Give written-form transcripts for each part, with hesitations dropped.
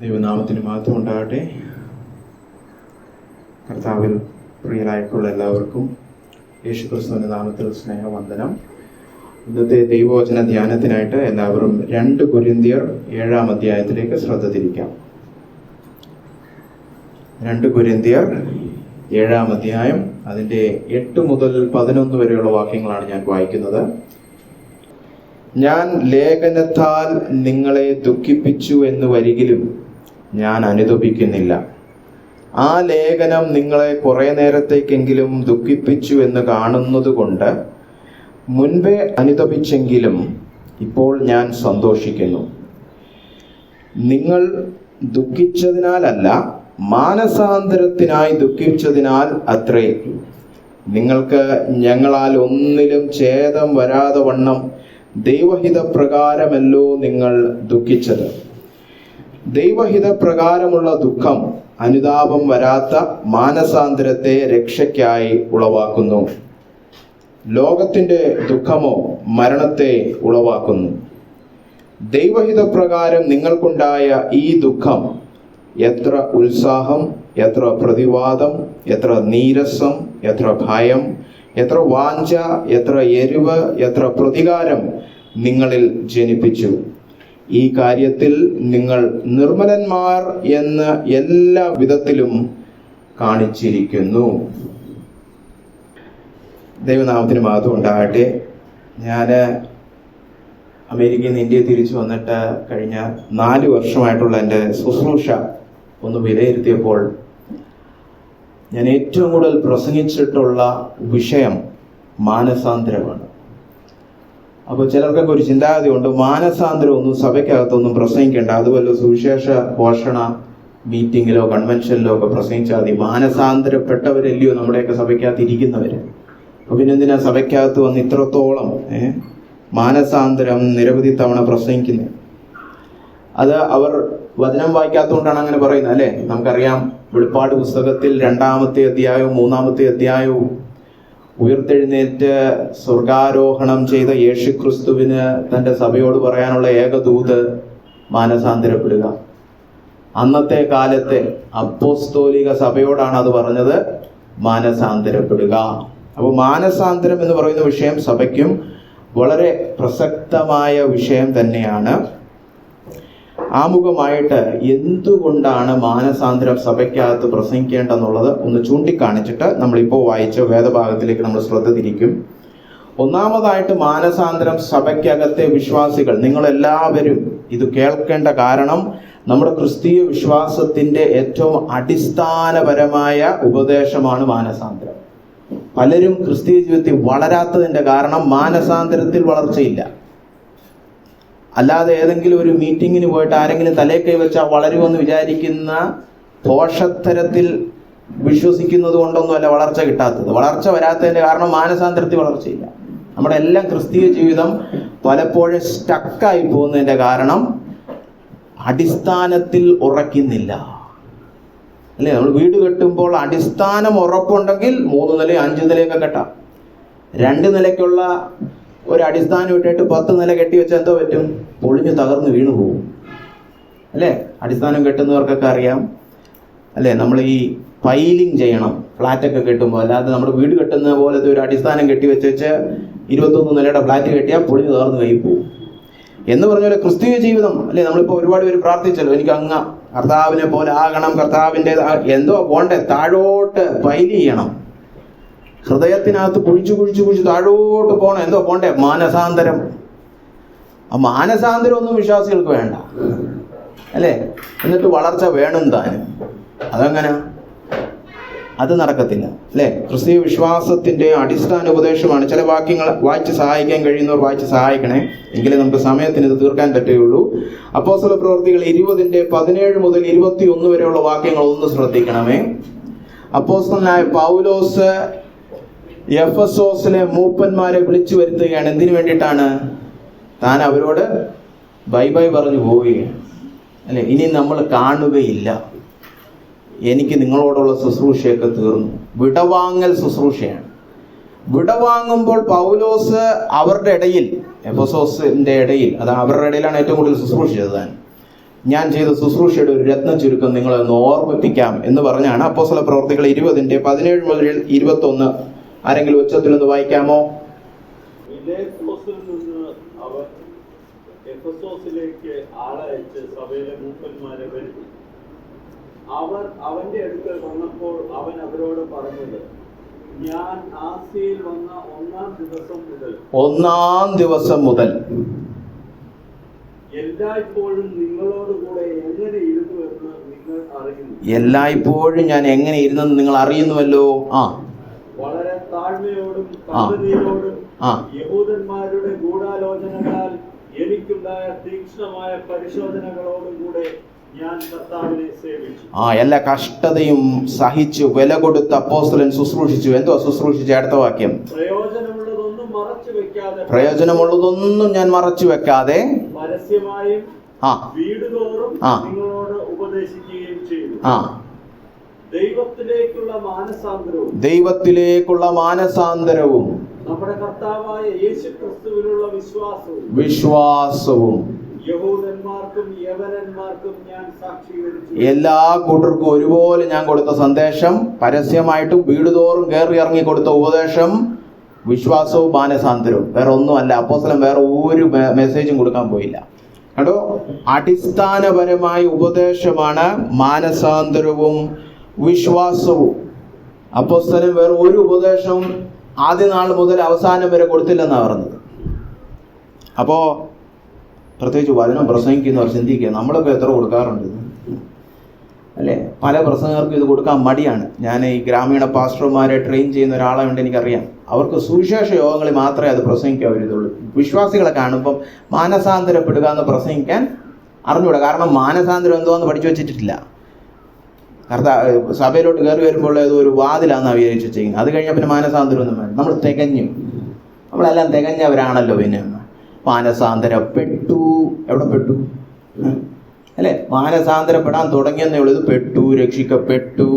ദൈവനാമത്തിന് മഹത്വം ഉണ്ടാകട്ടെ. കർത്താവിൽ പ്രിയരായിട്ടുള്ള എല്ലാവർക്കും യേശുക്രിസ്തുവിന്റെ നാമത്തിൽ സ്നേഹവന്ദനം. ഇന്നത്തെ ദൈവവചന ധ്യാനത്തിനായിട്ട് എല്ലാവരും 2 കൊരിന്ത്യർ 7-ാം അധ്യായത്തിലേക്ക് ശ്രദ്ധ തിരിക്കാം. 2 കൊരിന്ത്യർ 7-ാം അധ്യായം, അതിന്റെ 8 മുതൽ 11 വരെയുള്ള വാക്യങ്ങളാണ് ഞാൻ വായിക്കുന്നത്. ഞാൻ ലേഖനത്താൽ നിങ്ങളെ ദുഃഖിപ്പിച്ചു എന്ന് വരികിലും ഞാൻ അനുതപിക്കുന്നില്ല. ആ ലേഖനം നിങ്ങളെ കുറെ നേരത്തേക്കെങ്കിലും ദുഃഖിപ്പിച്ചു എന്ന് കാണുന്നത് കൊണ്ട് മുൻപേ അനുതപിച്ചെങ്കിലും ഇപ്പോൾ ഞാൻ സന്തോഷിക്കുന്നു. നിങ്ങൾ ദുഃഖിച്ചതിനാലല്ല, മാനസാന്തരത്തിനായി ദുഃഖിച്ചതിനാൽ അത്രേ. നിങ്ങൾക്ക് ഞങ്ങളാൽ ഒന്നിലും ഛേദം വരാതെ വണ്ണം ദൈവഹിത പ്രകാരമല്ലോ നിങ്ങൾ ദുഃഖിച്ചത്. ദൈവഹിത പ്രകാരമുള്ള ദുഃഖം അനുതാപം വരാത്ത മാനസാന്തരത്തെ രക്ഷയ്ക്കായി ഉളവാക്കുന്നു. ലോകത്തിന്റെ ദുഃഖമോ മരണത്തെ ഉളവാക്കുന്നു. ദൈവഹിത പ്രകാരം നിങ്ങൾക്കുണ്ടായ ഈ ദുഃഖം എത്ര ഉത്സാഹം, എത്ര പ്രതിവാദം, എത്ര നീരസം, എത്ര ഭയം, എത്ര വാഞ്ച, എത്ര എരിവ്, എത്ര പ്രതികാരം നിങ്ങളിൽ ജനിപ്പിച്ചു. ഈ കാര്യത്തിൽ നിങ്ങൾ നിർമ്മലന്മാർ എന്ന് എല്ലാ വിധത്തിലും കാണിച്ചിരിക്കുന്നു. ദൈവനാമത്തിന് മഹത്വം ഉണ്ടാകട്ടെ. ഞാൻ അമേരിക്കയിൽ നിന്ന് ഇന്ത്യയിൽ തിരിച്ചു വന്നിട്ട് കഴിഞ്ഞ 4 വർഷമായിട്ടുള്ള എൻ്റെ ശുശ്രൂഷ ഒന്ന് വിലയിരുത്തിയപ്പോൾ ഞാൻ ഏറ്റവും കൂടുതൽ പ്രസംഗിച്ചിട്ടുള്ള വിഷയം മാനസാന്തരമാണ്. അപ്പോൾ ചിലർക്കൊക്കെ ഒരു ചിന്താഗതി ഉണ്ട്, മാനസാന്തരം ഒന്നും സഭയ്ക്കകത്തൊന്നും പ്രസംഗിക്കേണ്ട, അതുപോലെ സുവിശേഷ ഘോഷണ മീറ്റിങ്ങിലോ കൺവെൻഷനിലോ ഒക്കെ പ്രസംഗിച്ചാൽ മതി, മാനസാന്തരപ്പെട്ടവരല്ലയോ നമ്മുടെയൊക്കെ സഭയ്ക്കകത്ത് ഇരിക്കുന്നവര്. അപ്പൊ പിന്നെ എന്തിനാ സഭയ്ക്കകത്ത് വന്ന് ഇത്രത്തോളം മാനസാന്തരം നിരവധി തവണ പ്രസംഗിക്കുന്നത്? അത് അവർ വചനം വായിക്കാത്തതുകൊണ്ടാണ് അങ്ങനെ പറയുന്നത്, അല്ലെ? നമുക്കറിയാം, വെളിപ്പാട് പുസ്തകത്തിൽ 2-ാമത്തെ അധ്യായവും 3-ാമത്തെ അധ്യായവും ഉയർത്തെഴുന്നേറ്റ് സ്വർഗാരോഹണം ചെയ്ത യേശുക്രിസ്തുവിന് തന്റെ സഭയോട് പറയാനുള്ള ഏകദൂത് മാനസാന്തരപ്പെടുക. അന്നത്തെ കാലത്തെ അപ്പോസ്തോലിക സഭയോടാണ് അത് പറഞ്ഞത്, മാനസാന്തരപ്പെടുക. അപ്പോൾ മാനസാന്തരം എന്ന് പറയുന്ന വിഷയം സഭയ്ക്കും വളരെ പ്രസക്തമായ വിഷയം തന്നെയാണ്. ആമുഖമായിട്ട് എന്തുകൊണ്ടാണ് മാനസാന്തരം സഭയ്ക്കകത്ത് പ്രസംഗിക്കേണ്ടെന്നുള്ളത് ഒന്ന് ചൂണ്ടിക്കാണിച്ചിട്ട് നമ്മളിപ്പോൾ വായിച്ച വേദഭാഗത്തിലേക്ക് നമ്മൾ ശ്രദ്ധ തിരിക്കും. ഒന്നാമതായിട്ട്, മാനസാന്തരം സഭയ്ക്കകത്തെ വിശ്വാസികൾ, നിങ്ങളെല്ലാവരും ഇത് കേൾക്കേണ്ട കാരണം നമ്മുടെ ക്രിസ്തീയ വിശ്വാസത്തിന്റെ ഏറ്റവും അടിസ്ഥാനപരമായ ഉപദേശമാണ് മാനസാന്തരം. പലരും ക്രിസ്തീയ ജീവിതത്തിൽ വളരാത്തതിന്റെ കാരണം മാനസാന്തരത്തിൽ വളർച്ചയില്ല. അല്ലാതെ ഏതെങ്കിലും ഒരു മീറ്റിങ്ങിന് പോയിട്ട് ആരെങ്കിലും തലേ കൈ വെച്ചാൽ വളരുമെന്ന് വിചാരിക്കുന്ന ദോഷത്തരത്തിൽ വിശ്വസിക്കുന്നത് കൊണ്ടൊന്നുമല്ല വളർച്ച കിട്ടാത്തത്. വളർച്ച വരാത്തതിന്റെ കാരണം മാനസാന്തരത്തിൽ വളർച്ചയില്ല. നമ്മുടെ എല്ലാം ക്രിസ്തീയ ജീവിതം പലപ്പോഴും സ്റ്റക്കായി പോകുന്നതിന്റെ കാരണം അടിസ്ഥാനത്തിൽ ഉറയ്ക്കുന്നില്ല, അല്ലേ? നമ്മൾ വീട് കെട്ടുമ്പോൾ അടിസ്ഥാനം ഉറപ്പുണ്ടെങ്കിൽ 3 നില 5 നിലയൊക്കെ കെട്ടാം. 2 നിലയ്ക്കുള്ള ഒരു അടിസ്ഥാനം ഇട്ടിട്ട് 10 നില കെട്ടി വെച്ചാൽ എന്തോ പറ്റും? പൊളിഞ്ഞു തകർന്ന് വീണു പോകും, അല്ലേ? അടിസ്ഥാനം കെട്ടുന്നവർക്കൊക്കെ അറിയാം, അല്ലേ? നമ്മൾ ഈ പൈലിംഗ് ചെയ്യണം ഫ്ലാറ്റൊക്കെ കെട്ടുമ്പോൾ. അല്ലാതെ നമ്മുടെ വീട് കെട്ടുന്ന പോലത്തെ ഒരു അടിസ്ഥാനം കെട്ടി വെച്ച് 21 നിലയുടെ ഫ്ലാറ്റ് കെട്ടിയാൽ പൊളിഞ്ഞു തകർന്ന് കൈ പോകും എന്ന് പറഞ്ഞ പോലെ ക്രിസ്തീയ ജീവിതം, അല്ലെ? നമ്മളിപ്പോൾ ഒരുപാട് പേര് പ്രാർത്ഥിച്ചല്ലോ, എനിക്ക് അങ്ങ് കർത്താവിനെ പോലെ ആകണം, കർത്താവിൻ്റെ എന്തോ പോണ്ടേ, താഴോട്ട് പൈൽ ചെയ്യണം, ഹൃദയത്തിനകത്ത് കുഴിച്ചു താഴോട്ട് പോകണം, എന്തോ പോണ്ടേ, മാനസാന്തരം. ആ മാനസാന്തരം ഒന്നും വിശ്വാസികൾക്ക് വേണ്ട, അല്ലേ? എന്നിട്ട് വളർച്ച വേണം താനും. അതങ്ങനെ അത് നടക്കത്തില്ല, അല്ലേ? ക്രിസ്തീയ വിശ്വാസത്തിന്റെ അടിസ്ഥാന ഉപദേശമാണ്. ചില വാക്യങ്ങൾ വായിച്ച് സഹായിക്കാൻ കഴിയുന്നവർ വായിച്ച് സഹായിക്കണേ, എങ്കിലേ നമുക്ക് സമയത്തിന് ഇത് തീർക്കാൻ പറ്റുകയുള്ളൂ. അപ്പോസ്തല പ്രവൃത്തികൾ 20-17 മുതൽ 21 വരെയുള്ള വാക്യങ്ങൾ ഒന്ന് ശ്രദ്ധിക്കണമേ. അപ്പോസ്തലനായ പൗലോസ് എഫെസോസിലെ മൂപ്പന്മാരെ വിളിച്ചു വരുത്തുകയാണ്. എന്തിനു വേണ്ടിയിട്ടാണ്? താൻ അവരോട് ബൈ പറഞ്ഞു പോവുകയാണ്, അല്ലെ? ഇനി നമ്മൾ കാണുകയില്ല, എനിക്ക് നിങ്ങളോടുള്ള ശുശ്രൂഷയൊക്കെ തീർന്നു. വിടവാങ്ങൽ ശുശ്രൂഷയാണ്. വിടവാങ്ങുമ്പോൾ പൗലോസ് അവരുടെ ഇടയിൽ, എഫെസോസിന്റെ ഇടയിൽ, അത് അവരുടെ ഇടയിലാണ് ഏറ്റവും കൂടുതൽ ശുശ്രൂഷിച്ചത് താൻ. ഞാൻ ചെയ്ത ശുശ്രൂഷയുടെ ഒരു രത്ന ചുരുക്കം നിങ്ങളെ ഒന്ന് ഓർമ്മിപ്പിക്കാം എന്ന് പറഞ്ഞാണ് അപ്പോസ്തല പ്രവൃത്തികൾ 20:17 മുതൽ 21. ആരെങ്കിലും ഉച്ചത്തിലൊന്ന് വായിക്കാമോ? എഫെസോസിലേക്ക് ആളയച്ച് സഭയിലെ മൂപ്പന്മാരെ വരുത്തി. അവർ അവന്റെ അടുക്കൽ വന്നപ്പോൾ അവൻ അവരോട് പറഞ്ഞത്, ഞാൻ ആസിയയിൽ വന്ന ഒന്നാം ദിവസം മുതൽ എല്ലായ്പ്പോഴും നിങ്ങളോടുകൂടെ എങ്ങനെ ഇരുന്നു എന്ന് നിങ്ങൾ അറിയുന്നു. എല്ലായ്പ്പോഴും ഞാൻ എങ്ങനെ ഇരുന്നെന്ന് നിങ്ങൾ അറിയുന്നുവല്ലോ. വളരെ താഴ്മയോടും പദ്ധതിയോടും യഹൂദന്മാരുടെ ഗൂഢാലോചനകളാൽ എനിക്കുണ്ടായ തീക്ഷ്ണമായ പരിശോധനകളോടും കൂടെ ഞാൻ കർത്താവിനെ സേവിച്ചു. എല്ലാ കഷ്ടതയും സഹിച്ചു വില കൊടുത്ത് അപ്പോസ്തലൻ ശുശ്രൂഷിച്ചു. എന്തോ ശുശ്രൂഷിച്ച? അടുത്ത വാക്യം, പ്രയോജനമുള്ളതൊന്നും ഞാൻ മറച്ചു വെക്കാതെ പരസ്യമായും വീടുതോറും നിങ്ങളോട് ഉപദേശിക്കുകയും ചെയ്തു. ദൈവത്തിലേക്കുള്ള മാനസാന്തരവും നമ്മുടെ കർത്താവായ യേശുക്രിസ്തുവിലുള്ള വിശ്വാസവും യഹൂദന്മാർക്കും യവനന്മാർക്കും ഞാൻ സാക്ഷീകരിച്ചു. എല്ലാ കൂട്ടർക്കും ഒരുപോലെ ഞാൻ കൊടുത്ത സന്ദേശം, പരസ്യമായിട്ടും വീടുതോറും കയറി ഇറങ്ങി കൊടുത്ത ഉപദേശം, വിശ്വാസവും മാനസാന്തരവും. വേറെ ഒന്നുമല്ല. അപ്പോസ്തലൻ വേറെ ഒരു മെസ്സേജും കൊടുക്കാൻ പോയില്ല. കേട്ടോ, അടിസ്ഥാനപരമായ ഉപദേശമാണ് മാനസാന്തരവും വിശ്വാസവും. അപ്പോസ്തലൻ വേറെ ഒരു ഉപദേശവും ആദ്യ നാൾ മുതൽ അവസാനം വരെ കൊടുത്തില്ലെന്നാണ് പറഞ്ഞത്. അപ്പോൾ പ്രത്യേകിച്ച് വചനം പ്രസംഗിക്കുന്നവർ ചിന്തിക്കുക, നമ്മളൊക്കെ എത്ര കൊടുക്കാറുണ്ട് അല്ലേ? പല പ്രസംഗർക്കും ഇത് കൊടുക്കാൻ മടിയാണ്. ഞാൻ ഈ ഗ്രാമീണ പാസ്റ്റർമാരെ ട്രെയിൻ ചെയ്യുന്ന ഒരാളായതുകൊണ്ട് എനിക്കറിയാം. അവർക്ക് സുവിശേഷ യോഗങ്ങളിൽ മാത്രമേ അത് പ്രസംഗിക്കാൻ വരുന്നുള്ളൂ. വിശ്വാസികളെ കാണുമ്പം മാനസാന്തരപ്പെടുക എന്ന് പ്രസംഗിക്കാൻ അറിഞ്ഞൂടാ. കാരണം മാനസാന്തരം എന്തോന്ന് പഠിച്ചു വെച്ചിട്ടില്ല. സഭയിലോട്ട് കയറി വരുമ്പോൾ ഏതോ ഒരു വാതിലാണെന്നാണ് വിചാരിച്ചു ചെയ്യുന്നത്. അത് കഴിഞ്ഞാൽ പിന്നെ മാനസാന്തരം ഒന്നും വേണം. നമ്മൾ തികഞ്ഞു, നമ്മളെല്ലാം തികഞ്ഞവരാണല്ലോ. പിന്നെ മാനസാന്തരപ്പെട്ടു. എവിടെ പെട്ടു അല്ലേ? മാനസാന്തരപ്പെടാൻ തുടങ്ങിയെന്നേ ഉള്ളൂ. ഇത് പെട്ടു, രക്ഷിക്കപ്പെട്ടു,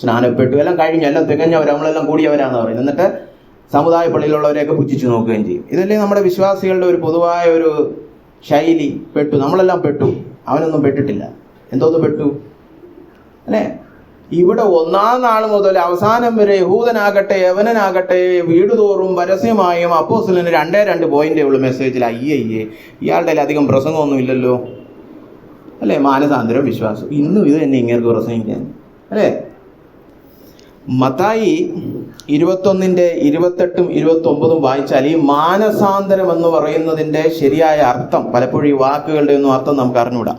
സ്നാനപ്പെട്ടു, എല്ലാം കഴിഞ്ഞു, എല്ലാം തികഞ്ഞവർ, നമ്മളെല്ലാം കൂടിയവരാന്ന് പറയുന്നത്. എന്നിട്ട് സമുദായ പള്ളിയിലുള്ളവരെയൊക്കെ പുച്ഛിച്ചു നോക്കുകയും ചെയ്യും. ഇതല്ലേ നമ്മുടെ വിശ്വാസികളുടെ ഒരു പൊതുവായ ഒരു ശൈലി. പെട്ടു, നമ്മളെല്ലാം പെട്ടു, അവനൊന്നും പെട്ടിട്ടില്ല. എന്തോന്ന് പെട്ടു അല്ലേ? ഇവിടെ ഒന്നാം നാൾ മുതൽ അവസാനം വരെ യഹൂദനാകട്ടെ യവനനാകട്ടെ വീടുതോറും പരസ്യമായും അപ്പോസ്തലന് 2 പോയിന്റേ ഉള്ളൂ മെസ്സേജിൽ. അയ്യേ, ഇയാളുടെ അധികം പ്രസംഗമൊന്നും ഇല്ലല്ലോ അല്ലേ? മാനസാന്തരം, വിശ്വാസം, ഇന്നും ഇത് തന്നെ ഇങ്ങനെ പ്രസംഗിക്കാൻ അല്ലേ? മത്തായി 21:28-29 വായിച്ചാൽ ഈ മാനസാന്തരം എന്ന് പറയുന്നതിന്റെ ശരിയായ അർത്ഥം, പലപ്പോഴും ഈ വാക്കുകളുടെ ഒന്നും അർത്ഥം നമുക്ക് അറിഞ്ഞൂടാ.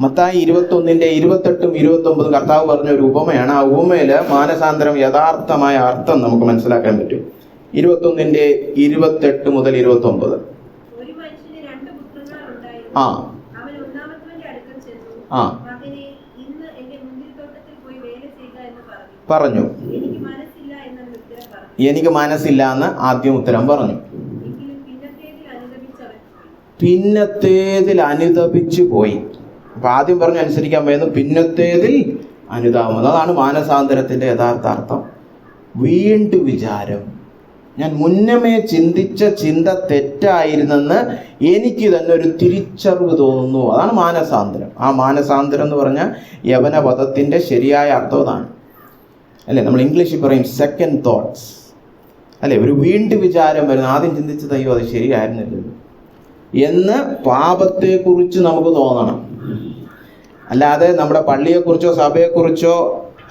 മത്തായി 21:28-29 കർത്താവ് പറഞ്ഞ ഒരു ഉപമയാണ്. ആ ഉപമയില് മാനസാന്തരം യഥാർത്ഥമായ അർത്ഥം നമുക്ക് മനസ്സിലാക്കാൻ പറ്റും. 21:28 മുതൽ 29. പറഞ്ഞു. എനിക്ക് മനസ്സില്ല എന്ന് ആദ്യം ഉത്തരം പറഞ്ഞു. പിന്നത്തേതിൽ അനുതപിച്ചു പോയി. അപ്പൊ ആദ്യം പറഞ്ഞു അനുസരിക്കാൻ പോയെന്ന്, പിന്നത്തേതിൽ അനുതാപം. അതാണ് മാനസാന്തരത്തിന്റെ യഥാർത്ഥ അർത്ഥം. വീണ്ടും വിചാരം. ഞാൻ മുന്നമേ ചിന്തിച്ച ചിന്ത തെറ്റായിരുന്നെന്ന് എനിക്ക് തന്നെ ഒരു തിരിച്ചറിവ് തോന്നുന്നു. അതാണ് മാനസാന്തരം. ആ മാനസാന്തരം എന്ന് പറഞ്ഞാൽ യവന പദത്തിന്റെ ശരിയായ അർത്ഥം അതാണ് അല്ലേ? നമ്മൾ ഇംഗ്ലീഷിൽ പറയും സെക്കൻഡ് തോട്ട്സ് അല്ലെ? ഒരു വീണ്ടും വിചാരം വരുന്നു. ആദ്യം ചിന്തിച്ചത് അയ്യോ അത് ശരിയായിരുന്നില്ലല്ലോ എന്ന് പാപത്തെക്കുറിച്ച് നമുക്ക് തോന്നണം. അല്ലാതെ നമ്മുടെ പള്ളിയെക്കുറിച്ചോ സഭയെക്കുറിച്ചോ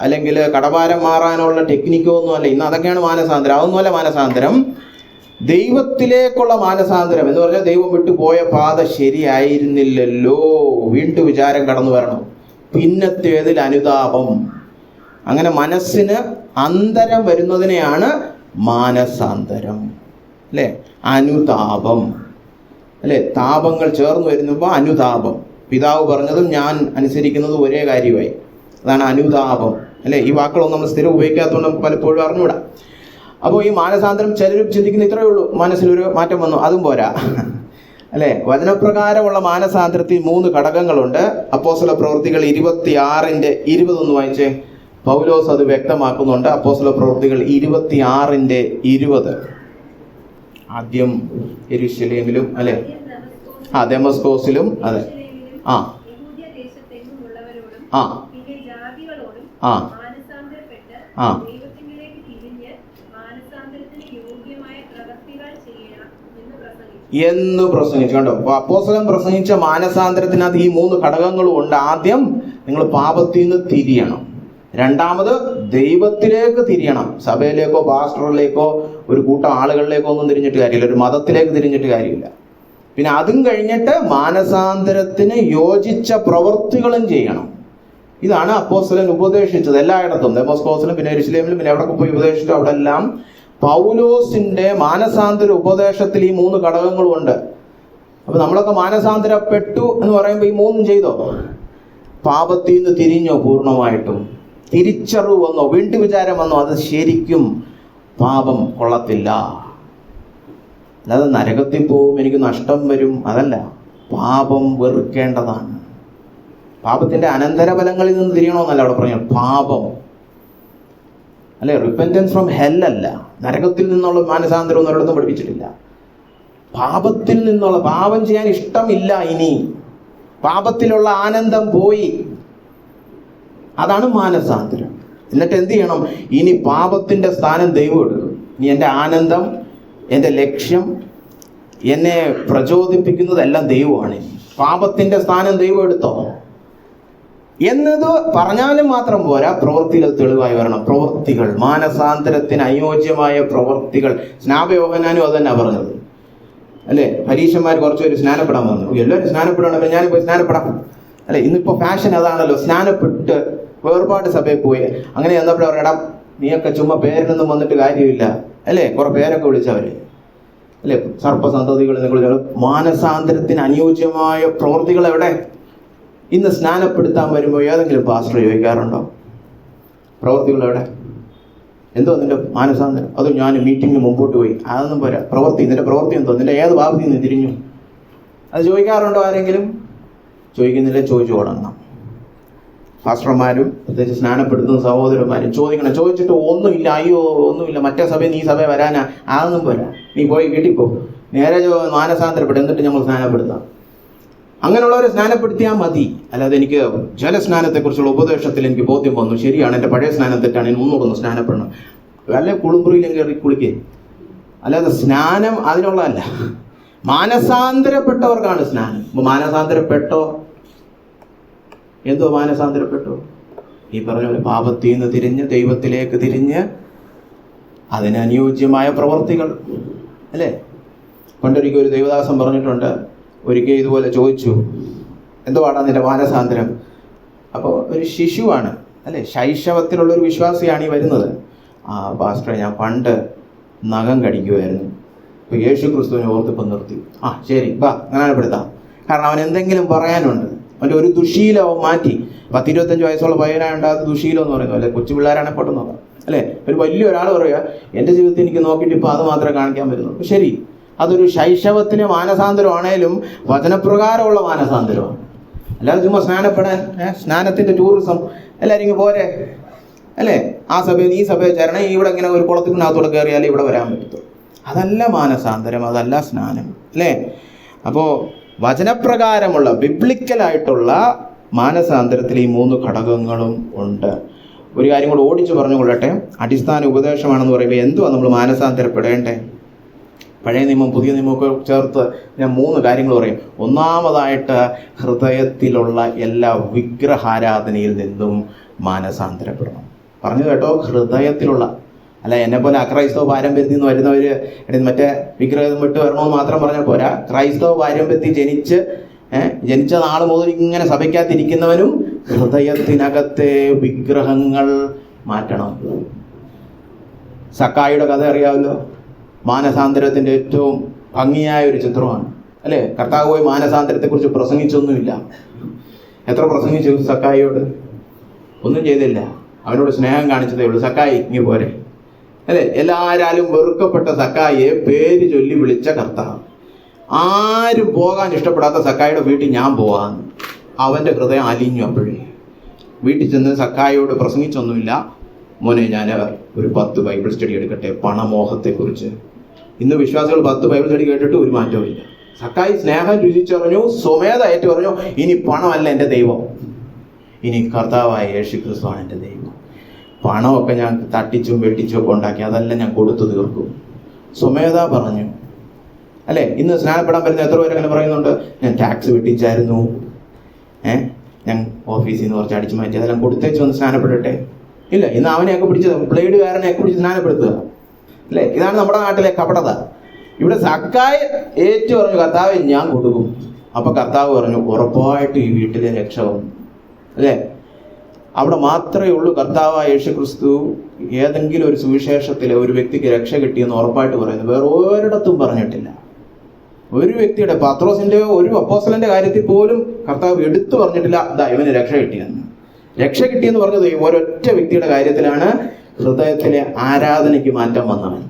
അല്ലെങ്കിൽ കടഭാരം മാറാനുള്ള ടെക്നിക്കോ ഒന്നും അല്ല. ഇന്ന് അതൊക്കെയാണ് മാനസാന്തരം. അതൊന്നുമല്ല മാനസാന്തരം. ദൈവത്തിലേക്കുള്ള മാനസാന്തരം എന്ന് പറഞ്ഞാൽ ദൈവം വിട്ടുപോയ പാത ശരിയായിരുന്നില്ലല്ലോ, വീണ്ടും വിചാരം കടന്നു വരണം. പിന്നത്തേതിൽ അനുതാപം. അങ്ങനെ മനസ്സിന് അന്തരം വരുന്നതിനെയാണ് മാനസാന്തരം അല്ലേ? അനുതാപം അല്ലേ? താപങ്ങൾ ചേർന്ന് വരുമ്പോൾ അനുതാപം. പിതാവ് പറഞ്ഞതും ഞാൻ അനുസരിക്കുന്നതും ഒരേ കാര്യമായി. അതാണ് അനുതാപം അല്ലേ? ഈ വാക്കുകളൊന്നും നമ്മൾ സ്ഥിരം ഉപയോഗിക്കാത്തതുകൊണ്ട് നമുക്ക് പലപ്പോഴും അറിഞ്ഞൂടാ. അപ്പോൾ ഈ മാനസാന്തരം ചിലരും ചിന്തിക്കുന്ന ഇത്രയേ ഉള്ളൂ, മനസ്സിലൊരു മാറ്റം വന്നു, അതും പോരാ അല്ലേ? വചനപ്രകാരമുള്ള മാനസാന്തരത്തിൽ 3 ഘടകങ്ങളുണ്ട്. അപ്പോസ്തല പ്രവൃത്തികൾ 26:20 വായിച്ചേ. പൗലോസ് അത് വ്യക്തമാക്കുന്നുണ്ട്. അപ്പോസ്തല പ്രവൃത്തികൾ 26:20. ആദ്യം യെരൂശലേമിലും അല്ലെ, ദമസ്കോസിലും, അതെ, ആ പിന്നെ ജാതികളോടും ആ മാനസാന്തരപ്പെട്ട് ആ ദൈവത്തിങ്കിലേക്ക് തിരിഞ്ഞ് മാനസാന്തരത്തിന് യോഗ്യമായ പ്രവൃത്തികൾ ചെയ്യണം എന്ന് പ്രസംഗിച്ചു. കണ്ടോ, അപ്പോസ്തലൻ പ്രസംഗിച്ച മാനസാന്തരത്തിനകത്ത് ഈ 3 ഘടകങ്ങളും ഉണ്ട്. ആദ്യം നിങ്ങൾ പാപത്തിൽ നിന്ന് തിരിയണം. രണ്ടാമത് ദൈവത്തിലേക്ക് തിരിയണം. സഭയിലേക്കോ പാസ്റ്ററിലേക്കോ ഒരു കൂട്ടം ആളുകളിലേക്കോ ഒന്നും തിരിഞ്ഞിട്ട് കാര്യമില്ല, ഒരു മതത്തിലേക്ക് തിരിഞ്ഞിട്ട് കാര്യമില്ല. പിന്നെ അതും കഴിഞ്ഞിട്ട് മാനസാന്തരത്തിന് യോജിച്ച പ്രവൃത്തികളും ചെയ്യണം. ഇതാണ് അപ്പോസ്തലൻ ഉപദേശിച്ചത് എല്ലായിടത്തും. ദമസ്കോസിലും പിന്നെ യെരുശലേമിലും പിന്നെ എവിടെ പോയി ഉപദേശിച്ചു അവിടെ എല്ലാം പൗലോസിന്റെ മാനസാന്തര ഉപദേശത്തിൽ ഈ 3 ഘടകങ്ങളും ഉണ്ട്. അപ്പൊ നമ്മളൊക്കെ മാനസാന്തരപ്പെട്ടു എന്ന് പറയുമ്പോൾ ഈ 3 ചെയ്തോ? പാപത്തിൽ നിന്ന് തിരിഞ്ഞോ? പൂർണ്ണമായിട്ടും തിരിച്ചറിവ് വന്നോ? വീണ്ടും വിചാരം വന്നോ? അത് ശരിക്കും പാപം കൊള്ളത്തില്ല. അല്ലാതെ നരകത്തിൽ പോവും, എനിക്ക് നഷ്ടം വരും, അതല്ല. പാപം വെറുക്കേണ്ടതാണ്. പാപത്തിന്റെ അനന്തരഫലങ്ങളിൽ നിന്ന് തിരിയണമെന്നല്ല അവിടെ പറഞ്ഞു. പാപം അല്ലെ, റിപ്പന്റൻസ് ഫ്രം ഹെല്ലല്ല. നരകത്തിൽ നിന്നുള്ള മാനസാന്തരം ഒന്നും ഒരിടത്തും പഠിപ്പിച്ചിട്ടില്ല. പാപത്തിൽ നിന്നുള്ള, പാപം ചെയ്യാൻ ഇഷ്ടമില്ല, ഇനി പാപത്തിലുള്ള ആനന്ദം പോയി, അതാണ് മാനസാന്തരം. എന്നിട്ട് എന്ത് ചെയ്യണം? ഇനി പാപത്തിന്റെ സ്ഥാനം ദൈവം എടുക്കും. ഇനി എൻ്റെ ആനന്ദം, എൻ്റെ ലക്ഷ്യം, എന്നെ പ്രചോദിപ്പിക്കുന്നതെല്ലാം ദൈവമാണ്. പാപത്തിന്റെ സ്ഥാനം ദൈവം എടുത്തോ എന്നത് പറഞ്ഞാലും മാത്രം പോരാ, പ്രവൃത്തിയിൽ തെളിവായി വരണം. പ്രവൃത്തികൾ, മാനസാന്തരത്തിന് അനുയോജ്യമായ പ്രവൃത്തികൾ. സ്നാപയോഹന്നാനും അത് തന്നെ പറഞ്ഞത് അല്ലെ. പരീക്ഷന്മാർ കുറച്ചുപേര് സ്നാനപ്പെടാൻ പറഞ്ഞു. എല്ലാവരും സ്നാനപ്പെടണം, ഞാനും പോയി സ്നാനപ്പെടാം അല്ലെ. ഇന്നിപ്പോ ഫാഷൻ അതാണല്ലോ, സ്നാനപ്പെട്ട് വേർപാട് സഭയിൽ പോയി. അങ്ങനെ എന്നപ്പോഴും അവരുടെ നീയൊക്കെ ചുമ്മാ പേരിനൊന്നും വന്നിട്ട് കാര്യമില്ല അല്ലെ. കുറെ പേരൊക്കെ വിളിച്ചവര് അല്ലെ, സർപ്പസന്തതികൾ എന്നൊക്കെ വിളിച്ച. മാനസാന്തരത്തിന് അനുയോജ്യമായ പ്രവൃത്തികൾ എവിടെ? ഇന്ന് സ്നാനപ്പെടുത്താൻ വരുമ്പോൾ ഏതെങ്കിലും പാസ്റ്റർ ചോദിക്കാറുണ്ടോ പ്രവൃത്തികൾ എവിടെ? എന്തോ നിന്റെ മാനസാന്തരം? അത് ഞാൻ മീറ്റിങ്ങിന് മുമ്പോട്ട് പോയി, അതൊന്നും പോരാ. പ്രവൃത്തി, നിന്റെ പ്രവൃത്തി എന്തോ? നിന്റെ ഏത് ഭാഗത്തിൽ നിന്ന് തിരിഞ്ഞു? അത് ചോദിക്കാറുണ്ടോ ആരെങ്കിലും? ചോദിക്കുന്നില്ല, ചോദിച്ചു തുടങ്ങണം. പാസ്റ്റർമാരും പ്രത്യേകിച്ച് സ്നാനപ്പെടുത്തുന്ന സഹോദരന്മാരും ചോദിക്കണം. ചോദിച്ചിട്ട് ഒന്നുമില്ല, അയ്യോ ഒന്നുമില്ല, മറ്റേ സഭയിൽ നീ സഭയിൽ വരാനാ, അതൊന്നും പോരാ. നീ പോയി വീട്ടിൽ പോ, നേരെ മാനസാന്തരപ്പെടും, എന്നിട്ട് നമ്മൾ സ്നാനപ്പെടുത്താം. അങ്ങനെയുള്ളവരെ സ്നാനപ്പെടുത്തിയാൽ മതി. അല്ലാതെ എനിക്ക് ജലസ്നാനത്തെക്കുറിച്ചുള്ള ഉപദേശത്തിൽ എനിക്ക് ബോധ്യം വന്നു, ശരിയാണ്, എൻ്റെ പഴയ സ്നാനം തെറ്റാണ്, ഇനി ഒന്നുകൂടെ സ്നാനപ്പെടണം. വല്ല കുളിമുറിയിലും കയറി കുളിക്കേ. അല്ലാതെ സ്നാനം അതിനുള്ളതല്ല. മാനസാന്തരപ്പെട്ടവർക്കാണ് സ്നാനം. മാനസാന്തരപ്പെട്ടോ? എന്തോ മാനസാന്തരപ്പെട്ടോ? ഈ പറഞ്ഞ പോലെ പാപത്തിൽ നിന്ന് തിരിഞ്ഞ് ദൈവത്തിലേക്ക് തിരിഞ്ഞ് അതിന് അനുയോജ്യമായ പ്രവർത്തികൾ അല്ലേ. പണ്ടൊരിക്കൽ ഒരു ദൈവദാസൻ പറഞ്ഞിട്ടുണ്ട്, ഒരിക്കൽ ഇതുപോലെ ചോദിച്ചു, എന്തുവാടാ നിന്റെ മാനസാന്തരം? അപ്പോൾ ഒരു ശിശുവാണ് അല്ലെ, ശൈശവത്തിലുള്ളൊരു വിശ്വാസിയാണ് ഈ വരുന്നത്. പാസ്റ്ററെ, ഞാൻ പണ്ട് നഖം കടിക്കുമായിരുന്നു, ഇപ്പൊ യേശു ക്രിസ്തുവിനെ ഓർത്തിപ്പം നിർത്തി. ശരി, സ്നാനപ്പെടുത്താം. കാരണം അവൻ എന്തെങ്കിലും പറയാനുണ്ട്. അവൻ്റെ ഒരു ദുശീലവും മാറ്റി. 10-25 വയസ്സുള്ള പയ്യനായുണ്ടാകുന്ന ദുശീലം എന്ന് പറയുന്നത് അല്ലെ. കൊച്ചു പിള്ളേരാണെ പെട്ടെന്ന് നോക്കാം അല്ലെ. ഒരു വലിയൊരാൾ പറയുക, എൻ്റെ ജീവിതത്തിൽ എനിക്ക് നോക്കിയിട്ട് ഇപ്പം അത് മാത്രമേ കാണിക്കാൻ പറ്റുന്നുള്ളൂ. ശരി, അതൊരു ശൈശവത്തിന് മാനസാന്തരമാണേലും വചനപ്രകാരമുള്ള മാനസാന്തരമാണ്. അല്ലാതെ ചുമ്മാ സ്നാനപ്പെടാൻ സ്നാനത്തിന്റെ ടൂറിസം എല്ലാവരും ഇങ്ങ് പോരെ അല്ലേ. ആ സഭയിൽ ഈ സഭയിൽ ചേരണം, ഇവിടെ ഇങ്ങനെ ഒരു കുളത്തിനകത്തോടെ കയറിയാലേ ഇവിടെ വരാൻ പറ്റത്തുള്ളൂ. അതല്ല മാനസാന്തരം, അതല്ല സ്നാനം അല്ലേ. അപ്പോൾ വചനപ്രകാരമുള്ള ബിബ്ലിക്കലായിട്ടുള്ള മാനസാന്തരത്തിൽ ഈ 3 ഘടകങ്ങളും ഉണ്ട്. ഒരു കാര്യം കൂടെ ഓടിച്ചു പറഞ്ഞുകൊള്ളട്ടെ. അടിസ്ഥാന ഉപദേശമാണെന്ന് പറയുമ്പോൾ എന്തുവാ നമ്മൾ മാനസാന്തരപ്പെടേണ്ടേ? പഴയ നിയമം പുതിയ നിയമമൊക്കെ ചേർത്ത് ഞാൻ 3 കാര്യങ്ങൾ പറയും. ഒന്നാമതായിട്ട്, ഹൃദയത്തിലുള്ള എല്ലാ വിഗ്രഹാരാധനയിൽ നിന്നും മാനസാന്തരപ്പെടണം. പറഞ്ഞു കേട്ടോ, ഹൃദയത്തിലുള്ള, അല്ല എന്നെ പോലെ അക്രൈസ്തവ പാരമ്പര്യത്തിൽ നിന്ന് വരുന്നവര് മറ്റേ വിഗ്രഹം വിട്ട് വരണമെന്ന് മാത്രം പറഞ്ഞാൽ പോരാ. ക്രൈസ്തവ പാരമ്പര്യത്തിൽ ജനിച്ച നാൾ മുതൽ ഇങ്ങനെ സഭയ്ക്കകത്തിരിക്കുന്നവനും ഹൃദയത്തിനകത്തെ വിഗ്രഹങ്ങൾ മാറ്റണം. സക്കായിയുടെ കഥ അറിയാമല്ലോ. മാനസാന്തരത്തിന്റെ ഏറ്റവും ഭംഗിയായ ഒരു ചിത്രമാണ് അല്ലേ. കർത്താവ് പോയി മാനസാന്തരത്തെക്കുറിച്ച് പ്രസംഗിച്ചൊന്നുമില്ല. എത്ര പ്രസംഗിച്ചു സക്കായിയോട്? ഒന്നും ചെയ്തില്ല. അവനോട് സ്നേഹം കാണിച്ചതേ ഉള്ളൂ. സക്കായി ഇങ്ങ് പോരെ അല്ലെ. എല്ലാവരാലും വെറുക്കപ്പെട്ട സക്കായിയെ പേര് ചൊല്ലി വിളിച്ച കർത്താവ്. ആരും പോകാൻ ഇഷ്ടപ്പെടാത്ത സക്കായിയുടെ വീട്ടിൽ ഞാൻ പോവാന്ന് അവന്റെ ഹൃദയം അലിഞ്ഞു. അപ്പോഴേ വീട്ടിൽ ചെന്ന് സക്കായിയോട് പ്രസംഗിച്ചൊന്നുമില്ല. മോനെ, ഞാൻ ഒരു 10 ബൈബിൾ സ്റ്റഡി എടുക്കട്ടെ പണമോഹത്തെക്കുറിച്ച്. ഇന്ന് വിശ്വാസികൾ 10 ബൈബിൾ സ്റ്റഡി കേട്ടിട്ട് ഒരു മാറ്റവും. സക്കായി സ്നേഹം രുചിച്ചറിഞ്ഞു, സ്വമേധ ഏറ്റു പറഞ്ഞു, ഇനി പണമല്ല എൻ്റെ ദൈവം, ഇനി കർത്താവായ യേശുക്രിസ്തുവാണ് എൻ്റെ ദൈവം. പണമൊക്കെ ഞാൻ തട്ടിച്ചും വെട്ടിച്ചും ഒക്കെ ഉണ്ടാക്കി അതെല്ലാം ഞാൻ കൊടുത്തു തീർക്കും. സ്വമേധ പറഞ്ഞു അല്ലേ? ഇന്ന് സ്നാനപ്പെടാൻ വരുന്ന എത്ര പേര് അങ്ങനെ പറയുന്നുണ്ട്, ഞാൻ ടാക്സ് വെട്ടിച്ചായിരുന്നു, ഞാൻ ഓഫീസിൽ നിന്ന് കുറച്ച് അടിച്ചു മാറ്റി അതെല്ലാം കൊടുത്തേച്ച് വന്ന് സ്നാനപ്പെടട്ടെ. ഇല്ല, ഇന്ന് അവനെയൊക്കെ പിടിച്ച് ബ്ലേഡുകാരനെയൊക്കെ പിടിച്ച് സ്നാനപ്പെടുത്തുക അല്ലേ? ഇതാണ് നമ്മുടെ നാട്ടിലെ കപടത. ഇവിടെ സക്കായി ഏറ്റു പറഞ്ഞു, കർത്താവ് ഞാൻ കൊടുക്കും. അപ്പൊ കർത്താവ് പറഞ്ഞു, ഉറപ്പായിട്ട് ഈ വീട്ടിലെ രക്ഷ വന്നു അല്ലേ? അവിടെ മാത്രമേ ഉള്ളൂ കർത്താവായ യേശുക്രിസ്തു ഏതെങ്കിലും ഒരു സുവിശേഷത്തിലെ ഒരു വ്യക്തിക്ക് രക്ഷ കിട്ടിയെന്ന് ഉറപ്പായിട്ട് പറയുന്നു. വേറെ ഒരിടത്തും പറഞ്ഞിട്ടില്ല. ഒരു വ്യക്തിയുടെ, പത്രോസിന്റെ ഒരു അപ്പോസ്തലന്റെ കാര്യത്തിൽ പോലും കർത്താവ് എടുത്തു പറഞ്ഞിട്ടില്ല ഇവന് രക്ഷ കിട്ടിയെന്ന്. രക്ഷ കിട്ടിയെന്ന് പറഞ്ഞത് ഒരൊറ്റ വ്യക്തിയുടെ കാര്യത്തിലാണ്, ഹൃദയത്തിലെ ആരാധനയ്ക്ക് മാറ്റം വന്നവൻ.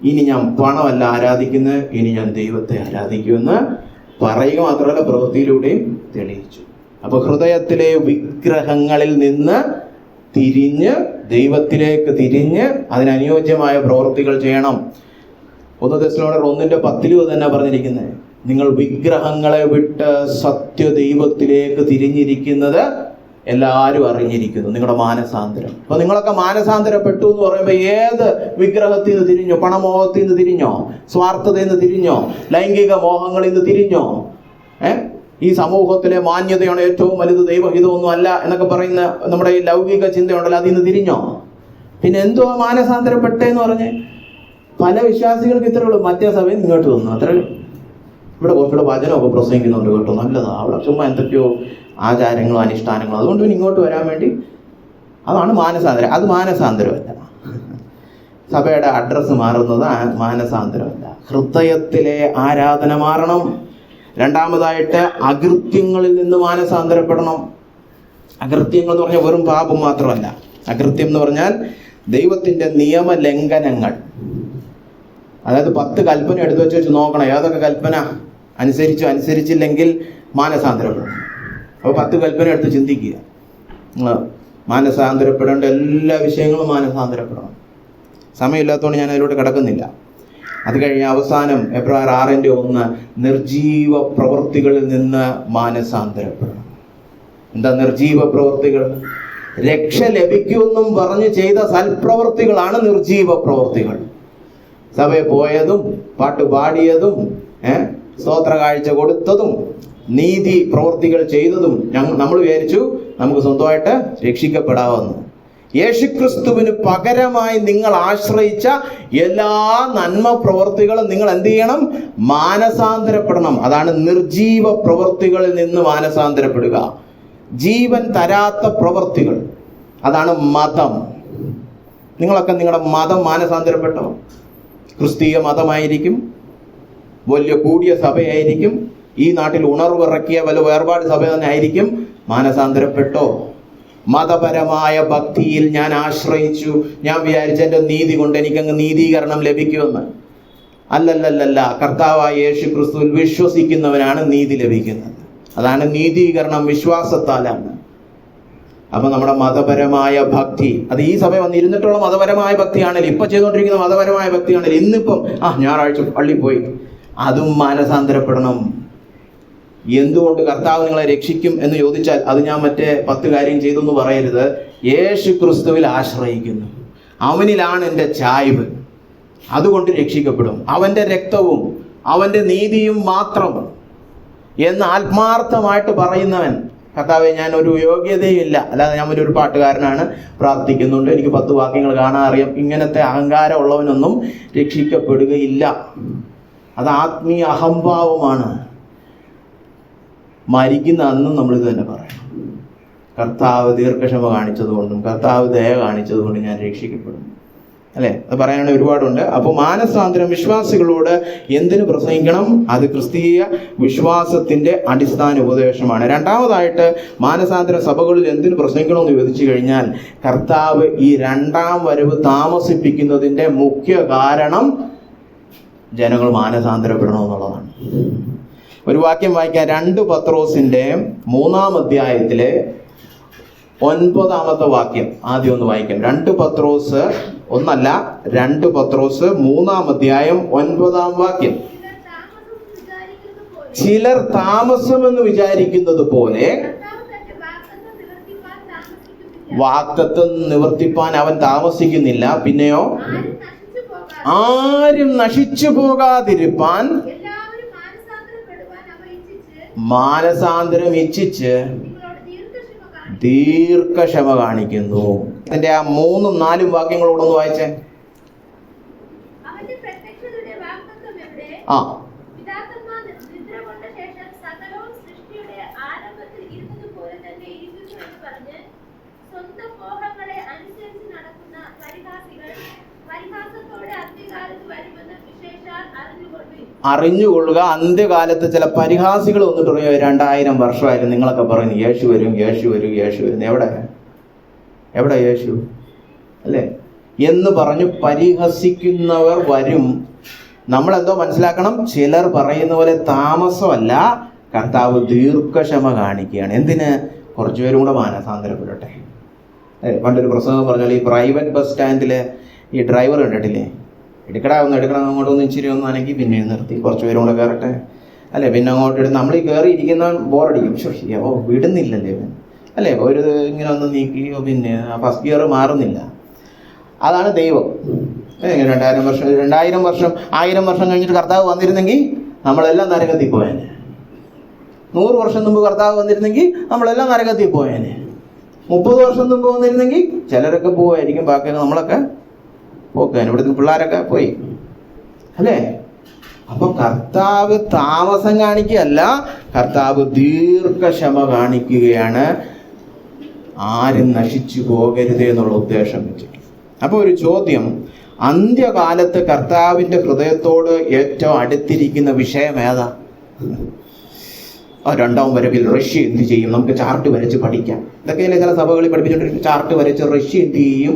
ഇനി ഞാൻ പണമല്ല ആരാധിക്കുന്നത്, ഇനി ഞാൻ ദൈവത്തെ ആരാധിക്കുമെന്ന് പറയുക മാത്രമല്ല പ്രവൃത്തിയിലൂടെയും തെളിയിച്ചു. അപ്പൊ ഹൃദയത്തിലെ വിഗ്രഹങ്ങളിൽ നിന്ന് തിരിഞ്ഞ് ദൈവത്തിലേക്ക് തിരിഞ്ഞ് അതിനനുയോജ്യമായ പ്രവൃത്തികൾ ചെയ്യണം. 1 തെസ്സലോനിക്കർ 1:10 തന്നെ പറഞ്ഞിരിക്കുന്നത്, നിങ്ങൾ വിഗ്രഹങ്ങളെ വിട്ട് സത്യദൈവത്തിലേക്ക് തിരിഞ്ഞിരിക്കുന്നത് എല്ലാവരും അറിഞ്ഞിരിക്കുന്നു, നിങ്ങളുടെ മാനസാന്തരം. അപ്പൊ നിങ്ങളൊക്കെ മാനസാന്തരപ്പെട്ടു എന്ന് പറയുമ്പോൾ ഏത് വിഗ്രഹത്തിൽ നിന്ന് തിരിഞ്ഞോ? പണമോഹത്തിൽ നിന്ന് തിരിഞ്ഞോ? സ്വാർത്ഥതയിൽ നിന്ന് തിരിഞ്ഞോ? ലൈംഗിക മോഹങ്ങളിൽ നിന്ന് തിരിഞ്ഞോ? ഈ സമൂഹത്തിലെ മാന്യതയാണ് ഏറ്റവും വലുത്, ദൈവഹിതമൊന്നും അല്ല എന്നൊക്കെ പറയുന്ന നമ്മുടെ ഈ ലൗകിക ചിന്തയുണ്ടല്ലോ, അതിൽ നിന്ന് തിരിഞ്ഞോ? പിന്നെ എന്തുവാ മാനസാന്തരപ്പെട്ടെന്ന് പറഞ്ഞ്? പല വിശ്വാസികൾക്ക് ഇത്രേ ഉള്ളൂ, മറ്റേ സഭയിൽ ഇങ്ങോട്ട് വന്നു അത്രേ. ഇവിടെ കുറച്ചുകൂടെ വചനമൊക്കെ പ്രസംഗിക്കുന്നുണ്ട് കേട്ടോ, നല്ലതാണ്. അവിടെ ചുമ്മാ എന്തൊക്കെയോ ആചാരങ്ങളും അനുഷ്ഠാനങ്ങളും, അതുകൊണ്ട് പിന്നെ ഇങ്ങോട്ട് വരാൻ വേണ്ടി. അതാണ് മാനസാന്തരം. അത് മാനസാന്തരമല്ല. സഭയുടെ അഡ്രസ്സ് മാറുന്നത് മാനസാന്തരമല്ല. ഹൃദയത്തിലെ ആരാധന മാറണം. രണ്ടാമതായിട്ട് അകൃത്യങ്ങളിൽ നിന്ന് മാനസാന്തരപ്പെടണം. അകൃത്യങ്ങൾ എന്ന് പറഞ്ഞാൽ വെറും പാപം മാത്രമല്ല. അകൃത്യം എന്ന് പറഞ്ഞാൽ ദൈവത്തിന്റെ നിയമലംഘനങ്ങൾ. അതായത് 10 കൽപ്പന എടുത്തു വെച്ച് നോക്കണം, ഏതൊക്കെ കൽപ്പന അനുസരിച്ചില്ലെങ്കിൽ മാനസാന്തരപ്പെടണം. അപ്പോൾ 10 കൽപ്പന എടുത്ത് ചിന്തിക്കുക. മാനസാന്തരപ്പെടേണ്ട എല്ലാ വിഷയങ്ങളും മാനസാന്തരപ്പെടണം. സമയമില്ലാത്തതുകൊണ്ട് ഞാൻ അതിലൂടെ കിടക്കുന്നില്ല. അത് കഴിഞ്ഞ് അവസാനം എബ്രായർ 6:1 നിർജീവ പ്രവൃത്തികളിൽ നിന്ന് മാനസാന്തരപ്പെടണം. എന്താ നിർജീവ പ്രവൃത്തികൾ? രക്ഷ ലഭിക്കുമെന്നും പറഞ്ഞ് ചെയ്ത സൽപ്രവൃത്തികളാണ് നിർജീവ പ്രവൃത്തികൾ. സഭയിൽ പോയതും പാട്ട് പാടിയതും സ്തോത്ര കാഴ്ച കൊടുത്തതും നീതി പ്രവൃത്തികൾ ചെയ്തതും നമ്മൾ വിചാരിച്ചു നമുക്ക് സ്വന്തമായിട്ട് രക്ഷിക്കപ്പെടാമെന്ന്. യേശുക്രിസ്തുവിന് പകരമായി നിങ്ങൾ ആശ്രയിച്ച എല്ലാ നന്മ പ്രവൃത്തികളും നിങ്ങൾ എന്ത് ചെയ്യണം? മാനസാന്തരപ്പെടണം. അതാണ് നിർജീവ പ്രവൃത്തികളിൽ നിന്ന് മാനസാന്തരപ്പെടുക. ജീവൻ തരാത്ത പ്രവൃത്തികൾ, അതാണ് മതം. നിങ്ങളൊക്കെ നിങ്ങളുടെ മതം മാനസാന്തരപ്പെട്ടോ? ക്രിസ്തീയ മതമായിരിക്കും, വലിയ കൂടിയ സഭയായിരിക്കും, ഈ നാട്ടിൽ ഉണർവിറക്കിയ വല്ല വേർപാട് സഭ തന്നെ ആയിരിക്കും. മാനസാന്തരപ്പെട്ടോ? മതപരമായ ഭക്തിയിൽ ഞാൻ ആശ്രയിച്ചു, ഞാൻ വിചാരിച്ച എൻ്റെ നീതി കൊണ്ട് എനിക്കങ്ങ് നീതീകരണം ലഭിക്കുമെന്ന്. അല്ലല്ലല്ല, കർത്താവായ യേശുക്രിസ്തുവിൽ വിശ്വസിക്കുന്നവനാണ് നീതി ലഭിക്കുന്നത്. അതാണ് നീതീകരണം, വിശ്വാസത്താലാണ്. അപ്പൊ നമ്മുടെ മതപരമായ ഭക്തി, അത് ഈ സഭ വന്നിരുന്നിട്ടുള്ള മതപരമായ ഭക്തിയാണല്ലോ, ഇപ്പൊ ചെയ്തുകൊണ്ടിരിക്കുന്ന മതപരമായ ഭക്തിയാണല്ലോ. ഇന്നിപ്പം ഞായറാഴ്ച പള്ളി പോയി, അതും മാനസാന്തരപ്പെടണം. എന്തുകൊണ്ട് കർത്താവ് നിങ്ങളെ രക്ഷിക്കും എന്ന് ചോദിച്ചാൽ അത് ഞാൻ മറ്റേ 10 കാര്യം ചെയ്തെന്ന് പറയരുത്. യേശു ക്രിസ്തുവിൽ ആശ്രയിക്കുന്നു, അവനിലാണ് എൻ്റെ ചായ്വ്, അതുകൊണ്ട് രക്ഷിക്കപ്പെടും. അവൻ്റെ രക്തവും അവൻ്റെ നീതിയും മാത്രം എന്ന് ആത്മാർത്ഥമായിട്ട് പറയുന്നവൻ, കർത്താവെ ഞാൻ ഒരു യോഗ്യതയില്ല, അല്ലാതെ ഞാൻ ഒരു പാട്ടുകാരനാണ്, പ്രാർത്ഥിക്കുന്നുണ്ട്, എനിക്ക് 10 വാക്യങ്ങൾ കാണാൻ അറിയാം, ഇങ്ങനത്തെ അഹങ്കാരം ഉള്ളവനൊന്നും രക്ഷിക്കപ്പെടുകയില്ല. അത് ആത്മീയ അഹംഭാവമാണ്. മരിക്കുന്ന അന്നും നമ്മളിത് തന്നെ പറയണം. കർത്താവ് ദീർഘക്ഷമ കാണിച്ചതുകൊണ്ടും കർത്താവ് ദയ കാണിച്ചതുകൊണ്ടും ഞാൻ രക്ഷിക്കപ്പെടും, അല്ലെ? അത് പറയാനാണെങ്കിൽ ഒരുപാടുണ്ട്. അപ്പോൾ മാനസാന്തരം വിശ്വാസികളോട് എന്തിനു പ്രസംഗിക്കണം? അത് ക്രിസ്തീയ വിശ്വാസത്തിന്റെ അടിസ്ഥാന ഉപദേശമാണ്. രണ്ടാമതായിട്ട് മാനസാന്തര സഭകളിൽ എന്തിനു പ്രസംഗിക്കണമെന്ന് ചോദിച്ചു കഴിഞ്ഞാൽ, കർത്താവ് ഈ 2ാം വരവ് താമസിപ്പിക്കുന്നതിന്റെ മുഖ്യ കാരണം ജനങ്ങൾ മാനസാന്തരപ്പെടണമെന്നുള്ളതാണ്. ഒരു വാക്യം വായിക്കാം. 2 പത്രോസിന്റെ 3-ാം അധ്യായത്തിലെ 9-ാമത്തെ വാക്യം ആദ്യം ഒന്ന് വായിക്കാം. 2 പത്രോസ് 3-ാം അധ്യായം 9-ാം വാക്യം. ചിലർ താമസമെന്ന് വിചാരിക്കുന്നത് പോലെ വാഗ്ദത്തം നിവർത്തിപ്പാൻ അവൻ താമസിക്കുന്നില്ല. പിന്നെയോ ആരും നശിച്ചു പോകാതെ ആരും നശിച്ചു പോകാതിരിപ്പാൻ എല്ലാവരും മാനസാന്തരപ്പെടുവാൻ അവൻ ഇച്ഛിച്ച് മാനസാന്തരം ഇച്ഛിച്ച് നിങ്ങളോട് ദീർഘക്ഷമ കാണിച്ചു. ദീർഘക്ഷമ കാണിക്കുന്നു. അതിന്റെ ആ 3ഉം 4ഉം വാക്യങ്ങളോടൊന്ന് വായിച്ചേ. അവന്റെ പ്രത്യക്ഷതയുടെ വാഗ്ദത്തം എവിടെ? ആ പിതാക്കന്മാർ നിദ്ര കൊണ്ട ശേഷം സകലവും സൃഷ്ടിയുടെ ആരംഭത്തിൽ ഇരുന്നതുപോലെ തന്നെ ഇരിക്കുന്നു എന്ന് പറഞ്ഞ് സ്വന്തം മോഹങ്ങളെ അനുസരിച്ച് നടക്കുന്ന പരിഹാസത്തോടെ അന്ത്യകാലത്ത് വരുമെന്ന് വിശേഷാൽ അറിഞ്ഞുകൊള്ളുക. അന്ത്യകാലത്ത് ചില പരിഹാസികൾ വന്നിട്ട് പറയും 2000 വർഷമായാലും നിങ്ങളൊക്കെ പറയുന്നു യേശു വരും, യേശു വരും, യേശു വരും. എവിടെ യേശു അല്ലേ എന്ന് പറഞ്ഞു പരിഹസിക്കുന്നവർ വരും. നമ്മളെന്തോ മനസ്സിലാക്കണം, ചിലർ പറയുന്ന പോലെ താമസമല്ല, കർത്താവ് ദീർഘക്ഷമ കാണിക്കുകയാണ്. എന്തിന്? കുറച്ചുപേരും കൂടെ മാനസാന്തരപ്പെടട്ടെ. പണ്ടൊരു പ്രസംഗം പറഞ്ഞാൽ ഈ പ്രൈവറ്റ് ബസ് സ്റ്റാൻഡില് ഈ ഡ്രൈവർ കണ്ടിട്ടില്ലേ, എടുക്കണം അങ്ങോട്ടൊന്ന് ഇച്ചിരി ഒന്ന് അനക്കി പിന്നെ നിർത്തി കുറച്ചുപേരും കൂടെ കയറട്ടെ അല്ലേ, പിന്നെ അങ്ങോട്ട് നമ്മൾ ഈ കയറി ഇരിക്കുന്നവൻ ബോറടിക്കും. ഓ വിടുന്നില്ലല്ലേ അല്ലേ, ഒരു ഇങ്ങനെ ഒന്ന് നീക്കിയോ പിന്നെ ഫസ്റ്റ് ഗിയർ മാറുന്നില്ല. അതാണ് ദൈവം. 2000 വർഷം 1000 വർഷം കഴിഞ്ഞിട്ട് കർത്താവ് വന്നിരുന്നെങ്കിൽ നമ്മളെല്ലാം നരകത്തിൽ പോയേനെ. 100 വർഷം മുമ്പ് കർത്താവ് വന്നിരുന്നെങ്കിൽ നമ്മളെല്ലാം നരകത്തിൽ പോയേനെ. 30 വർഷം മുമ്പ് വന്നിരുന്നെങ്കിൽ ചിലരൊക്കെ പോവായിരിക്കും, ബാക്കിയൊക്കെ നമ്മളൊക്കെ പോക്കാൻ. ഇവിടുത്തെ പിള്ളേരൊക്കെ പോയി അല്ലേ. അപ്പൊ കർത്താവ് താമസം കാണിക്കുകയല്ല, കർത്താവ് ദീർഘക്ഷമ കാണിക്കുകയാണ്, ആരും നശിച്ചു പോകരുത് എന്നുള്ള ഉദ്ദേശം വെച്ചിട്ട്. അപ്പൊ ഒരു ചോദ്യം, അന്ത്യകാലത്ത് കർത്താവിന്റെ ഹൃദയത്തോട് ഏറ്റവും അടുത്തിരിക്കുന്ന വിഷയം ഏതാ? 2ാം വരവിൽ റഷ്യ എന്ത് ചെയ്യും? നമുക്ക് ചാർട്ട് വരച്ച് പഠിക്കാം. ഇതൊക്കെയല്ലേ ചില സഭകളിൽ പഠിപ്പിച്ചുകൊണ്ടിരിക്കും. ചാർട്ട് വരച്ച് റഷ്യ എന്ത് ചെയ്യും,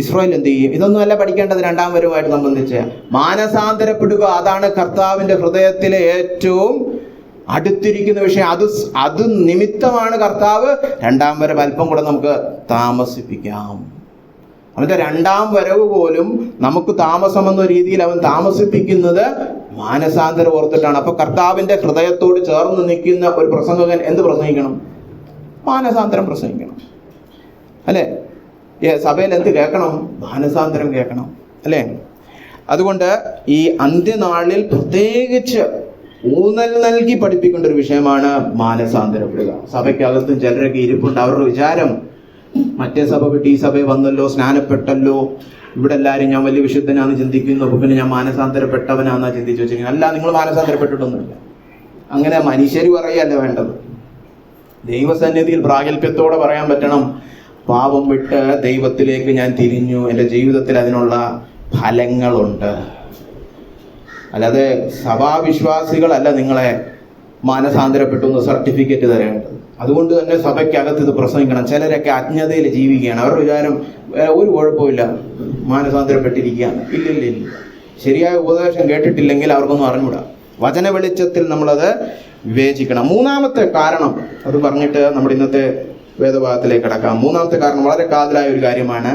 ഇസ്രായേൽ എന്ത് ചെയ്യും? ഇതൊന്നും അല്ല പഠിക്കേണ്ടത്. 2ാം വരവുമായിട്ട് സംബന്ധിച്ച് മാനസാന്തരപ്പെടുക, അതാണ് കർത്താവിന്റെ ഹൃദയത്തിലെ ഏറ്റവും അടുത്തിരിക്കുന്ന വിഷയം. അത് നിമിത്തമാണ് കർത്താവ് 2ാം വരവ് അല്പം കൂടെ നമുക്ക് താമസിപ്പിക്കാം. അവന്റെ 2ാം വരവ് പോലും നമുക്ക് താമസമെന്ന രീതിയിൽ അവൻ താമസിപ്പിക്കുന്നത് മാനസാന്തരം ഓർത്തിട്ടാണ്. അപ്പൊ കർത്താവിന്റെ ഹൃദയത്തോട് ചേർന്ന് നിൽക്കുന്ന ഒരു പ്രസംഗകൻ എന്ത് പ്രസംഗിക്കണം? മാനസാന്തരം പ്രസംഗിക്കണം അല്ലേ. സഭയിൽ എന്ത് കേൾക്കണം? മാനസാന്തരം കേൾക്കണം അല്ലേ. അതുകൊണ്ട് ഈ അന്ത്യനാളിൽ പ്രത്യേകിച്ച് ഊന്നൽ നൽകി പഠിപ്പിക്കേണ്ട ഒരു വിഷയമാണ് മാനസാന്തരപ്പെടുക. സഭയ്ക്കകത്തും ചിലരൊക്കെ ഇരിപ്പുണ്ട്, അവരുടെ വിചാരം മറ്റേ സഭ വിട്ട് ഈ സഭയിൽ വന്നല്ലോ, സ്നാനപ്പെട്ടല്ലോ, ഇവിടെ എല്ലാവരും ഞാൻ വലിയ വിശുദ്ധനാന്ന് ചിന്തിക്കുന്നു, അപ്പൊ പിന്നെ ഞാൻ മാനസാന്തരപ്പെട്ടവനാന്നാ ചിന്തിച്ചു വെച്ചിരിക്കുന്നത്. അല്ല, നിങ്ങൾ മാനസാന്തരപ്പെട്ടിട്ടൊന്നുമില്ല. അങ്ങനെ മനുഷ്യര് പറയല്ല വേണ്ടത്. ദൈവസന്നിധിയിൽ പ്രാഗൽഭ്യത്തോടെ പറയാൻ പറ്റണം, പാപം വിട്ട് ദൈവത്തിലേക്ക് ഞാൻ തിരിഞ്ഞു, എൻ്റെ ജീവിതത്തിൽ അതിനുള്ള ഫലങ്ങളുണ്ട്. അല്ലാതെ സഭാവിശ്വാസികളല്ല നിങ്ങളെ മാനസാന്തരപ്പെട്ടു എന്ന് സർട്ടിഫിക്കറ്റ് തരേണ്ടത്. അതുകൊണ്ട് തന്നെ സഭയ്ക്കകത്ത് ഇത് പ്രസംഗിക്കണം. ചിലരൊക്കെ അജ്ഞതയിൽ ജീവിക്കുകയാണ്. അവരുടെ വിചാരം ഒരു കുഴപ്പമില്ല, മാനസാന്തരപ്പെട്ടിരിക്കുകയാണ്. ഇല്ലില്ല, ശരിയായ ഉപദേശം കേട്ടിട്ടില്ലെങ്കിൽ അവർക്കൊന്നും അറിഞ്ഞൂടാ. വചന വെളിച്ചത്തിൽ നമ്മളത് വിവേചിക്കണം. 3ാമത്തെ കാരണം അത് പറഞ്ഞിട്ട് നമ്മുടെ ഇന്നത്തെ വേദഭാഗത്തിലേക്ക് കടക്കാം. 3ാമത്തെ കാരണം വളരെ കാതലായ ഒരു കാര്യമാണ്.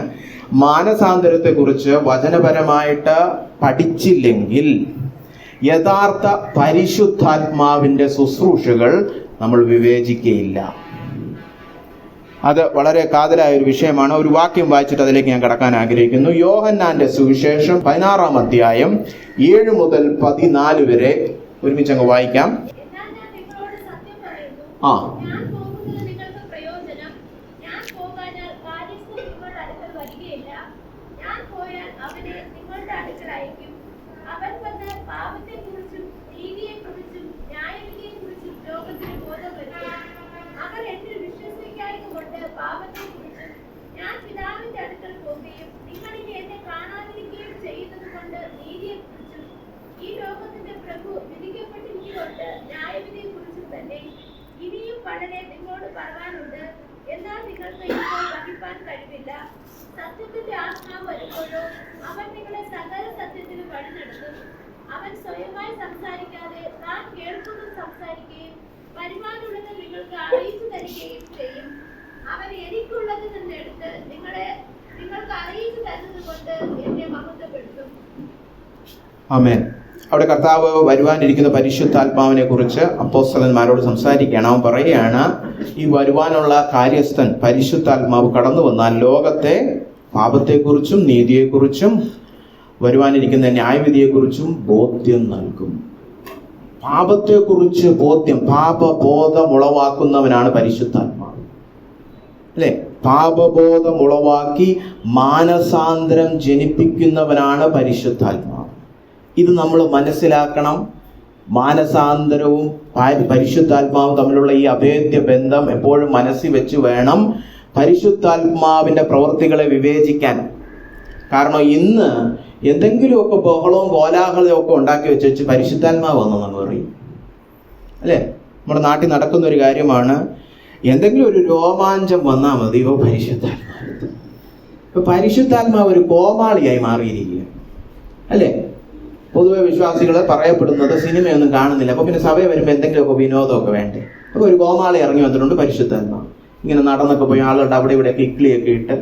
മാനസാന്തരത്തെക്കുറിച്ച് വചനപരമായിട്ട് പഠിച്ചില്ലെങ്കിൽ യഥാർത്ഥ പരിശുദ്ധാത്മാവിന്റെ ശുശ്രൂഷകൾ നമ്മൾ വിവേചിക്കുകയില്ല. അത് വളരെ കാതലായ ഒരു വിഷയമാണ്. ഒരു വാക്യം വായിച്ചിട്ട് അതിലേക്ക് ഞാൻ കടക്കാൻ ആഗ്രഹിക്കുന്നു. യോഹന്നാന്റെ സുവിശേഷം 16-ാം അധ്യായം 7 മുതൽ 14 വരെ ഒരുമിച്ചങ്ങ് വായിക്കാം. ആ സത്യത്തിന്റെ ആത്മാവ് വരുമ്പോഴോ അവൻ നിങ്ങളെ സകല സത്യത്തിലും വഴി നടത്തും. അവൻ സ്വയമായി സംസാരിക്കാതെ താൻ കേൾക്കുന്നത് സംസാരിക്കുകയും വരുവാനുള്ളത് നിങ്ങൾക്ക് അറിയിച്ചു തരികയും ചെയ്യും. അവൻ എനിക്കുള്ളത് നിന്നെടുത്ത് നിങ്ങൾക്ക് അറിയിച്ചു തരുന്നത് കൊണ്ട് എന്നെ മഹത്വപ്പെടുത്തും. ആമേൻ. അവിടെ കർത്താവ് വരുവാനിരിക്കുന്ന പരിശുദ്ധാത്മാവിനെ കുറിച്ച് അപ്പോസ്തലന്മാരോട് സംസാരിക്കുകയാണ്. അവൻ പറയുകയാണ്, ഈ വരുവാനുള്ള കാര്യസ്ഥൻ പരിശുദ്ധാത്മാവ് കടന്നു വന്നാൽ ലോകത്തെ പാപത്തെക്കുറിച്ചും നീതിയെക്കുറിച്ചും വരുവാനിരിക്കുന്ന ന്യായവിധിയെക്കുറിച്ചും ബോധ്യം നൽകും. പാപത്തെക്കുറിച്ച് ബോധ്യം, പാപബോധം ഉളവാക്കുന്നവനാണ് പരിശുദ്ധാത്മാവ്, അല്ലേ? പാപബോധം ഉളവാക്കി മാനസാന്തരം ജനിപ്പിക്കുന്നവനാണ് പരിശുദ്ധാത്മാവ്. ഇത് നമ്മൾ മനസ്സിലാക്കണം. മാനസാന്തരവും പരിശുദ്ധാത്മാവും തമ്മിലുള്ള ഈ അഭേദ്യ ബന്ധം എപ്പോഴും മനസ്സിൽ വെച്ച് വേണം പരിശുദ്ധാത്മാവിൻ്റെ പ്രവൃത്തികളെ വിവേചിക്കാൻ. കാരണം ഇന്ന് എന്തെങ്കിലുമൊക്കെ ബഹളവും കോലാഹലവും ഒക്കെ ഉണ്ടാക്കി വെച്ച് പരിശുദ്ധാത്മാവ് വന്നു നമ്മൾ പറയും, അല്ലേ? നമ്മുടെ നാട്ടിൽ നടക്കുന്ന ഒരു കാര്യമാണ്, എന്തെങ്കിലും ഒരു രോമാഞ്ചം വന്നാൽ മതിയോ പരിശുദ്ധാത്മാവ്. ഇപ്പൊ പരിശുദ്ധാത്മാവ് ഒരു കോമാളിയായി മാറിയിരിക്കുക, അല്ലേ? പൊതുവെ വിശ്വാസികൾ പറയപ്പെടുന്നത് സിനിമയൊന്നും കാണുന്നില്ല, അപ്പൊ പിന്നെ സഭയിൽ വരുമ്പോൾ എന്തെങ്കിലുമൊക്കെ വിനോദമൊക്കെ വേണ്ടേ. അപ്പൊ ഒരു കോമാളി ഇറങ്ങി വന്നിട്ടുണ്ട് പരിശുദ്ധാത്മാവ്. ഇങ്ങനെ നടന്നൊക്കെ പോയി ആളുകളുടെ അവിടെ ഇവിടെ കിക്ലിയൊക്കെ ഇട്ട്,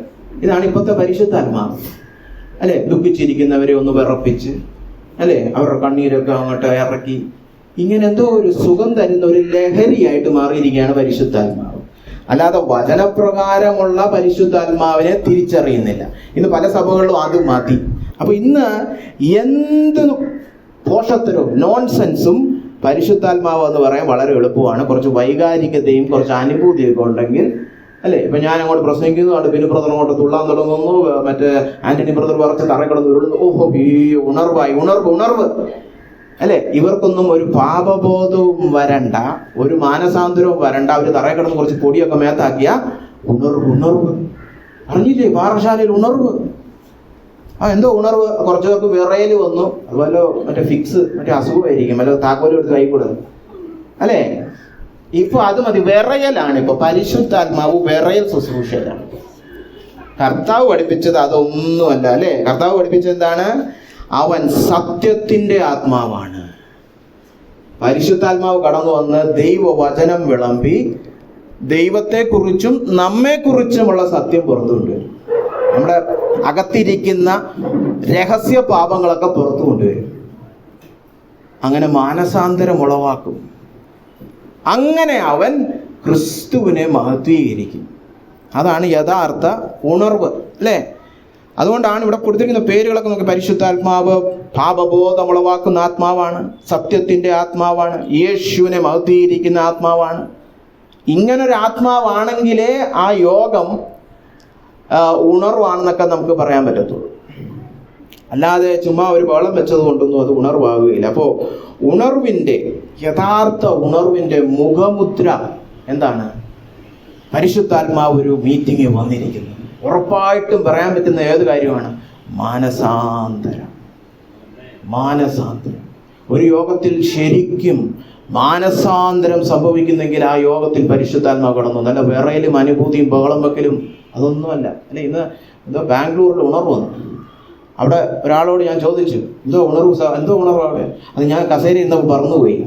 ഇതാണ് ഇപ്പോഴത്തെ പരിശുദ്ധാത്മാവ്, അല്ലെ? ദുഃഖിച്ചിരിക്കുന്നവരെ ഒന്ന് വിറപ്പിച്ച്, അല്ലെ? അവരുടെ കണ്ണീരൊക്കെ അങ്ങോട്ട് ഇറക്കി, ഇങ്ങനെ എന്തോ ഒരു സുഖം തരുന്ന ഒരു ലഹരിയായിട്ട് മാറിയിരിക്കുകയാണ് പരിശുദ്ധാത്മാവ്. അല്ലാതെ വചനപ്രകാരമുള്ള പരിശുദ്ധാത്മാവിനെ തിരിച്ചറിയുന്നില്ല. ഇന്ന് പല സഭകളിലും അത് മതി. അപ്പൊ ഇന്ന് എന്ത് പോഷത്തരവും നോൺസെൻസും പരിശുദ്ധാത്മാവ് എന്ന് പറയാൻ വളരെ എളുപ്പമാണ്. കുറച്ച് വൈകാരികതയും കുറച്ച് അനുഭൂതിയൊക്കെ ഉണ്ടെങ്കിൽ, അല്ലേ? ഇപ്പൊ ഞാൻ അങ്ങോട്ട് പ്രസംഗിക്കുന്നു, ബിനു ബ്രദർ അങ്ങോട്ട് തുള്ളാൻ തുടങ്ങുന്നു, മറ്റേ ആന്റണി ബ്രദർ പറച്ച് തറക്കിടന്ന് ഉരുളുന്നു, ഓഹോ ഈ ഉണർവായി, ഉണർവ്, അല്ലെ? ഇവർക്കൊന്നും ഒരു പാപബോധവും വരണ്ട, ഒരു മാനസാന്തരവും വരണ്ട. അവർ തറയിൽ കിടന്ന് കുറച്ച് പൊടിയൊക്കെ മേത്താക്കിയ ഉണർവ് പറഞ്ഞില്ലേ? പാറശാലയിൽ ഉണർവ്. എന്തോ ഉണർവ്. കുറച്ചു പേർക്ക് വിറയൽ വന്നു, അതുപോലെ മറ്റേ ഫിക്സ്, മറ്റേ അസുഖമായിരിക്കും, അല്ല താക്കോലും എടുത്ത് കൈ കൊടുക്കും, അല്ലേ? ഇപ്പൊ അത് മതി, വിറയലാണ്. ഇപ്പൊ പരിശുദ്ധാത്മാവ് വിറയൽ ശുശ്രൂഷയിലാണ്. കർത്താവ് പഠിപ്പിച്ചത് അതൊന്നുമല്ല, അല്ലേ? കർത്താവ് പഠിപ്പിച്ചത് എന്താണ്? അവൻ സത്യത്തിന്റെ ആത്മാവാണ്. പരിശുദ്ധാത്മാവ് കടന്നു വന്ന് ദൈവവചനം വിളമ്പി ദൈവത്തെക്കുറിച്ചും നമ്മെക്കുറിച്ചുമുള്ള സത്യം പുറത്തുകൊണ്ടുവരും. നമ്മുടെ അകത്തിരിക്കുന്ന രഹസ്യ പാപങ്ങളൊക്കെ പുറത്തു കൊണ്ടുവരും. അങ്ങനെ മാനസാന്തരം ഉളവാക്കും. അങ്ങനെ അവൻ ക്രിസ്തുവിനെ മഹത്വീകരിക്കും. അതാണ് യഥാർത്ഥ ഉണർവ്, അല്ലേ? അതുകൊണ്ടാണ് ഇവിടെ കൊടുത്തിരിക്കുന്ന പേരുകളൊക്കെ നമുക്ക് പരിശുദ്ധാത്മാവ് പാപബോധം ഉളവാക്കുന്ന ആത്മാവാണ്, സത്യത്തിന്റെ ആത്മാവാണ്, യേശുവിനെ മഹത്വീകരിക്കുന്ന ആത്മാവാണ്. ഇങ്ങനൊരു ആത്മാവാണെങ്കിലേ ആ യോഗം ഉണർവാണെന്നൊക്കെ നമുക്ക് പറയാൻ പറ്റത്തുള്ളൂ. അല്ലാതെ ചുമ്മാ ഒരു ബഹളം വെച്ചത് കൊണ്ടൊന്നും അത് ഉണർവാകുകയില്ല. അപ്പോൾ ഉണർവിൻ്റെ യഥാർത്ഥ ഉണർവിൻ്റെ മുഖമുദ്ര എന്താണ്? പരിശുദ്ധാത്മാവ് ഒരു മീറ്റിംഗ് വന്നിരിക്കുന്നു. ഉറപ്പായിട്ടും പറയാൻ പറ്റുന്ന ഏത് കാര്യമാണ്? മാനസാന്തരം. ഒരു യോഗത്തിൽ ശരിക്കും മാനസാന്തരം സംഭവിക്കുന്നെങ്കിൽ ആ യോഗത്തിൽ പരിശുദ്ധാത്മാവ് കടന്നു. നല്ല വിറയലും അനുഭൂതിയും ബഹളം വെക്കലും അതൊന്നുമല്ല, അല്ലെ? ഇന്ന് എന്തോ ബാംഗ്ലൂരിൽ ഉണർവ് വന്നു. അവിടെ ഒരാളോട് ഞാൻ ചോദിച്ചു, എന്തോ ഉണർവ് അവിടെ? അത് ഞാൻ കസേര ഇരുന്നപ്പോൾ പറന്നുപോയി.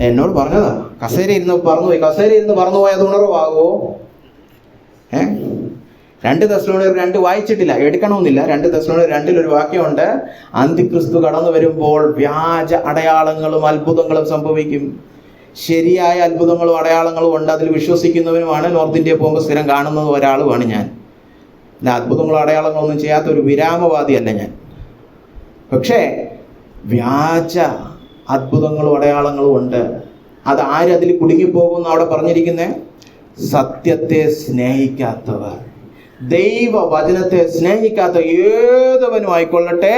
എന്നോട് പറഞ്ഞതാ, കസേര ഇരുന്നപ്പോൾ പറന്നുപോയി. കസേര ഇരുന്ന് പറന്നുപോയി, അത് ഉണർവാകുമോ? 2 തെസ്സലോനിക്കർ 2 വായിച്ചിട്ടില്ല, എടുക്കണമെന്നില്ല. 2 തെസ്സലോനിക്കർ 2 ഒരു വാക്യമുണ്ട്, അന്തിക്രിസ്തു കടന്നു വരുമ്പോൾ വ്യാജ അടയാളങ്ങളും അത്ഭുതങ്ങളും സംഭവിക്കും. ശരിയായ അത്ഭുതങ്ങളും അടയാളങ്ങളും ഉണ്ട്, അതിൽ വിശ്വസിക്കുന്നവനുമാണ്. നോർത്ത് ഇന്ത്യ പോകുമ്പോൾ സ്ഥിരം കാണുന്നത് ഒരാളുമാണ് ഞാൻ. അല്ല, അത്ഭുതങ്ങളും അടയാളങ്ങളൊന്നും ചെയ്യാത്തൊരു വിരാമവാദിയല്ല ഞാൻ. പക്ഷേ വ്യാജ അത്ഭുതങ്ങളും അടയാളങ്ങളും ഉണ്ട്. അത് ആരതിൽ കുടുങ്ങിപ്പോകുമെന്ന് അവിടെ പറഞ്ഞിരിക്കുന്നത്? സത്യത്തെ സ്നേഹിക്കാത്തവർ, ദൈവവചനത്തെ സ്നേഹിക്കാത്ത ഏതവനും ആയിക്കൊള്ളട്ടെ,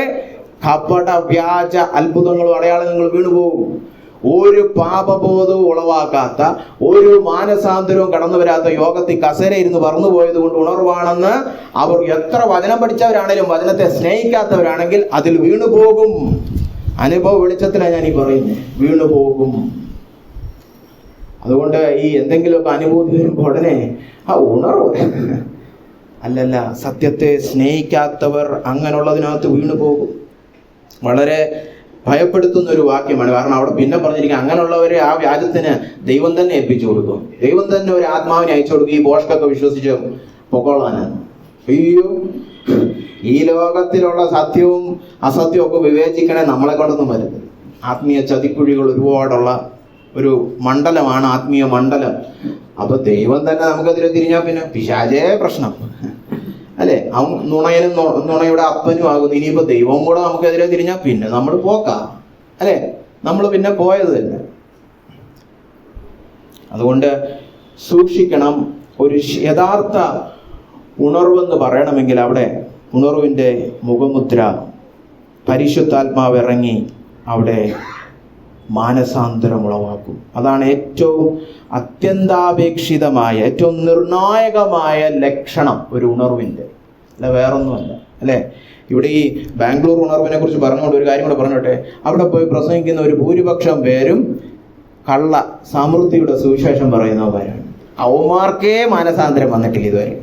കപട വ്യാജ അത്ഭുതങ്ങളും അടയാളങ്ങളും വീണുപോകും. ഒരു പാപബോധവും ഉളവാക്കാത്ത, ഒരു മാനസാന്തരവും കടന്നു വരാത്ത യോഗത്തിൽ കസേര ഇരുന്ന് പറന്നുപോയത് കൊണ്ട് ഉണർവാണെന്ന് അവർ എത്ര വചനം പഠിച്ചവരാണെങ്കിലും വചനത്തെ സ്നേഹിക്കാത്തവരാണെങ്കിൽ അതിൽ വീണുപോകും. അനുഭവ വെളിച്ചത്തിലാണ് ഞാൻ ഈ പറയുന്നത്, വീണുപോകും. അതുകൊണ്ട് ഈ എന്തെങ്കിലുമൊക്കെ അനുഭൂതി വരുമ്പോൾ ഉടനെ ആ ഉണർവ് അല്ലല്ല, സത്യത്തെ സ്നേഹിക്കാത്തവർ അങ്ങനെയുള്ളതിനകത്ത് വീണുപോകും. വളരെ ഭയപ്പെടുത്തുന്ന ഒരു വാക്യമാണ്. കാരണം അവിടെ പിന്നെ പറഞ്ഞിരിക്കുക, അങ്ങനെയുള്ളവരെ ആ വ്യാജത്തിന് ദൈവം തന്നെ ഏൽപ്പിച്ചു കൊടുക്കും. ദൈവം തന്നെ ഒരു ആത്മാവിനെ അയച്ചു കൊടുക്കും, ഈ ബോഷ്കൊക്കെ വിശ്വസിച്ച് പൊക്കോളാനാണ്. അയ്യോ, ഈ ലോകത്തിലുള്ള സത്യവും അസത്യവും ഒക്കെ വിവേചിക്കണേ നമ്മളെ കൊണ്ടൊന്നും വരുന്നത്. ആത്മീയ ചതിക്കുഴികൾ ഒരുപാടുള്ള ഒരു മണ്ഡലമാണ് ആത്മീയ മണ്ഡലം. അപ്പൊ ദൈവം തന്നെ നമുക്കെതിരെ തിരിഞ്ഞാൽ പിന്നെ പിശാചേ പ്രശ്നം അല്ലെ? അവൻ നുണയനും നുണയുടെ അപ്പനും ആകുന്നു. ഇനിയിപ്പോ ദൈവവും കൂടെ നമുക്കെതിരെ തിരിഞ്ഞാൽ പിന്നെ നമ്മൾ പോക്കാ അല്ലെ? നമ്മൾ പിന്നെ പോയത് തന്നെ. അതുകൊണ്ട് സൂക്ഷിക്കണം. ഒരു യഥാർത്ഥ ഉണർവെന്ന് പറയണമെങ്കിൽ അവിടെ ഉണർവിൻ്റെ മുഖമുദ്ര പരിശുദ്ധാത്മാവ് ഇറങ്ങി അവിടെ മാനസാന്തരം ഉളവാക്കും. അതാണ് ഏറ്റവും അത്യന്താപേക്ഷിതമായ, ഏറ്റവും നിർണായകമായ ലക്ഷണം ഒരു ഉണർവിൻ്റെ. അല്ല, വേറൊന്നുമല്ല അല്ലേ? ഇവിടെ ഈ ബാംഗ്ലൂർ ഉണർവിനെ കുറിച്ച് പറഞ്ഞുകൊണ്ട് ഒരു കാര്യം കൂടെ പറഞ്ഞോട്ടെ. അവിടെ പോയി പ്രസംഗിക്കുന്ന ഒരു ഭൂരിപക്ഷം പേരും കള്ള സമൃദ്ധിയുടെ സുവിശേഷം പറയുന്നവരാണ്. അവന്മാർക്കേ മാനസാന്തരം വന്നിട്ടില്ല ഇതുവരെ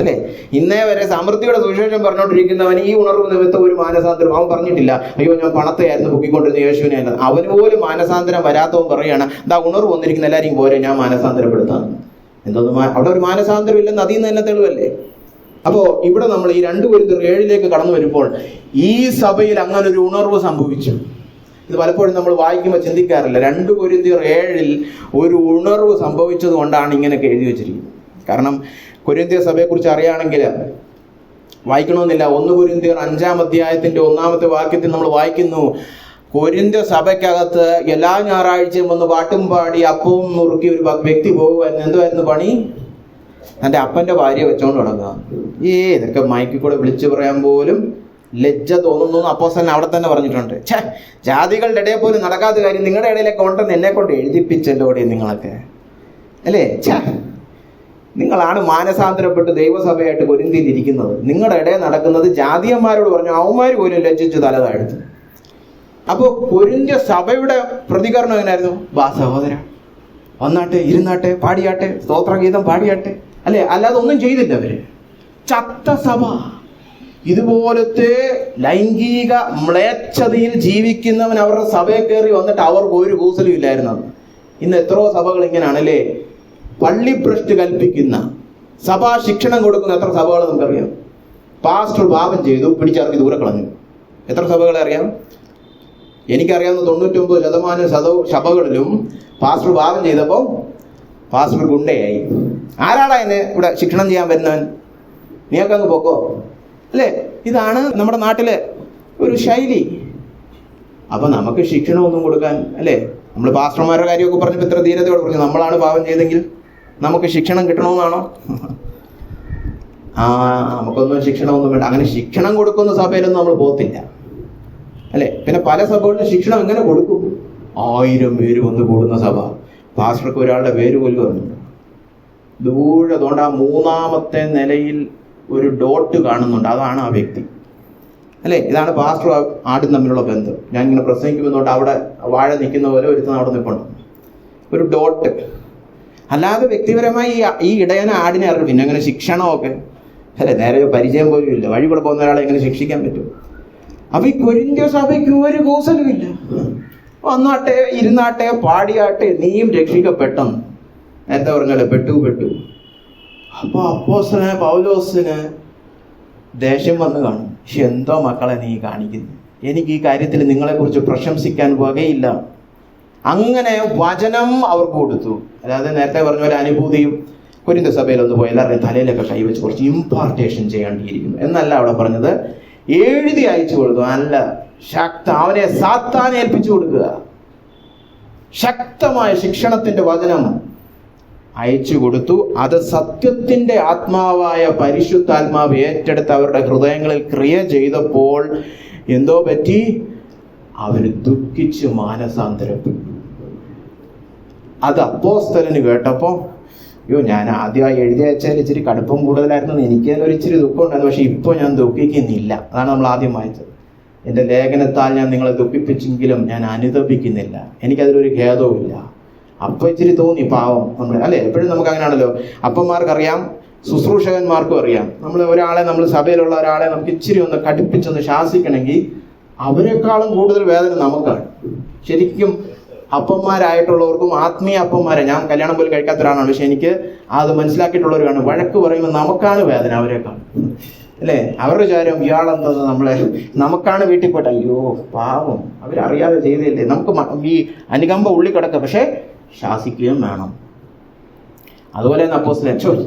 അല്ലേ? ഇന്നേ വരെ സമൃദ്ധിയുടെ സുവിശേഷം പറഞ്ഞുകൊണ്ടിരിക്കുന്നവന് ഈ ഉണർവ് നിമിത്തം ഒരു മാനസാന്തരം അവൻ പറഞ്ഞിട്ടില്ല. അയ്യോ, ഞാൻ പണത്തെയായിരുന്നു പൊക്കിക്കൊണ്ടിരുന്ന യേശുവിനെ അല്ല. അവന് പോലും മാനസാന്തരം വരാത്തവൻ പറയുകയാണ്, എന്താ ഉണർവ് വന്നിരിക്കുന്ന എല്ലാവരെയും പോരെ ഞാൻ മാനസാന്തരപ്പെടുത്താം. എന്തോന്നും അവിടെ ഒരു മാനസാന്തരം ഇല്ലെന്ന് അതിൽ നിന്ന് തന്നെ തെളിവല്ലേ? അപ്പോ ഇവിടെ നമ്മൾ ഈ 2 കൊരിന്ത്യർ 7 കടന്നു വരുമ്പോൾ ഈ സഭയിൽ അങ്ങനെ ഒരു ഉണർവ് സംഭവിച്ചു. ഇത് പലപ്പോഴും നമ്മൾ വായിക്കുമ്പോൾ ചിന്തിക്കാറില്ല. 2 കൊരിന്ത്യർ 7 ഒരു ഉണർവ് സംഭവിച്ചത് കൊണ്ടാണ് ഇങ്ങനെയൊക്കെ എഴുതി വെച്ചിരിക്കുന്നത്. കാരണം കൊരിന്ത്യ സഭയെക്കുറിച്ച് അറിയുകയാണെങ്കിൽ വായിക്കണമെന്നില്ല. 1 കൊരിന്ത്യർ 5-ാം അധ്യായത്തിന്റെ 1-ാമത്തെ വാക്യത്തിൽ നമ്മൾ വായിക്കുന്നു, കൊരിന്ത്യ സഭയ്ക്കകത്ത് എല്ലാ ഞായറാഴ്ചയും ഒന്ന് പാട്ടും പാടി അപ്പവും നുറുക്കി ഒരു വ്യക്തി പോകുമായിരുന്നു. എന്തുമായിരുന്നു പണി? എൻ്റെ അപ്പൻ്റെ ഭാര്യ വെച്ചോണ്ട് നടക്കുക. ഇതൊക്കെ മൈക്കിൽ കൂടെ വിളിച്ചു പറയാൻ പോലും ലജ്ജ തോന്നുന്നു അപ്പോസ്തലൻ അവിടെ തന്നെ പറഞ്ഞിട്ടുണ്ട്. ജാതികളുടെ ഇടയിൽ പോലും നടക്കാത്ത കാര്യം നിങ്ങളുടെ ഇടയിലൊക്കെ ഉണ്ടെന്ന് എന്നെ കൊണ്ട് എഴുതിപ്പിച്ചല്ലോടെ നിങ്ങളൊക്കെ അല്ലേ? നിങ്ങളാണ് മാനസാന്തരപ്പെട്ട് ദൈവസഭയായിട്ട് കൊരിന്ത്യയിൽ ഇരിക്കുന്നത്. നിങ്ങളുടെ ഇടയിൽ നടക്കുന്നത് ജാതിയന്മാരോട് പറഞ്ഞു അവന്മാർ പോലും ലജ്ജിച്ച് തല താഴ്ത്തു. അപ്പോൾ കൊരിന്ത്യ സഭയുടെ പ്രതികരണം എങ്ങനെയായിരുന്നു? വാ സഹോദര, വന്നാട്ടെ, ഇരുന്നാട്ടെ, പാടിയാട്ടെ, സ്തോത്രഗീതം പാടിയാട്ടെ അല്ലെ? അല്ലാതെ ഒന്നും ചെയ്തില്ല അവര്. ചത്ത സഭ. ഇതുപോലത്തെ ലൈംഗിക മ്ലേച്ഛതയിൽ ജീവിക്കുന്നവൻ അവരുടെ സഭയെ കയറി വന്നിട്ട് അവർക്ക് ഒരു കൂസലും ഇല്ലായിരുന്നു. ഇന്ന് എത്രയോ സഭകൾ ഇങ്ങനെയാണല്ലേ? പള്ളിഭ്രഷ്ട് കൽപ്പിക്കുന്ന, സഭാ ശിക്ഷണം കൊടുക്കുന്ന എത്ര സഭകൾ നമുക്കറിയാം. പാസ്റ്റർ പാപം ചെയ്തു, പിടിച്ചിറക്കി ദൂരെ കളഞ്ഞു. എത്ര സഭകളെ അറിയാം? എനിക്കറിയാവുന്ന 99% സഭകളിലും പാസ്റ്റർ പാപം ചെയ്തപ്പോൾ പാസ്റ്റർ ഗുണ്ടയായി. ആരാടാ എന്നെ ഇവിടെ ശിക്ഷണം ചെയ്യാൻ വരുന്നവൻ? നീക്കങ്ങ് പൊക്കോ അല്ലേ? ഇതാണ് നമ്മുടെ നാട്ടിലെ ഒരു ശൈലി. അപ്പൊ നമുക്ക് ശിക്ഷണമൊന്നും കൊടുക്കാൻ അല്ലേ? നമ്മൾ പാസ്റ്റർമാരുടെ കാര്യമൊക്കെ പറഞ്ഞപ്പോൾ ഇത്ര ധീരതയോടെ പറഞ്ഞു, നമ്മളാണ് പാപം ചെയ്തെങ്കിൽ നമുക്ക് ശിക്ഷണം കിട്ടണമെന്നാണോ? നമുക്കൊന്നും ശിക്ഷണമൊന്നും വേണ്ട. അങ്ങനെ ശിക്ഷണം കൊടുക്കുന്ന സഭയിലൊന്നും നമ്മൾ പോകത്തില്ല അല്ലെ? പിന്നെ പല സഭകളിലും ശിക്ഷണം എങ്ങനെ കൊടുക്കും? 1000 പേര് വന്ന് കൂടുന്ന സഭ, പാസ്റ്റർക്ക് ഒരാളുടെ പേര് പോലും വരുന്നുണ്ട്. ദൂരെ അതുകൊണ്ട് ആ 3-ാമത്തെ നിലയിൽ ഒരു ഡോട്ട് കാണുന്നുണ്ട്. അതാണ് ആ വ്യക്തി അല്ലേ? ഇതാണ് പാസ്റ്റർ ആടും തമ്മിലുള്ള ബന്ധം. ഞാൻ ഇങ്ങനെ പ്രസംഗിക്കുമെന്നോട്ട് അവിടെ വാഴ നിൽക്കുന്ന പോലെ ഒരുത്തം അവിടെ നിൽക്കണം, ഒരു ഡോട്ട്. അല്ലാതെ വ്യക്തിപരമായി ഈ ഇടയനെ ആടിനെ അറിയും. പിന്നെ അങ്ങനെ ശിക്ഷണമൊക്കെ അല്ലെ? നേരെ പരിചയം പോലും ഇല്ല. വഴി കൂടെ പോകുന്ന ഒരാളെ എങ്ങനെ ശിക്ഷിക്കാൻ പറ്റും? അപ്പൊ ഈ കൊരിന്ത്യ സഭയ്ക്ക് ഒരു കൂസലുമില്ല. വന്നാട്ടെ, ഇരുന്നാട്ടെ, പാടിയാട്ടെ, നീയും രക്ഷിക്കപ്പെട്ടെന്ന് നേരത്തെ പറഞ്ഞല്ലേ? പെട്ടു. അപ്പൊ അപ്പോസ്തലനായ പൗലോസിന് ദേഷ്യം വന്ന് കാണും. എന്തോ മക്കളെ നീ കാണിക്കുന്നു, എനിക്ക് ഈ കാര്യത്തിൽ നിങ്ങളെക്കുറിച്ച് പ്രശംസിക്കാൻ വകയില്ല. അങ്ങനെ വചനം അവർക്ക് കൊടുത്തു. അതായത് നേരത്തെ പറഞ്ഞ പോലെ അനുഭൂതിയും കൊരിന്ത്യ സഭയിലൊന്ന് പോയി എല്ലാവരുടെയും തലയിലൊക്കെ കൈവച്ച് കുറച്ച് ഇമ്പാർട്ടേഷൻ ചെയ്യേണ്ടിയിരിക്കുന്നു എന്നല്ല അവിടെ പറഞ്ഞത്. എഴുതി അയച്ചു കൊടുത്തു. നല്ല അവനെ സാത്താനെ ഏൽപ്പിച്ചു കൊടുക്കുക. ശക്തമായ ശിക്ഷണത്തിന്റെ വചനം അയച്ചു കൊടുത്തു. അത് സത്യത്തിന്റെ ആത്മാവായ പരിശുദ്ധാത്മാവ് ഏറ്റെടുത്ത് അവരുടെ ഹൃദയങ്ങളിൽ ക്രിയ ചെയ്തപ്പോൾ എന്തോ പറ്റി? അവര് ദുഃഖിച്ച് മാനസാന്തരപ്പെട്ടു. അത് അപ്പോസ്തലന് കേട്ടപ്പോ, ഞാൻ ആദ്യമായി എഴുതി അയച്ചാൽ ഇച്ചിരി കടുപ്പം കൂടുതലായിരുന്നു, എനിക്ക് തന്നെ ഒരു ഇച്ചിരി ദുഃഖം ഉണ്ടായിരുന്നു. പക്ഷെ ഇപ്പോൾ ഞാൻ ദുഃഖിക്കുന്നില്ല. അതാണ് നമ്മൾ ആദ്യം വായിച്ചത്. എൻ്റെ ലേഖനത്താൽ ഞാൻ നിങ്ങളെ ദുഃഖിപ്പിച്ചെങ്കിലും ഞാൻ അനുതപിക്കുന്നില്ല, എനിക്കതിലൊരു ഖേദവുമില്ല. അപ്പൊ ഇച്ചിരി തോന്നി പാവം നമ്മൾ അല്ലെ? എപ്പോഴും നമുക്ക് അങ്ങനെയാണല്ലോ. അപ്പന്മാർക്കറിയാം, ശുശ്രൂഷകന്മാർക്കും അറിയാം. നമ്മൾ സഭയിലുള്ള ഒരാളെ നമുക്ക് ഇച്ചിരി ഒന്ന് കടുപ്പിച്ചൊന്ന് ശാസിക്കണമെങ്കിൽ അവരെക്കാളും കൂടുതൽ വേദന നമുക്കാണ്. ശരിക്കും അപ്പന്മാരായിട്ടുള്ളവർക്കും ആത്മീയ അപ്പന്മാരെ, ഞാൻ കല്യാണം പോലും കഴിക്കാത്ത ഒരാളാണ്, പക്ഷെ എനിക്ക് അത് മനസ്സിലാക്കിയിട്ടുള്ളവരാണ്. വഴക്ക് പറയുമ്പോൾ നമുക്കാണ് വേദന അവരെക്കാൾ, അല്ലേ? അവരുടെ വിചാരം ഇയാളെന്തെന്ന് നമുക്കാണ് വീട്ടിൽ പോയിട്ട് അയ്യോ പാവം അവരറിയാതെ ചെയ്തില്ലേ, നമുക്ക് ഈ അനുകമ്പ ഉള്ളി കിടക്കുക, പക്ഷെ ശാസിക്കുകയും വേണം. അതുപോലെ അപ്പോസ്തലൻ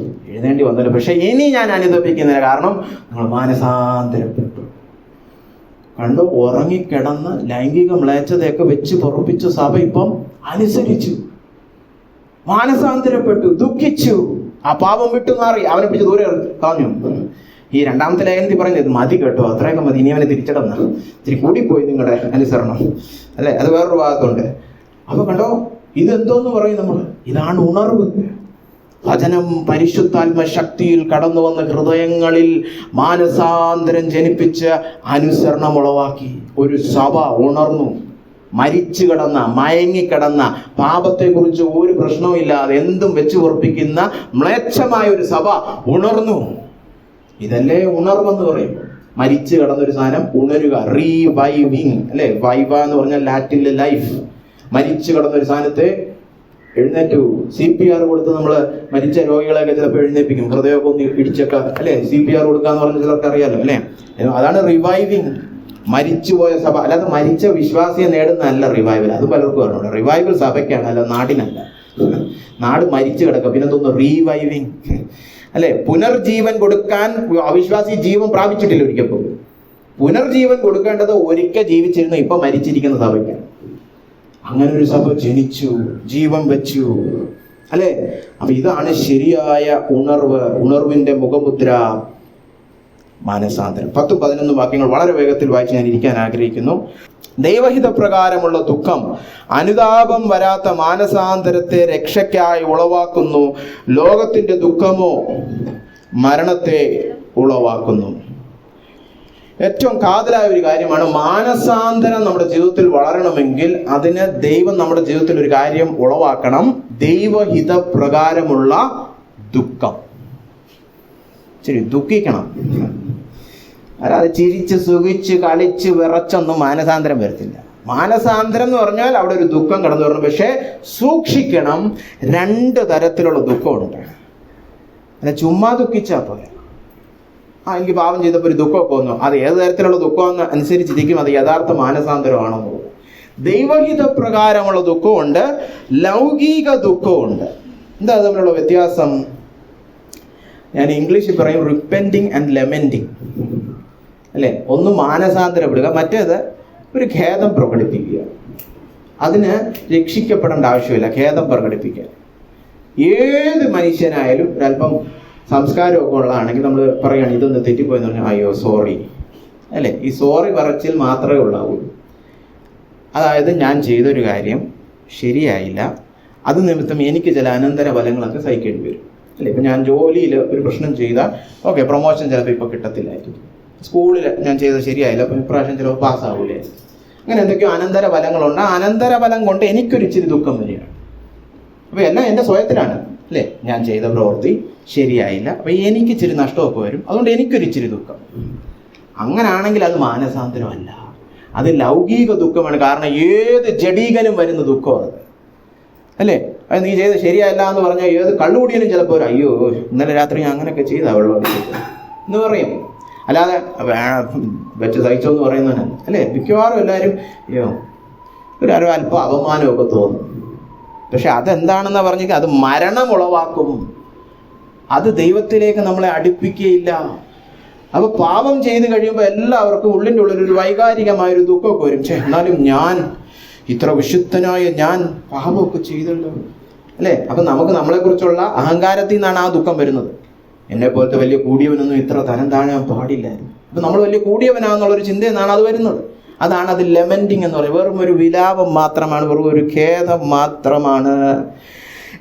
എഴുന്നേണ്ടി വന്നല്ലോ, പക്ഷെ ഇനി ഞാൻ അനുതപിക്കുന്നില്ല, കാരണം നമ്മൾ മാനസാന്തരപ്പെട്ടു. കണ്ടു, ഉറങ്ങിക്കിടന്ന് ലൈംഗിക മ്ലേച്ഛതയൊക്കെ വെച്ച് പൊറപ്പിച്ചു സഭ ഇപ്പം അനുസരിച്ചു, മാനസാന്തരപ്പെട്ടു, ദുഃഖിച്ചു, ആ പാപം വിട്ടു മാറി, അവനെ പിടിച്ച് ദൂരെ കളഞ്ഞു. ഈ രണ്ടാമത്തെ ലേഖനത്തിൽ പറയുന്നത് മതി കേട്ടോ, അത്രയൊക്കെ മതി, ഇനി അവനെ തിരിച്ചിടന്ന്, ഇത്തിരി കൂടിപ്പോയി നിങ്ങളുടെ അനുസരണം, അല്ലെ? അത് വേറൊരു ഭാഗത്തുണ്ട്. അപ്പൊ കണ്ടോ, ഇതെന്തോന്ന് പറയും നമ്മൾ? ഇതാണ് ഉണർവ്. വചനം പരിശുദ്ധാത്മ ശക്തിയിൽ കടന്നു വന്ന ഹൃദയങ്ങളിൽ മാനസാന്തരം ജനിപ്പിച്ച് അനുസരണം ഉളവാക്കി. ഒരു സഭ ഉണർന്നു. മരിച്ചു കിടന്ന, മയങ്ങിക്കിടന്ന, പാപത്തെക്കുറിച്ച് ഒരു പ്രശ്നവും ഇല്ലാതെ എന്തും വെച്ച് ഉറപ്പിക്കുന്ന മ്ലേച്ഛമായ ഒരു സഭ ഉണർന്നു. ഇതല്ലേ ഉണർവെന്ന് പറയും. മരിച്ചു കിടന്നൊരു സാധനം ഉണരുക, റീവൈവിങ്, അല്ലെ? വൈവ എന്ന് പറഞ്ഞാൽ ലാറ്റിനിലെ ലൈഫ്. മരിച്ചു കിടന്നൊരു സാധനത്തെ എഴുന്നേറ്റു. CPR കൊടുത്ത് നമ്മൾ മരിച്ച രോഗികളെയൊക്കെ ചിലപ്പോൾ എഴുന്നേപ്പിക്കും, ഹൃദയമൊക്കെ ഒന്ന് ഇടിച്ചൊക്കെ, അല്ലെ? CPR കൊടുക്കാന്ന് പറഞ്ഞ ചിലർക്ക് അറിയാലോ, അല്ലെ? അതാണ് റിവൈവിങ്. മരിച്ചുപോയ സഭ, അല്ലാതെ മരിച്ച വിശ്വാസിയെ നേടുന്നതല്ല റിവൈവൽ. അത് പലർക്കും അറിഞ്ഞൂടാ. റിവൈവൽ സഭയ്ക്കാണ്, അല്ല നാടിനല്ല. നാട് മരിച്ചു കിടക്കുക, പിന്നെ തോന്നുന്നു റീവൈവിങ്, അല്ലെ? പുനർജീവൻ കൊടുക്കാൻ അവിശ്വാസി ജീവൻ പ്രാപിച്ചിട്ടില്ല ഒരിക്കൽ പോലും. പുനർജീവൻ കൊടുക്കേണ്ടത് ഒരിക്കൽ ജീവിച്ചിരുന്നു, ഇപ്പൊ മരിച്ചിരിക്കുന്ന സഭയ്ക്കാണ്. അങ്ങനെ ഒരു സഭ ജനിച്ചു, ജീവൻ വെച്ചു, അല്ലെ? അപ്പൊ ഇതാണ് ശരിയായ ഉണർവ്. ഉണർവിന്റെ മുഖമുദ്ര മാനസാന്തരം. 10-11 വാക്യങ്ങൾ വളരെ വേഗത്തിൽ വായിച്ച് ഞാൻ ഇരിക്കാൻ ആഗ്രഹിക്കുന്നു. ദൈവഹിത പ്രകാരമുള്ള ദുഃഖം അനുതാപം വരാത്ത മാനസാന്തരത്തെ രക്ഷയ്ക്കായി ഉളവാക്കുന്നു. ലോകത്തിന്റെ ദുഃഖമോ മരണത്തെ ഉളവാക്കുന്നു. ഏറ്റവും കാതലായ ഒരു കാര്യമാണ് മാനസാന്തരം. നമ്മുടെ ജീവിതത്തിൽ വളരണമെങ്കിൽ അതിന് ദൈവം നമ്മുടെ ജീവിതത്തിൽ ഒരു കാര്യം ഉളവാക്കണം: ദൈവഹിത പ്രകാരമുള്ള ദുഃഖം. ശരി, ദുഃഖിക്കണം. അല്ലാതെ ചിരിച്ച് സുഖിച്ച് കളിച്ച് വിറച്ചൊന്നും മാനസാന്തരം വരത്തില്ല. മാനസാന്തരം എന്ന് പറഞ്ഞാൽ അവിടെ ഒരു ദുഃഖം കടന്നു വരണം. പക്ഷെ സൂക്ഷിക്കണം, 2 തരത്തിലുള്ള ദുഃഖമുണ്ട്. അല്ല ചുമ്മാ ദുഃഖിച്ചാൽ പോലെ എനിക്ക് പാപം ചെയ്തപ്പോൾ ഒരു ദുഃഖമൊക്കെ വന്നു, അത് ഏത് തരത്തിലുള്ള ദുഃഖമെന്ന് അനുസരിച്ചിരിക്കും അത് യഥാർത്ഥ മാനസാന്തരമാണെന്നുള്ളത്. ദൈവഹിത പ്രകാരമുള്ള ദുഃഖമുണ്ട്, ലൗകിക ദുഃഖമുണ്ട്. എന്താ തമ്മിലുള്ള വ്യത്യാസം? ഞാൻ ഇംഗ്ലീഷിൽ പറയും റിപ്പൻറ്റിങ് ആൻഡ് ലെമൻറ്റിങ്, അല്ലേ? ഒന്ന് മാനസാന്തരപ്പെടുക, മറ്റേത് ഒരു ഖേദം പ്രകടിപ്പിക്കുക. അതിന് രക്ഷിക്കപ്പെടേണ്ട ആവശ്യമില്ല, ഖേദം പ്രകടിപ്പിക്കുക. ഏത് മനുഷ്യനായാലും ഒരല്പം സംസ്കാരമൊക്കെ ഉള്ളതാണെങ്കിൽ നമ്മൾ പറയുകയാണ് ഇതൊന്ന് തെറ്റിപ്പോയെന്ന് പറഞ്ഞാൽ അയ്യോ സോറി, അല്ലേ? ഈ സോറി പറച്ചിൽ മാത്രമേ ഉണ്ടാവുള്ളൂ. അതായത് ഞാൻ ചെയ്തൊരു കാര്യം ശരിയായില്ല, അത് നിമിത്തം എനിക്ക് ചില അനന്തര ഫലങ്ങളൊക്കെ സഹിക്കേണ്ടി വരും, അല്ലേ? ഇപ്പം ഞാൻ ജോലിയിൽ ഒരു പ്രശ്നം ചെയ്താൽ ഓക്കെ, പ്രൊമോഷൻ ചിലപ്പോൾ ഇപ്പോൾ കിട്ടത്തില്ലായിരിക്കും. സ്കൂളിൽ ഞാൻ ചെയ്തത് ശരിയായില്ല, അപ്പം ഇപ്രാവശ്യം ചിലപ്പോൾ പാസ്സാവില്ലേ. അങ്ങനെ എന്തൊക്കെയോ അനന്തര ഫലങ്ങളുണ്ട്. ആ അനന്തര ഫലം കൊണ്ട് എനിക്കൊരു ഇച്ചിരി ദുഃഖം വരികയാണ്. അപ്പോൾ എല്ലാം എൻ്റെ സ്വയത്തിലാണ്, അല്ലേ? ഞാൻ ചെയ്ത പ്രവൃത്തി ശരിയായില്ല, അപ്പം എനിക്ക് ഇച്ചിരി നഷ്ടമൊക്കെ വരും, അതുകൊണ്ട് എനിക്കൊരു ഇച്ചിരി ദുഃഖം. അങ്ങനാണെങ്കിൽ അത് മാനസാന്തരമല്ല, അത് ലൗകിക ദുഃഖമാണ്. കാരണം ഏത് ജഡീകനും വരുന്ന ദുഃഖമാണ് അത്, അല്ലേ? അത് നീ ചെയ്ത് ശരിയല്ല എന്ന് പറഞ്ഞാൽ ഏത് കള്ളുകൂടിയനും ചിലപ്പോൾ അയ്യോ ഇന്നലെ രാത്രി ഞാൻ അങ്ങനെയൊക്കെ ചെയ്താ വെള്ളം എന്ന് പറയും. അല്ലാതെ വെച്ച് സഹിച്ചോന്ന് പറയുന്നതല്ല, അല്ലേ? മിക്കവാറും എല്ലാവരും അയ്യോ ഒരു അല്പം അപമാനമൊക്കെ തോന്നും. പക്ഷെ അതെന്താണെന്നാ പറഞ്ഞെങ്കിൽ അത് മരണം ഉളവാക്കും, അത് ദൈവത്തിലേക്ക് നമ്മളെ അടുപ്പിക്കുകയില്ല. അപ്പൊ പാപം ചെയ്ത് കഴിയുമ്പോൾ എല്ലാവർക്കും ഉള്ളിൻ്റെ ഉള്ളിൽ ഒരു വൈകാരികമായൊരു ദുഃഖമൊക്കെ വരും. എന്നാലും ഞാൻ ഇത്ര വിശുദ്ധനായ ഞാൻ പാപമൊക്കെ ചെയ്തല്ലോ, അല്ലേ? അപ്പൊ നമുക്ക് നമ്മളെക്കുറിച്ചുള്ള അഹങ്കാരത്തിൽ നിന്നാണ് ആ ദുഃഖം വരുന്നത്. എന്നെ പോലത്തെ വലിയ കൂടിയവനൊന്നും ഇത്ര തരം താഴാൻ പാടില്ലായിരുന്നു. അപ്പൊ നമ്മൾ വലിയ കൂടിയവനാന്നുള്ളൊരു ചിന്തയിൽ നിന്നാണ് അത് വരുന്നത്. അതാണ് അത് ലെമൻറ്റിങ് എന്ന് പറയുന്നത്. വെറും ഒരു വിലാപം മാത്രമാണ്, വെറും ഒരു ഖേദം മാത്രമാണ്.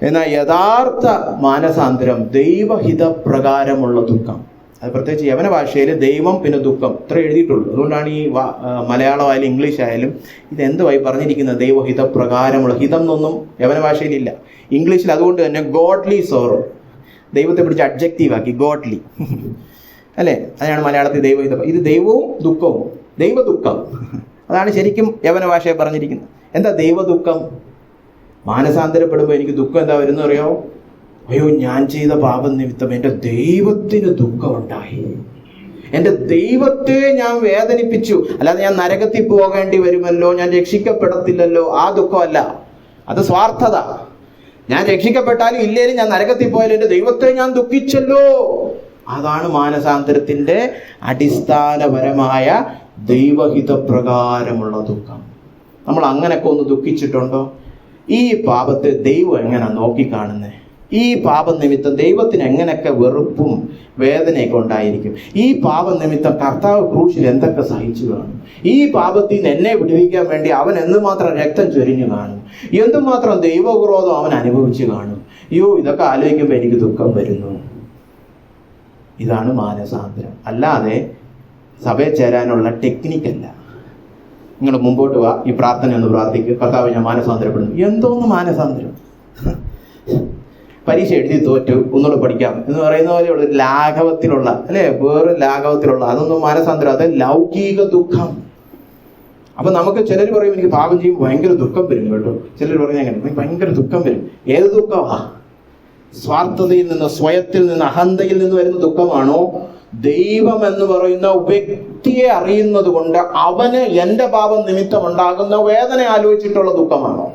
എന്നാൽ യഥാർത്ഥ മാനസാന്തരം ദൈവഹിത പ്രകാരമുള്ള ദുഃഖം. അത് പ്രത്യേകിച്ച് യവന ഭാഷയിൽ ദൈവം പിന്നെ ദുഃഖം ഇത്ര എഴുതിയിട്ടുള്ളൂ. അതുകൊണ്ടാണ് ഈ മലയാളം ആയാലും ഇംഗ്ലീഷ് ആയാലും ഇതെന്തുവായി പറഞ്ഞിരിക്കുന്നത്? ദൈവഹിത പ്രകാരമുള്ള. ഹിതം എന്നൊന്നും യവന ഭാഷയിലില്ല. ഇംഗ്ലീഷിൽ അതുകൊണ്ട് തന്നെ ഗോഡ്ലി സോറോ, ദൈവത്തെ പിടിച്ച് അഡ്ജക്റ്റീവ് ആക്കി ഗോഡ്ലി, അല്ലേ? അതിനാണ് മലയാളത്തിൽ ദൈവഹിത. ഇത് ദൈവവും ദുഃഖവും, ദൈവദുഃഖം. അതാണ് ശരിക്കും യവന ഭാഷയെ പറഞ്ഞിരിക്കുന്നത്. എന്താ ദൈവദുഃഖം? മാനസാന്തരപ്പെടുമ്പോൾ എനിക്ക് ദുഃഖം എന്താ വരുന്ന അറിയോ? അയ്യോ, ഞാൻ ചെയ്ത പാപം നിമിത്തം എൻ്റെ ദൈവത്തിന് ദുഃഖമുണ്ടായി, എൻ്റെ ദൈവത്തെ ഞാൻ വേദനിപ്പിച്ചു. അല്ലാതെ ഞാൻ നരകത്തിൽ പോകേണ്ടി വരുമല്ലോ, ഞാൻ രക്ഷിക്കപ്പെടത്തില്ലല്ലോ, ആ ദുഃഖമല്ല. അത് സ്വാർത്ഥത. ഞാൻ രക്ഷിക്കപ്പെട്ടാലും ഇല്ലേലും ഞാൻ നരകത്തിൽ പോയാലും എൻ്റെ ദൈവത്തെ ഞാൻ ദുഃഖിച്ചല്ലോ. അതാണ് മാനസാന്തരത്തിൻ്റെ അടിസ്ഥാനപരമായ ദൈവഹിതപ്രകാരമുള്ള ദുഃഖം. നമ്മൾ അങ്ങനെയൊക്കെ ഒന്ന് ദുഃഖിച്ചിട്ടുണ്ടോ? ഈ പാപത്തെ ദൈവം എങ്ങനെ നോക്കിക്കാണുന്നത്? ഈ പാപം നിമിത്തം ദൈവത്തിന് എങ്ങനെയൊക്കെ വെറുപ്പും വേദനയൊക്കെ ഉണ്ടായിരിക്കും? ഈ പാപം നിമിത്തം കർത്താവ് ക്രൂശിൽ എന്തൊക്കെ സഹിച്ചു കാണും? ഈ പാപത്തിൽ നിന്ന് എന്നെ വിടുവിക്കാൻ വേണ്ടി അവൻ എന്തുമാത്രം രക്തം ചൊരിഞ്ഞു കാണും? എന്തുമാത്രം ദൈവക്രോധം അവൻ അനുഭവിച്ചു കാണും? അയ്യോ, ഇതൊക്കെ ആലോചിക്കുമ്പോൾ എനിക്ക് ദുഃഖം വരുന്നു. ഇതാണ് മാനസാന്തരം. അല്ലാതെ സഭയിൽ ചേരാനുള്ള ടെക്നിക്കല്ല. നിങ്ങൾ മുമ്പോട്ട് വാ, ഈ പ്രാർത്ഥന ഒന്ന് പ്രാർത്ഥിക്കുക, കർത്താവേ ഞാൻ മാനസാന്തരപ്പെടുന്നു. എന്തോന്ന് മാനസാന്തരം? പരീക്ഷ എഴുതി തോറ്റു, ഒന്നുകൂടെ പഠിക്കാം എന്ന് പറയുന്ന പോലെയുള്ള ഒരു ലാഘവത്തിലുള്ള, അല്ലെ, വേറെ ലാഘവത്തിലുള്ള അതൊന്നും മാനസാന്തരം. അത് ലൗകിക ദുഃഖം. അപ്പൊ നമുക്ക് ചിലർ പറയും എനിക്ക് പാപം ചെയ്യും ഭയങ്കര ദുഃഖം വരും കേട്ടോ. ചിലർ പറഞ്ഞാൽ അങ്ങനെ ഭയങ്കര ദുഃഖം വരും. ഏത് ദുഃഖമാ? സ്വാർത്ഥതയിൽ നിന്ന്, സ്വയത്തിൽ നിന്ന്, അഹന്തയിൽ നിന്ന് വരുന്ന ദുഃഖമാണോ? ദൈവം എന്ന് പറയുന്ന വ്യക്തിയെ അറിയുന്നത് കൊണ്ട് അവന് എൻ്റെ പാപം നിമിത്തം ഉണ്ടാകുന്ന വേദന ആലോചിച്ചിട്ടുള്ള ദുഃഖമാണോ?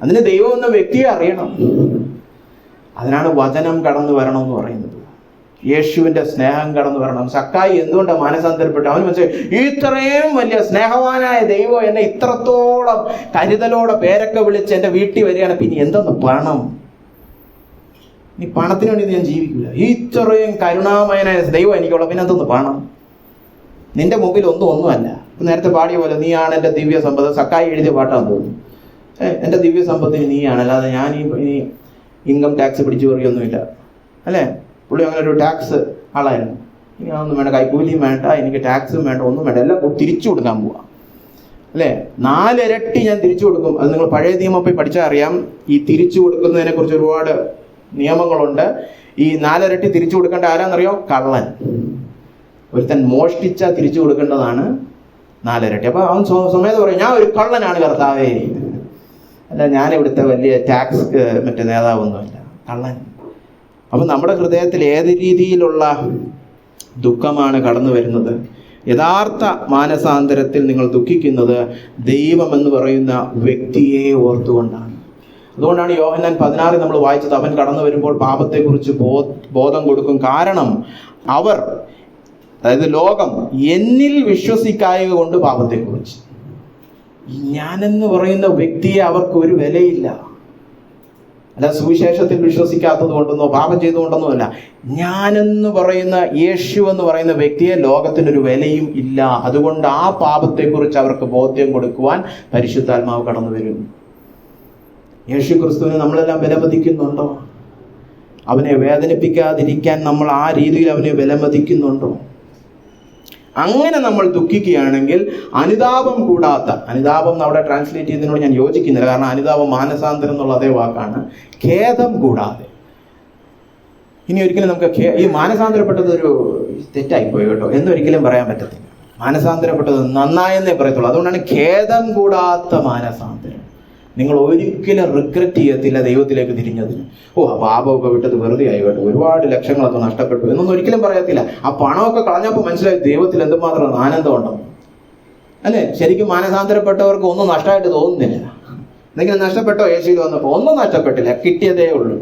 അതിന് ദൈവം എന്ന വ്യക്തിയെ അറിയണം. അതിനാണ് വചനം കടന്നു വരണം എന്ന് പറയുന്നത്. യേശുവിന്റെ സ്നേഹം കടന്നു വരണം. സക്കായി എന്തുകൊണ്ടാണ് മാനസാന്തരപ്പെട്ടു? അവന് മനസ്സിലായി, ഇത്രയും വലിയ സ്നേഹവാനായ ദൈവം എന്നെ ഇത്രത്തോളം കരുതലോടെ പേരൊക്കെ വിളിച്ച് എൻ്റെ വീട്ടിൽ വരികയാണ്, പിന്നെ എന്തെന്ന് പണം? നീ പണത്തിന് വേണ്ടി ഞാൻ ജീവിക്കില്ല. ഇത്രയും കരുണാമയനായ ദൈവം എനിക്കുള്ള, പിന്നെ എന്തെന്ന് പണം? നിന്റെ മുമ്പിൽ ഒന്നുമല്ല. നേരത്തെ പാടിയ പോലെ നീയാണ് എൻ്റെ ദിവ്യ സമ്പത്ത്. സക്കായി എഴുതിയ പാട്ടാന്ന് തോന്നുന്നു. എൻ്റെ ദിവ്യ സമ്പത്തിന് നീയാണ്, അല്ലാതെ ഞാൻ ഈ ഇൻകം ടാക്സ് പിടിച്ചു പറിയൊന്നുമില്ല, അല്ലേ? പുള്ളി അങ്ങനെ ഒരു ടാക്സ് ആളായിരുന്നു. ഇനി അതൊന്നും വേണ്ട, കൈക്കൂലിയും വേണ്ട, എനിക്ക് ടാക്സും വേണ്ട, ഒന്നും വേണ്ട, എല്ലാം തിരിച്ചു കൊടുക്കാൻ പോവാ, അല്ലേ? 4 ഇരട്ടി ഞാൻ തിരിച്ചു കൊടുക്കും. അത് നിങ്ങൾ പഴയ നിയമം പോയി പഠിച്ചാൽ അറിയാം. ഈ തിരിച്ചു കൊടുക്കുന്നതിനെ കുറിച്ച് ഒരുപാട് നിയമങ്ങളുണ്ട്. ഈ 4 ഇരട്ടി തിരിച്ചു കൊടുക്കേണ്ട ആരാന്നറിയോ? കള്ളൻ. ഒരുത്തൻ മോഷ്ടിച്ചാൽ തിരിച്ചു കൊടുക്കേണ്ടതാണ് 4 ഇരട്ടി. അപ്പൊ അവൻ സമയത്ത് പറയും, ഞാൻ ഒരു കള്ളനാണ് കർത്താവേ, അല്ല ഞാൻ ഇവിടുത്തെ വലിയ ടാക്സ് നേതാവൊന്നുമല്ല, കള്ളൻ. അപ്പൊ നമ്മുടെ ഹൃദയത്തിൽ ഏത് രീതിയിലുള്ള ദുഃഖമാണ് കടന്നു വരുന്നത്? യഥാർത്ഥ മാനസാന്തരത്തിൽ നിങ്ങൾ ദുഃഖിക്കുന്നത് ദൈവം എന്ന് പറയുന്ന വ്യക്തിയെ ഓർത്തുകൊണ്ടാണ്. അതുകൊണ്ടാണ് യോഹന്നാൻ 16 നമ്മൾ വായിച്ചത്, അവൻ കടന്നു വരുമ്പോൾ പാപത്തെക്കുറിച്ച് ബോധം കൊടുക്കും. കാരണം അവർ, അതായത് ലോകം, എന്നിൽ വിശ്വസിക്കായക കൊണ്ട് പാപത്തെക്കുറിച്ച്. ഞാനെന്ന് പറയുന്ന വ്യക്തിയെ അവർക്ക് ഒരു വിലയില്ല. അല്ല സുവിശേഷത്തിൽ വിശ്വസിക്കാത്തത് കൊണ്ടെന്നോ പാപം ചെയ്തുകൊണ്ടെന്നോ അല്ല. ഞാനെന്ന് പറയുന്ന യേശു എന്ന് പറയുന്ന വ്യക്തിയെ ലോകത്തിനൊരു വിലയും ഇല്ല. അതുകൊണ്ട് ആ പാപത്തെക്കുറിച്ച് അവർക്ക് ബോധ്യം കൊടുക്കുവാൻ പരിശുദ്ധാത്മാവ് കടന്നു വരും. യേശു ക്രിസ്തുവിനെ നമ്മളെല്ലാം വിലമതിക്കുന്നുണ്ടോ? അവനെ വേദനിപ്പിക്കാതിരിക്കാൻ നമ്മൾ ആ രീതിയിൽ അവനെ വിലമതിക്കുന്നുണ്ടോ? അങ്ങനെ നമ്മൾ ദുഃഖിക്കുകയാണെങ്കിൽ അനുതാപം കൂടാത്ത, അനുതാപം അവിടെ ട്രാൻസ്ലേറ്റ് ചെയ്തതിനോട് ഞാൻ യോജിക്കുന്നില്ല. കാരണം അനുതാപം മാനസാന്തരം എന്നുള്ള അതേ വാക്കാണ്. ഖേദം കൂടാതെ. ഇനി ഒരിക്കലും നമുക്ക് ഈ മാനസാന്തരപ്പെട്ടത് ഒരു തെറ്റായിപ്പോയി കേട്ടോ എന്നൊരിക്കലും പറയാൻ പറ്റത്തില്ല. മാനസാന്തരപ്പെട്ടത് നന്നായെന്നേ പറയത്തുള്ളൂ. അതുകൊണ്ടാണ് ഖേദം കൂടാത്ത മാനസാന്തരം. നിങ്ങൾ ഒരിക്കലും റിഗ്രറ്റ് ചെയ്യത്തില്ല ദൈവത്തിലേക്ക് തിരിഞ്ഞതിന്. ആ പാപമൊക്കെ വിട്ടത് വെറുതെ ആയി കേട്ടോ, ഒരുപാട് ലക്ഷങ്ങളൊക്കെ നഷ്ടപ്പെട്ടു എന്നൊന്നും ഒരിക്കലും പറയത്തില്ല. ആ പണമൊക്കെ കളഞ്ഞപ്പോൾ മനസ്സിലായി ദൈവത്തിൽ എന്തുമാത്രം ആനന്ദമുണ്ടെന്ന്, അല്ലേ? ശരിക്കും മാനസാന്തരപ്പെട്ടവർക്ക് ഒന്നും നഷ്ടമായിട്ട് തോന്നുന്നില്ല. എന്തെങ്കിലും നഷ്ടപ്പെട്ടോ? യേശുവിൽ വന്നപ്പോൾ ഒന്നും നഷ്ടപ്പെട്ടില്ല, കിട്ടിയതേ ഉള്ളൂ.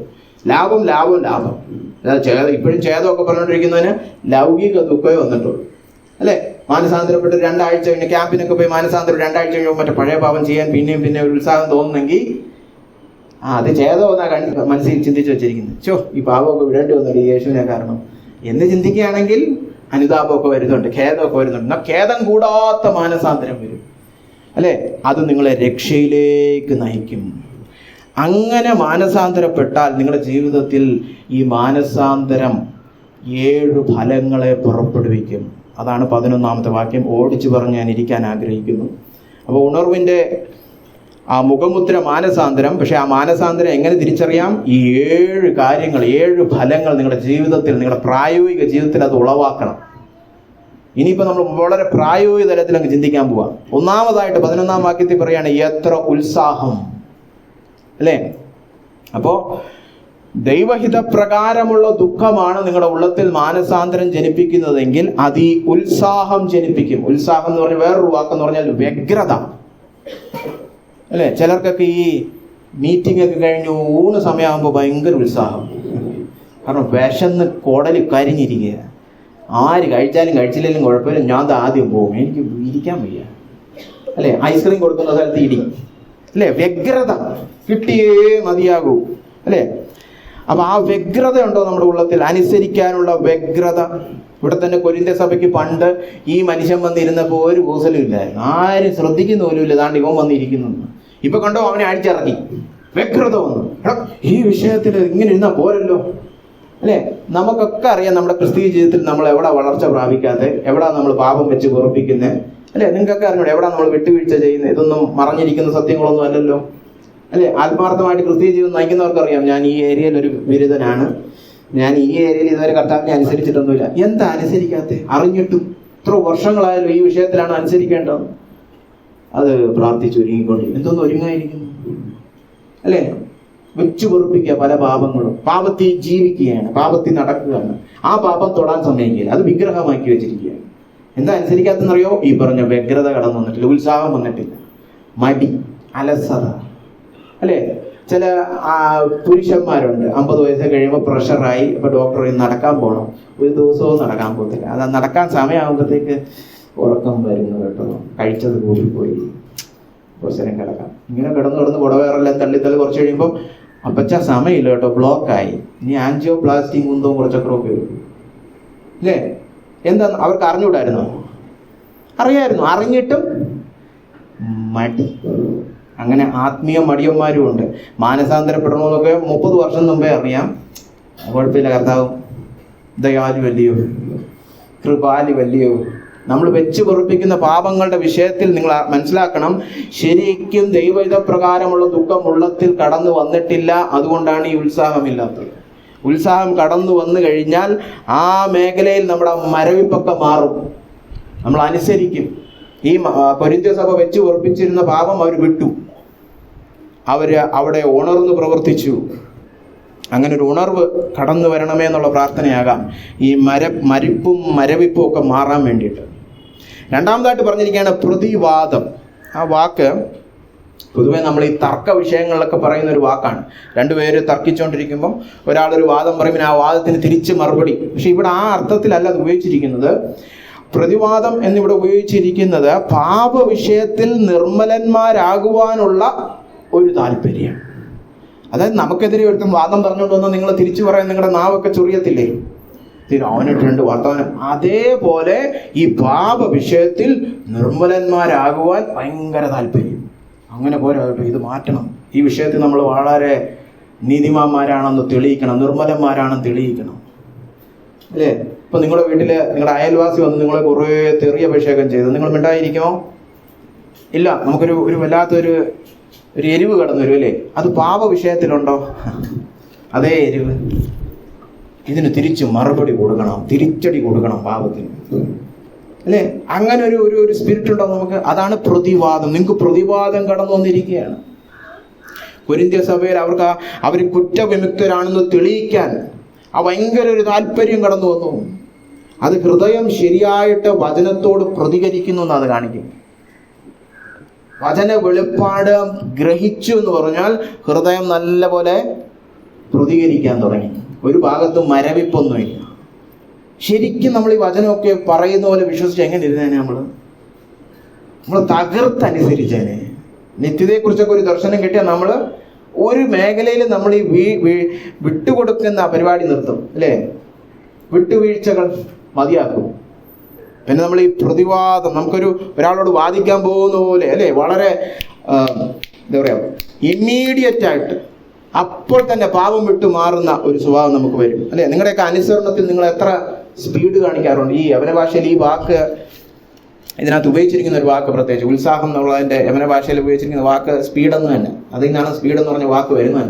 ലാഭം ലാഭം ലാഭം. ഇപ്പോഴും ഛേദമൊക്കെ പറഞ്ഞുകൊണ്ടിരിക്കുന്നതിന് ലൗകിക ദുഃഖമേ വന്നിട്ടുള്ളൂ, അല്ലേ? മാനസാന്തരപ്പെട്ട് 2 ആഴ്ച കഴിഞ്ഞ് ക്യാമ്പിനൊക്കെ പോയി മാനസാന്തരം 2 ആഴ്ച കഴിയുമ്പോൾ മറ്റേ പഴയ പാപം ചെയ്യാൻ പിന്നെയും പിന്നെ ഒരു ഉത്സാഹം തോന്നുന്നെങ്കിൽ അത് ഛേദമെന്നാ മനസ്സിൽ ചിന്തിച്ച് വെച്ചിരിക്കുന്നത്. ഈ പാപമൊക്കെ വിടേണ്ടി വന്നത് യേശുവിനെ കാരണം എന്ന് ചിന്തിക്കുകയാണെങ്കിൽ അനുതാപമൊക്കെ വരുന്നുണ്ട്, ഖേദമൊക്കെ വരുന്നുണ്ട്. ഖേദം കൂടാത്ത മാനസാന്തരം വരും, അല്ലേ? അത് നിങ്ങളെ രക്ഷയിലേക്ക് നയിക്കും. അങ്ങനെ മാനസാന്തരപ്പെട്ടാൽ നിങ്ങളുടെ ജീവിതത്തിൽ ഈ മാനസാന്തരം 7 ഫലങ്ങളെ പുറപ്പെടുവിക്കും. അതാണ് 11ാമത്തെ വാക്യം. ഓടിച്ചു പറഞ്ഞ് ഞാൻ ഇരിക്കാൻ ആഗ്രഹിക്കുന്നു. അപ്പോൾ ഉണർവിൻ്റെ ആ മുഖമുദ്ര മാനസാന്തരം. പക്ഷെ ആ മാനസാന്തരം എങ്ങനെ തിരിച്ചറിയാം? ഈ 7 കാര്യങ്ങൾ, 7 ഫലങ്ങൾ നിങ്ങളുടെ ജീവിതത്തിൽ, നിങ്ങളുടെ പ്രായോഗിക ജീവിതത്തിൽ അത് ഉളവാക്കണം. ഇനിയിപ്പോൾ നമ്മൾ വളരെ പ്രായോഗിക തലത്തിൽ അങ്ങ് ചിന്തിക്കാൻ പോവാം. ഒന്നാമതായിട്ട് 11ാം വാക്യത്തിൽ പറയാണ്, എത്ര ഉത്സാഹം. അല്ലേ? അപ്പോൾ ദൈവഹിതപ്രകാരമുള്ള ദുഃഖമാണ് നിങ്ങളുടെ ഉള്ളത്തിൽ മാനസാന്തരം ജനിപ്പിക്കുന്നതെങ്കിൽ അത് ഈ ഉത്സാഹം ജനിപ്പിക്കും. ഉത്സാഹം എന്ന് പറഞ്ഞാൽ വേറൊരു വാക്കെന്ന് പറഞ്ഞാൽ വ്യഗ്രത, അല്ലേ? ചിലർക്കൊക്കെ ഈ മീറ്റിംഗ് ഒക്കെ കഴിഞ്ഞ് ഊണ് സമയമാകുമ്പോൾ ഭയങ്കര ഉത്സാഹം. കാരണം വിശന്ന് കുടല് കരിഞ്ഞിരിക്കുക. ആര് കഴിച്ചാലും കഴിച്ചില്ലെങ്കിലും കുഴപ്പമില്ല, ഞാൻ ആദ്യം പോകും, എനിക്ക് ഇരിക്കാൻ വയ്യ, അല്ലേ? ഐസ്ക്രീം കൊടുക്കുന്ന സ്ഥലത്ത് ഇടി, അല്ലേ? വ്യഗ്രത, കിട്ടിയേ മതിയാകൂ, അല്ലേ? അപ്പൊ ആ വ്യഗ്രത ഉണ്ടോ നമ്മുടെ ഉള്ളത്തിൽ? അനുസരിക്കാനുള്ള വ്യഗ്രത. ഇവിടെ തന്നെ കൊരിന്ത്യ സഭയ്ക്ക് പണ്ട് ഈ മനുഷ്യൻ വന്നിരുന്നപ്പോൾ ഒരു കൂസലും ഇല്ലായിരുന്നു, ആരും ശ്രദ്ധിക്കുന്ന പോലും ഇല്ല, താണ്ട് ഇവൻ വന്നിരിക്കുന്നു. ഇപ്പൊ കണ്ടോ, അവനെ അടിച്ചിറക്കി, വ്യഗ്രത വന്നു. ഈ വിഷയത്തിൽ ഇങ്ങനെ ഇരുന്നാൽ പോരല്ലോ, അല്ലേ? നമുക്കൊക്കെ അറിയാം നമ്മുടെ ക്രിസ്തീയ ജീവിതത്തിൽ നമ്മൾ എവിടെ വളർച്ച പ്രാപിക്കാതെ, എവിടാ നമ്മൾ പാപം വെച്ച് വെറുപ്പിക്കുന്നത്, അല്ലേ? നിങ്ങൾക്കൊക്കെ അറിഞ്ഞൂടെ എവിടാ നമ്മൾ വിട്ടുവീഴ്ച ചെയ്യുന്നത്? ഇതൊന്നും മറഞ്ഞിരിക്കുന്ന സത്യങ്ങളൊന്നും അല്ലല്ലോ, അല്ലേ? ആത്മാർത്ഥമായിട്ട് ക്രിസ്തീയ ജീവിതം നയിക്കുന്നവർക്കറിയാം, ഞാൻ ഈ ഏരിയയിൽ ഒരു ബിരുദനാണ്, ഞാൻ ഈ ഏരിയയിൽ ഇതുവരെ കർത്താവിനെ അനുസരിച്ചിട്ടൊന്നുമില്ല. എന്താ അനുസരിക്കാത്ത? അറിഞ്ഞിട്ടും ഇത്ര വർഷങ്ങളായാലും ഈ വിഷയത്തിലാണ് അനുസരിക്കേണ്ടത്. അത് പ്രാർത്ഥിച്ച് ഒരുങ്ങിക്കൊണ്ട് എന്തോന്ന് ഒരുങ്ങായിരിക്കുന്നു, അല്ലേ? വെച്ചു പൊറുപ്പിക്കുക പല പാപങ്ങളും. പാപത്തിൽ ജീവിക്കുകയാണ്, പാപത്തിൽ നടക്കുകയാണ്, ആ പാപം തൊടാൻ സമ്മതിക്കില്ല, അത് വിഗ്രഹമാക്കി വെച്ചിരിക്കുകയാണ്. എന്താ അനുസരിക്കാത്തെന്നറിയോ? ഈ പറഞ്ഞ വ്യഗ്രത കടന്നു വന്നിട്ടില്ല, ഉത്സാഹം വന്നിട്ടില്ല, മടി, അലസത, അല്ലേ? ചില പുരുഷന്മാരുണ്ട് 50 വയസ്സ് കഴിയുമ്പോൾ പ്രഷറായി, ഇപ്പൊ ഡോക്ടർ നടക്കാൻ പോകണം, ഒരു ദിവസവും നടക്കാൻ പോകത്തില്ല. അത് നടക്കാൻ സമയമാകുമ്പോഴത്തേക്ക് ഉറക്കം വരുന്നു കേട്ടോ, കഴിച്ചത് കൂടിപ്പോയി, കുറച്ച് നേരം കിടക്കാം. ഇങ്ങനെ കിടന്ന് പുടവേറെല്ലാം തള്ളി കുറച്ച് കഴിയുമ്പോൾ അപ്പച്ച സമയമില്ല കേട്ടോ, ബ്ലോക്കായി, ഇനി ആൻജിയോപ്ലാസ്റ്റി കുന്തവും കുറച്ചൊക്കെ വരും, അല്ലേ? എന്താ അവർക്ക് അറിഞ്ഞൂടായിരുന്നോ? അറിയായിരുന്നു, അറിഞ്ഞിട്ടും മടി. അങ്ങനെ ആത്മീയ മടിയന്മാരും ഉണ്ട്. മാനസാന്തരപ്പെടണമെന്നൊക്കെ 30 വർഷം മുമ്പേ അറിയാം, കുഴപ്പമില്ല, കർത്താവ് ദയാലുവല്ലയോ, കൃപാലുവല്ലയോ. നമ്മൾ വെച്ച് പൊറുപ്പിക്കുന്ന പാപങ്ങളുടെ വിഷയത്തിൽ നിങ്ങൾ മനസ്സിലാക്കണം, ശരിക്കും ദൈവഹിതപ്രകാരമുള്ള ദുഃഖം ഉള്ളത്തിൽ കടന്നു വന്നിട്ടില്ല. അതുകൊണ്ടാണ് ഈ ഉത്സാഹമില്ലാത്തത്. ഉത്സാഹം കടന്നു വന്നു കഴിഞ്ഞാൽ ആ മേഖലയിൽ നമ്മുടെ മരവിപ്പൊക്കെ മാറും, നമ്മൾ അനുസരിക്കും. ഈ കൊരിന്ത്യ സഭ വെച്ച് പൊറുപ്പിച്ചിരുന്ന പാപം അവർ വിട്ടു, അവര് അവിടെ ഉണർന്ന് പ്രവർത്തിച്ചു. അങ്ങനെ ഒരു ഉണർവ് കടന്നു വരണമേ എന്നുള്ള പ്രാർത്ഥനയാകാം ഈ മരിപ്പും മരവിപ്പും ഒക്കെ മാറാൻ വേണ്ടിയിട്ട്. രണ്ടാമതായിട്ട് പറഞ്ഞിരിക്കുകയാണ് പ്രതിവാദം. ആ വാക്ക് പൊതുവെ നമ്മൾ ഈ തർക്ക വിഷയങ്ങളിലൊക്കെ പറയുന്ന ഒരു വാക്കാണ്. രണ്ടുപേര് തർക്കിച്ചുകൊണ്ടിരിക്കുമ്പം ഒരാളൊരു വാദം പറയുമ്പോൾ ആ വാദത്തിന് തിരിച്ച് മറുപടി. പക്ഷെ ഇവിടെ ആ അർത്ഥത്തിലല്ല അത് ഉപയോഗിച്ചിരിക്കുന്നത്. പ്രതിവാദം എന്നിവിടെ ഉപയോഗിച്ചിരിക്കുന്നത് പാപ വിഷയത്തിൽ നിർമ്മലന്മാരാകുവാനുള്ള ഒരു താല്പര്യം. അതായത് നമുക്കെതിരെ ഒരുത്തും വാദം പറഞ്ഞുകൊണ്ട് വന്നാൽ നിങ്ങൾ തിരിച്ചു പറയാൻ നിങ്ങളുടെ നാവൊക്കെ ചൊറിയത്തില്ലേ? അവനിട്ട് 2 വർത്തമാനം. അതേപോലെ ഈ പാപ വിഷയത്തിൽ നിർമ്മലന്മാരാകുവാൻ ഭയങ്കര താല്പര്യം. അങ്ങനെ പോരാട്ടോ, ഇത് മാറ്റണം. ഈ വിഷയത്തിൽ നമ്മൾ വളരെ നീതിമാന്മാരാണെന്ന് തെളിയിക്കണം, നിർമ്മലന്മാരാണെന്ന് തെളിയിക്കണം, അല്ലേ? ഇപ്പൊ നിങ്ങളുടെ വീട്ടില് നിങ്ങളുടെ അയൽവാസി വന്ന് നിങ്ങളെ കുറേ തെറിയ അഭിഷേകം ചെയ്തു, നിങ്ങൾ മിണ്ടായിരിക്കുമോ? ഇല്ല. നമുക്കൊരു വല്ലാത്തൊരു എരിവ് കടന്നു വരും, അല്ലേ? അത് പാപ വിഷയത്തിലുണ്ടോ? അതേ എരിവ് ഇതിന് തിരിച്ച് മറുപടി കൊടുക്കണം, തിരിച്ചടി കൊടുക്കണം പാപത്തിന്, അല്ലേ? അങ്ങനെ ഒരു സ്പിരിറ്റ് ഉണ്ടോ നമുക്ക്? അതാണ് പ്രതിവാദം. നിങ്ങൾക്ക് പ്രതിവാദം കടന്നു വന്നിരിക്കുകയാണ്. കൊരിന്ത്യ സഭയിൽ അവർ കുറ്റവിമുക്തരാണെന്ന് തെളിയിക്കാൻ ആ ഭയങ്കര ഒരു താല്പര്യം കടന്നു വന്നു. അത് ഹൃദയം ശരിയായിട്ട് വചനത്തോട് പ്രതികരിക്കുന്നു എന്നാണ് കാണിക്കും. വചന വെളിപ്പാട് ഗ്രഹിച്ചു എന്ന് പറഞ്ഞാൽ ഹൃദയം നല്ലപോലെ പ്രതികരിക്കാൻ തുടങ്ങി. ഒരു ഭാഗത്തും മരവിപ്പൊന്നുമില്ല. ശരിക്കും നമ്മൾ ഈ വചനമൊക്കെ പറയുന്ന പോലെ വിശ്വസിച്ച് എങ്ങനെ ഇരുന്നേനെ? നമ്മൾ തകർത്തനുസരിച്ചേനെ. നിത്യതയെക്കുറിച്ചൊക്കെ ഒരു ദർശനം കിട്ടിയാൽ നമ്മൾ ഒരു മേഖലയിൽ നമ്മൾ ഈ വിട്ടുകൊടുക്കുന്ന പരിപാടി നിർത്തും, അല്ലേ? വിട്ടുവീഴ്ചകൾ മതിയാക്കും. പിന്നെ നമ്മൾ ഈ പ്രതിവാദം, ഒരാളോട് വാദിക്കാൻ പോകുന്ന പോലെ, അല്ലേ? വളരെ എന്താ പറയാ, ഇമ്മീഡിയറ്റ് ആയിട്ട് അപ്പോൾ തന്നെ പാപം വിട്ടു മാറുന്ന ഒരു സ്വഭാവം നമുക്ക് വരും, അല്ലേ? നിങ്ങളുടെയൊക്കെ അനുസരണത്തിൽ നിങ്ങൾ എത്ര സ്പീഡ് കാണിക്കാറുണ്ട്? ഈ യവന ഭാഷയിൽ ഈ വാക്ക് ഇതിനകത്ത് ഉപയോഗിച്ചിരിക്കുന്ന ഒരു വാക്ക്, പ്രത്യേകിച്ച് ഉത്സാഹം എന്നുള്ളതിൻ്റെ യവന ഭാഷയിൽ ഉപയോഗിച്ചിരിക്കുന്ന വാക്ക് സ്പീഡെന്ന് തന്നെ. അതിൽ നിന്നാണ് സ്പീഡ് എന്ന് പറഞ്ഞ വാക്ക് വരുന്നത്.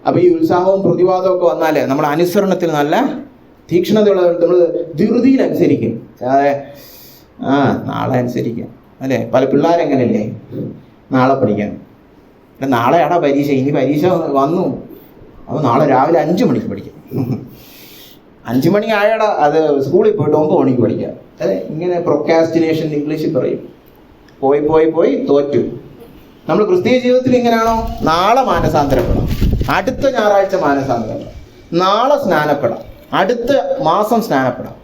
അപ്പോൾ ഈ ഉത്സാഹവും പ്രതിവാദവും ഒക്കെ വന്നാലേ നമ്മുടെ അനുസരണത്തിൽ നല്ല തീക്ഷ്ണതയുള്ള, നമ്മൾ ധൃതിയിലനുസരിക്കും. അതെ, നാളെ അനുസരിക്കാം, അല്ലേ? പല പിള്ളേരെങ്ങനെയല്ലേ, നാളെ പഠിക്കാം, നാളെയാടാ പരീക്ഷ, ഇനി പരീക്ഷ വന്നു, അപ്പോൾ നാളെ രാവിലെ 5 മണിക്ക് പഠിക്കാം. 5 മണി ആയടാ, അത് സ്കൂളിൽ പോയിട്ട് 9 മണിക്ക് പഠിക്കാം. അതെ, ഇങ്ങനെ പ്രൊക്കാസ്റ്റിനേഷൻ ഇംഗ്ലീഷിൽ പറയും. പോയി പോയി പോയി തോറ്റു. നമ്മൾ ക്രിസ്തീയ ജീവിതത്തിൽ ഇങ്ങനെയാണോ? നാളെ മാനസാന്തരപ്പെടാം, അടുത്ത ഞായറാഴ്ച മാനസാന്തരപ്പെടാം, നാളെ സ്നാനപ്പെടാം, അടുത്ത മാസം സ്നാനപ്പെടാം,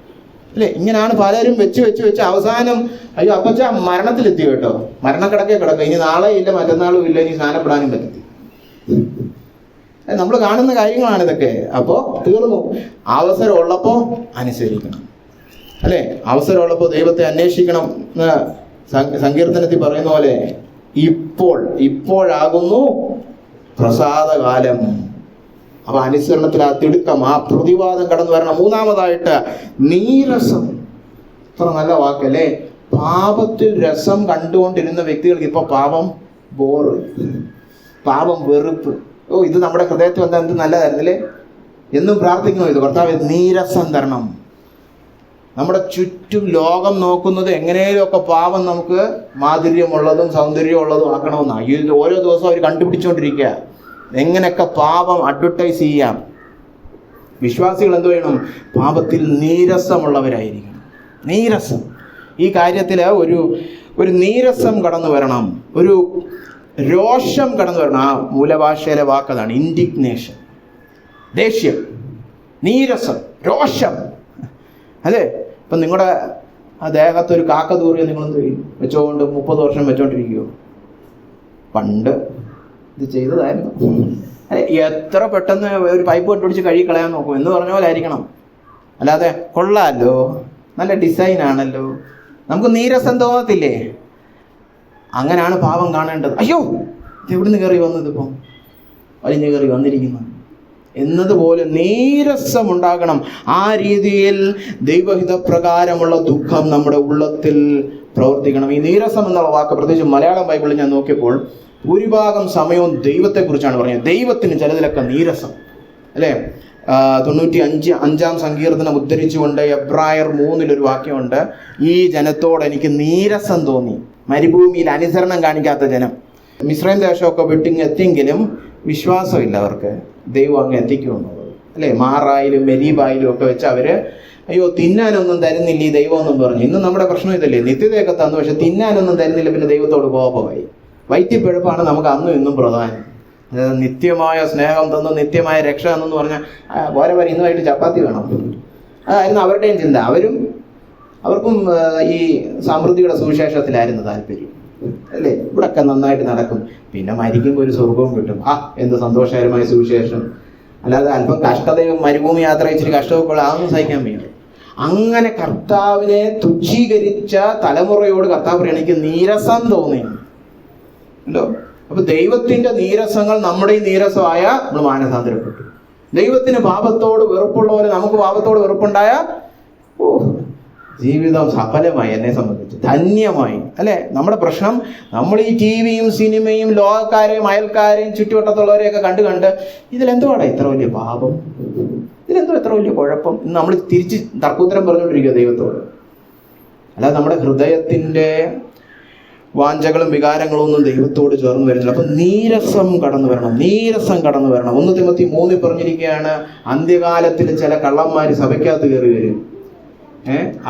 അല്ലേ? ഇങ്ങനെയാണ് പലരും വെച്ച് അവസാനം അയ്യോ അപ്പച്ചാ മരണത്തിലെത്തി കേട്ടോ, മരണക്കിടക്കേ കിടക്കുക, ഇനി നാളെ ഇല്ല മറ്റന്നാളും ഇല്ല, ഇനി സ്നാനപ്പെടാനും പറ്റത്തി. നമ്മൾ കാണുന്ന കാര്യങ്ങളാണ് ഇതൊക്കെ. അപ്പോൾ തീർന്നു. അവസരമുള്ളപ്പോൾ അനുസരിക്കണം, അല്ലേ? അവസരമുള്ളപ്പോൾ ദൈവത്തെ അന്വേഷിക്കണം. സങ്കീർത്തനത്തിൽ പറയുന്ന പോലെ ഇപ്പോഴാകുന്നു പ്രസാദകാലം. അപ്പൊ അനുസരണത്തിൽ ആ തിടുക്കം, ആ പ്രതിവാദം കടന്നു വരണം. മൂന്നാമതായിട്ട് നീരസം. ഇത്ര നല്ല വാക്കല്ലേ? പാപത്തിൽ രസം കണ്ടുകൊണ്ടിരുന്ന വ്യക്തികൾക്ക് ഇപ്പൊ പാപം ബോറ്, പാപം വെറുപ്പ്. ഇത് നമ്മുടെ ഹൃദയത്തിൽ വന്നാൽ എന്ത് നല്ലതായിരുന്നില്ലേ? എന്നും പ്രാർത്ഥിക്കണം, ഇത് കർത്താവേ നീരസം തരണം. നമ്മുടെ ചുറ്റും ലോകം നോക്കുന്നത് എങ്ങനെയൊക്കെ പാപം നമുക്ക് മാധുര്യമുള്ളതും സൗന്ദര്യമുള്ളതും ആക്കണമെന്നാണ്. ഇത് ഓരോ ദിവസവും അവർ കണ്ടുപിടിച്ചുകൊണ്ടിരിക്കുക, എങ്ങനെയൊക്കെ പാപം അഡ്വർടൈസ് ചെയ്യാം. വിശ്വാസികൾ എന്ത് ചെയ്യണം? പാപത്തിൽ നീരസമുള്ളവരായിരിക്കണം. നീരസം, ഈ കാര്യത്തിൽ ഒരു നീരസം കടന്നു വരണം, ഒരു രോഷം കടന്നു വരണം. ആ മൂലഭാഷയിലെ വാക്കതാണ് ഇൻഡിഗ്നേഷൻ, ദേഷ്യം, നീരസം, രോഷം, അല്ലേ? ഇപ്പം നിങ്ങളുടെ ആ ദേഹത്തൊരു കാക്ക തൂറിയ നിങ്ങളെന്ത് ചെയ്യും? വെച്ചോണ്ട് 30 വർഷം വെച്ചോണ്ടിരിക്കുമോ? പണ്ട് ഇത് ചെയ്തതായിരുന്നു. അല്ലെ, എത്ര പെട്ടെന്ന് ഒരു പൈപ്പ് കണ്ടുപിടിച്ച് കഴുകി കളയാൻ നോക്കും എന്ന് പറഞ്ഞ പോലെ ആയിരിക്കണം. അല്ലാതെ കൊള്ളാമല്ലോ, നല്ല ഡിസൈൻ ആണല്ലോ, നമുക്ക് നീരസം തോന്നത്തില്ലേ? അങ്ങനെയാണ് പാപം കാണേണ്ടത്. അയ്യോ ഇത് എവിടുന്ന് കയറി വന്നതിപ്പം വലിഞ്ഞു കയറി വന്നിരിക്കുന്നു എന്നതുപോലെ നീരസം ഉണ്ടാകണം. ആ രീതിയിൽ ദൈവഹിതപ്രകാരമുള്ള ദുഃഖം നമ്മുടെ ഉള്ളത്തിൽ പ്രവർത്തിക്കണം. ഈ നീരസം എന്നുള്ള വാക്ക് പ്രത്യേകിച്ച് മലയാളം ബൈബിളിൽ ഞാൻ നോക്കിയപ്പോൾ ഭൂരിഭാഗം സമയവും ദൈവത്തെക്കുറിച്ചാണ് പറഞ്ഞത്. ദൈവത്തിന് ചിലതിലൊക്കെ നീരസം, അല്ലേ? 95-ാം സങ്കീർത്തനം ഉദ്ധരിച്ചുകൊണ്ട് എബ്രായർ 3-ൽ വാക്യമുണ്ട്, ഈ ജനത്തോട് എനിക്ക് നീരസം തോന്നി. മരുഭൂമിയിൽ അനുസരണം കാണിക്കാത്ത ജനം. മിസ്രൈം ദേശമൊക്കെ വിട്ടിങ്ങെത്തിയെങ്കിലും വിശ്വാസമില്ല അവർക്ക് ദൈവം അങ്ങ് എത്തിക്കുമെന്നുള്ളത്, അല്ലേ? മാറായിലും മെരീബായിലും ഒക്കെ വെച്ച് അവര് അയ്യോ തിന്നാനൊന്നും തരുന്നില്ല ഈ ദൈവം എന്നും പറഞ്ഞു. ഇന്ന് നമ്മുടെ പ്രശ്നം ഇതല്ലേ, നിത്യതയൊക്കെ തന്നു, പക്ഷെ തിന്നാനൊന്നും തരുന്നില്ല, പിന്നെ ദൈവത്തോട് കോപമായി. വയറ്റിപ്പിഴപ്പാണ് നമുക്ക് അന്നും ഇന്നും പ്രധാനം. നിത്യമായ സ്നേഹം തന്നു, നിത്യമായ രക്ഷ എന്നു പറഞ്ഞാൽ ഓരോ ഇന്നുമായിട്ട് ചപ്പാത്തി വേണം. അതായിരുന്നു അവരുടെയും ചിന്ത. അവർക്കും ഈ സമൃദ്ധിയുടെ സുവിശേഷത്തിലായിരുന്നു താല്പര്യം, അല്ലേ? ഇവിടൊക്കെ നന്നായിട്ട് നടക്കും, പിന്നെ മരിക്കുമ്പോൾ ഒരു സ്വർഗവും കിട്ടും. എന്ത് സന്തോഷകരമായ സുവിശേഷം. അല്ലാതെ അല്പം കഷ്ടതയും മരുഭൂമി യാത്ര ഇച്ചിരി കഷ്ടമൊക്കെ ഉള്ള അതൊന്നും സഹിക്കാൻ വയ്യ. അങ്ങനെ കർത്താവിനെ തുച്ഛീകരിച്ച തലമുറയോട് കർത്താവ് പറയണം എനിക്ക് നീരസം തോന്നി. ഉണ്ടോ? അപ്പൊ ദൈവത്തിന്റെ നീരസങ്ങൾ നമ്മുടെ ഈ നീരസമായ നമ്മൾ മാനസാന്തരപ്പെട്ടു. ദൈവത്തിന് പാപത്തോട് വെറുപ്പുള്ള പോലെ നമുക്ക് പാപത്തോട് വെറുപ്പുണ്ടായ ജീവിതം സഫലമായി, എന്നെ സംബന്ധിച്ച് ധന്യമായി, അല്ലെ? നമ്മുടെ പ്രശ്നം നമ്മൾ ഈ ടിവിയും സിനിമയും ലോകക്കാരെയും അയൽക്കാരെയും ചുറ്റുവട്ടത്തുള്ളവരെയൊക്കെ കണ്ട് ഇതിലെന്തുവാടാ ഇത്ര വലിയ പാപം, ഇതിലെന്തോ എത്ര വലിയ കുഴപ്പം എന്ന് നമ്മൾ തിരിച്ച് തർക്കുത്തരം പറഞ്ഞുകൊണ്ടിരിക്കുക ദൈവത്തോട്. അല്ലാതെ നമ്മുടെ ഹൃദയത്തിന്റെ വാഞ്ചകളും വികാരങ്ങളും ഒന്നും ദൈവത്തോട് ചേർന്ന് വരുന്നില്ല. അപ്പൊ നീരസം കടന്നു വരണം, നീരസം കടന്നു വരണം. 1 തിമോത്തി 3 പറഞ്ഞിരിക്കുകയാണ്, അന്ത്യകാലത്തിൽ ചില കള്ളന്മാര് സഭയ്ക്കകത്ത് കയറി വരും.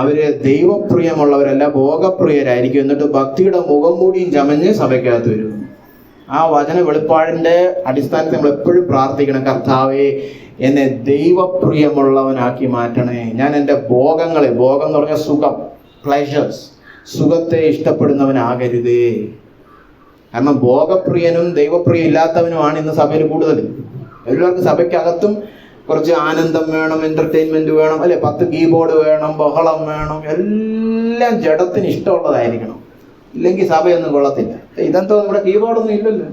അവര് ദൈവപ്രിയമുള്ളവരല്ല, ഭോഗപ്രിയരായിരിക്കും. എന്നിട്ട് ഭക്തിയുടെ മുഖം മൂടിയും ചമഞ്ഞ് സഭയ്ക്കകത്ത് വരും. ആ വചന വെളിപ്പാടിന്റെ അടിസ്ഥാനത്തിൽ നമ്മൾ എപ്പോഴും പ്രാർത്ഥിക്കണം, കർത്താവേ എന്നെ ദൈവപ്രിയമുള്ളവനാക്കി മാറ്റണേ. ഞാൻ എൻ്റെ ഭോഗം എന്ന് പറഞ്ഞാൽ സുഖം, പ്ലഷേഴ്സ്, സുഖത്തെ ഇഷ്ടപ്പെടുന്നവനാകരുതേ. കാരണം ഭോഗപ്രിയനും ദൈവപ്രിയം ഇല്ലാത്തവനുമാണ് ഇന്ന് സഭയിൽ കൂടുതൽ. എല്ലാവർക്കും സഭയ്ക്കകത്തും കുറച്ച് ആനന്ദം വേണം, എന്റർടൈൻമെന്റ് വേണം, അല്ലെ? 10 കീബോർഡ് വേണം, ബഹളം വേണം, എല്ലാം ജഡത്തിന് ഇഷ്ടമുള്ളതായിരിക്കണം, ഇല്ലെങ്കിൽ സഭയൊന്നും കൊള്ളത്തില്ല. ഇതെന്തോ നമ്മുടെ കീബോർഡൊന്നും ഇല്ലല്ലോ.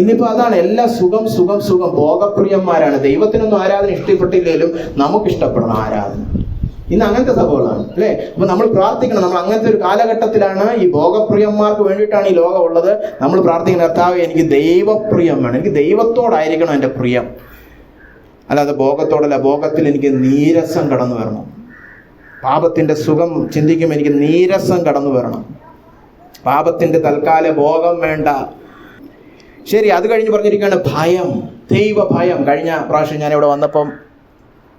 ഇന്നിപ്പോ അതാണ്, എല്ലാ സുഖം സുഖം സുഖം. ഭോഗപ്രിയന്മാരാണ്. ദൈവത്തിനൊന്നും ആരാധന ഇഷ്ടപ്പെട്ടില്ലെങ്കിലും നമുക്ക് ഇഷ്ടപ്പെടണം ആരാധന. ഇന്ന് അങ്ങനത്തെ സഭകളാണ്, അല്ലേ? അപ്പൊ നമ്മൾ പ്രാർത്ഥിക്കണം. നമ്മൾ അങ്ങനത്തെ ഒരു കാലഘട്ടത്തിലാണ്. ഈ ഭോഗപ്രിയന്മാർക്ക് വേണ്ടിയിട്ടാണ് ഈ ലോകം ഉള്ളത്. നമ്മൾ പ്രാർത്ഥിക്കണം, കർത്താവേ എനിക്ക് ദൈവപ്രിയം വേണം, എനിക്ക് ദൈവത്തോടായിരിക്കണം എൻ്റെ പ്രിയം, അല്ലാതെ ഭോഗത്തോടല്ല. ഭോഗത്തിൽ എനിക്ക് നീരസം കടന്നു വരണം. പാപത്തിന്റെ സുഖം ചിന്തിക്കുമ്പോൾ എനിക്ക് നീരസം കടന്നു വരണം. പാപത്തിന്റെ തൽക്കാല ഭോഗം വേണ്ട. ശരി, അത് കഴിഞ്ഞ് പറഞ്ഞിരിക്കുകയാണ് ഭയം, ദൈവ ഭയം. കഴിഞ്ഞ പ്രാവശ്യം ഞാൻ ഇവിടെ വന്നപ്പം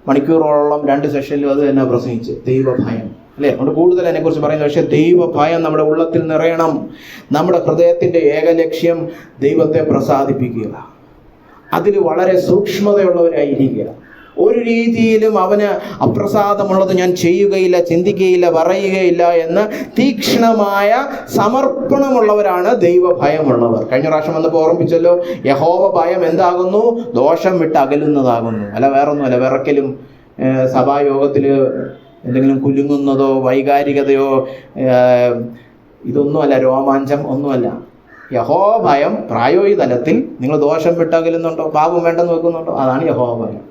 മണിക്കൂറോളം 2 സെഷനിലും അത് തന്നെ പ്രസംഗിച്ച് ദൈവഭയം അല്ലേ. അതുകൊണ്ട് കൂടുതൽ അതിനെക്കുറിച്ച് പറയുന്നത്, പക്ഷേ ദൈവഭയം നമ്മുടെ ഉള്ളത്തിൽ നിറയണം. നമ്മുടെ ഹൃദയത്തിൻ്റെ ഏക ലക്ഷ്യം ദൈവത്തെ പ്രസാദിപ്പിക്കുക, അതിൽ വളരെ സൂക്ഷ്മതയുള്ളവരായിരിക്കുക. ഒരു രീതിയിലും അവന് അപ്രസാദമുള്ളത് ഞാൻ ചെയ്യുകയില്ല, ചിന്തിക്കുകയില്ല, പറയുകയില്ല എന്ന് തീക്ഷ്ണമായ സമർപ്പണമുള്ളവരാണ് ദൈവഭയമുള്ളവർ. കഴിഞ്ഞ പ്രാവശ്യം വന്നപ്പോൾ ഓർമ്മിപ്പിച്ചല്ലോ, യഹോവ ഭയം എന്താകുന്നു? ദോഷം വിട്ട് അകലുന്നതാകുന്നു. അല്ല, വേറൊന്നുമല്ല. വിറക്കലും സഭായോഗത്തിൽ എന്തെങ്കിലും കുലുങ്ങുന്നതോ വൈകാരികതയോ ഇതൊന്നുമല്ല, രോമാഞ്ചം ഒന്നുമല്ല. യഹോവ ഭയം പ്രായോഗിക തലത്തിൽ നിങ്ങൾ ദോഷം വിട്ടകലുന്നുണ്ടോ, പാപം വേണ്ടെന്ന് വെക്കുന്നുണ്ടോ, അതാണ് യഹോവ ഭയം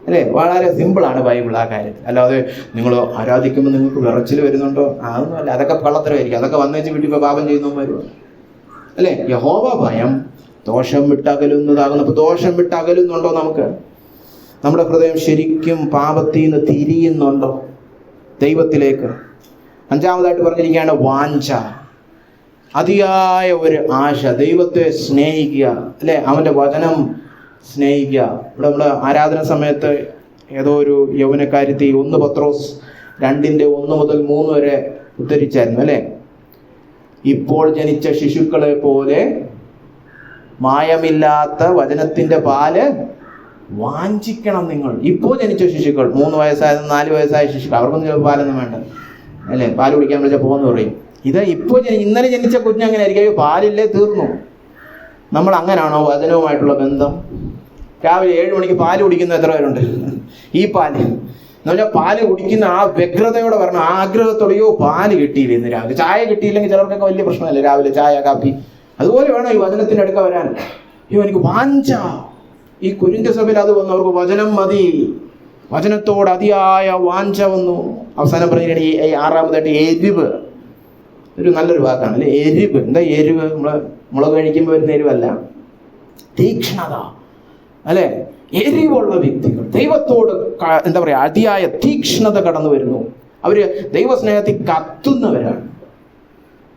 അല്ലേ. വളരെ സിമ്പിളാണ് ബൈബിൾ ആ കാര്യത്തിൽ. അല്ലാതെ നിങ്ങൾ ആരാധിക്കുമ്പോൾ നിങ്ങൾക്ക് വിറച്ചിൽ വരുന്നുണ്ടോ, അതൊന്നുമല്ല. അതൊക്കെ കള്ളത്തരമായിരിക്കും. അതൊക്കെ വന്നേച്ച് വീട്ടിൽ ഇപ്പോൾ പാപം ചെയ്യുന്നവരും അല്ലേ. യഹോവ ഭയം ദോഷം വിട്ടകലുന്നതാകുന്നു. അപ്പോൾ ദോഷം വിട്ടകലുന്നുണ്ടോ? നമ്മുടെ ഹൃദയം ശരിക്കും പാപത്തിൽ നിന്ന് തിരിയുന്നുണ്ടോ ദൈവത്തിലേക്ക്? 5-ാമതായിട്ട് പറഞ്ഞിരിക്കുകയാണ് വാഞ്ച, അതിയായ ഒരു ആശ, ദൈവത്തെ സ്നേഹിക്കുക അല്ലേ, അവൻ്റെ വചനം സ്നേഹിക്കുക. ഇവിടെ നമ്മുടെ ആരാധന സമയത്ത് ഏതോ ഒരു യൗവനക്കാരത്തി 1 പത്രോസ് 2:1 മുതൽ 3 വരെ ഉദ്ധരിച്ചായിരുന്നു അല്ലേ. ഇപ്പോൾ ജനിച്ച ശിശുക്കളെ പോലെ മായമില്ലാത്ത വചനത്തിൻ്റെ പാല് വാഞ്ചിക്കണം നിങ്ങൾ. ഇപ്പോൾ ജനിച്ച ശിശുക്കൾ, 3 വയസ്സായ 4 വയസ്സായ ശിശുക്കൾ, അവർക്കൊന്നും ചിലപ്പോൾ പാലൊന്നും വേണ്ട അല്ലേ. പാല് കുടിക്കാൻ വിളിച്ചാൽ പോകുമെന്ന് പറയും. ഇത് ഇപ്പോൾ ഇന്നലെ ജനിച്ച കുഞ്ഞ് അങ്ങനെ ആയിരിക്കും, പാലില്ലേ തീർന്നു. നമ്മൾ അങ്ങനാണോ വചനവുമായിട്ടുള്ള ബന്ധം? രാവിലെ 7 മണിക്ക് പാല് കുടിക്കുന്ന എത്ര പേരുണ്ട്? ഈ പാല് എന്ന് പറഞ്ഞാൽ പാല് കുടിക്കുന്ന ആ വ്യഗ്രതയോടെ വരണം, ആഗ്രഹത്തോടെയോ പാല് കിട്ടിയില്ല ഇന്ന് രാവിലെ. ചായ കിട്ടിയില്ലെങ്കിൽ ചിലർക്കൊക്കെ വലിയ പ്രശ്നമല്ലേ, രാവിലെ ചായ കാപ്പി. അതുപോലെ വേണം ഈ വചനത്തിൻ്റെ അടുക്ക വരാൻ. എനിക്ക് വാഞ്ച. ഈ കുരിന്ത സഭയിൽ അത് വന്നു, അവർക്ക് വചനം മതി, വചനത്തോട് അതിയായ വാഞ്ച വന്നു. അവസാനം പറഞ്ഞിട്ട് ഈ 6-ാമതായിട്ട് എരിവ്, ഒരു നല്ലൊരു വാക്കാണ് അല്ലേ, എരിവ്. എന്താ എരിവ്? മുളക് കഴിക്കുമ്പോൾ വരുന്ന എരിവല്ല, തീക്ഷ്ണത അല്ലേ. എരിവുള്ള വ്യക്തികൾ ദൈവത്തോട് എന്താ പറയുക, അതിയായ തീക്ഷ്ണത കടന്നു വരുന്നു. അവര് ദൈവസ്നേഹത്തിൽ കത്തുന്നവരാണ്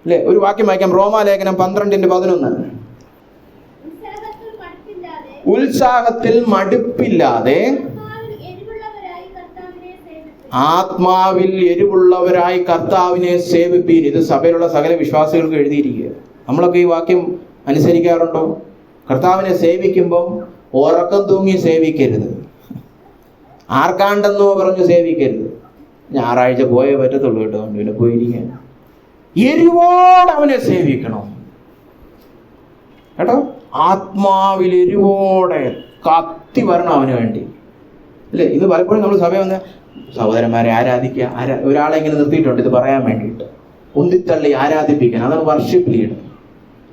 അല്ലേ. ഒരു വാക്യം വായിക്കാം, റോമാലേഖനം 12:11. ഉത്സാഹത്തിൽ മടുപ്പില്ലാതെ ആത്മാവിൽ എരിവുള്ളവരായി കർത്താവിനെ സേവിപ്പീൻ. ഇത് സഭയിലുള്ള സകല വിശ്വാസികൾക്ക് എഴുതിയിരിക്കുക. നമ്മളൊക്കെ ഈ വാക്യം അനുസരിക്കാറുണ്ടോ? കർത്താവിനെ സേവിക്കുമ്പം ഉറക്കം തൂങ്ങി സേവിക്കരുത്, ആർക്കാണ്ടെന്നോ പറഞ്ഞ് സേവിക്കരുത്. ഞായറാഴ്ച പോയേ പറ്റത്തുള്ളൂ കേട്ടോ, പിന്നെ പോയിരിക്കാൻ. എരിവോടെ അവനെ സേവിക്കണം കേട്ടോ. ആത്മാവിൽ എരിവോടെ കത്തി വരണം അവന് വേണ്ടി അല്ലേ. ഇത് പലപ്പോഴും നമ്മൾ സഭ വന്ന് സഹോദരന്മാരെ ആരാധിക്കുക, ഒരാളെ ഇങ്ങനെ നിർത്തിയിട്ടുണ്ട് ഇത് പറയാൻ വേണ്ടിയിട്ട്, ഉന്തിത്തള്ളി ആരാധിപ്പിക്കാൻ. അതാണ് വർഷിപ്പ് ലീഡർ.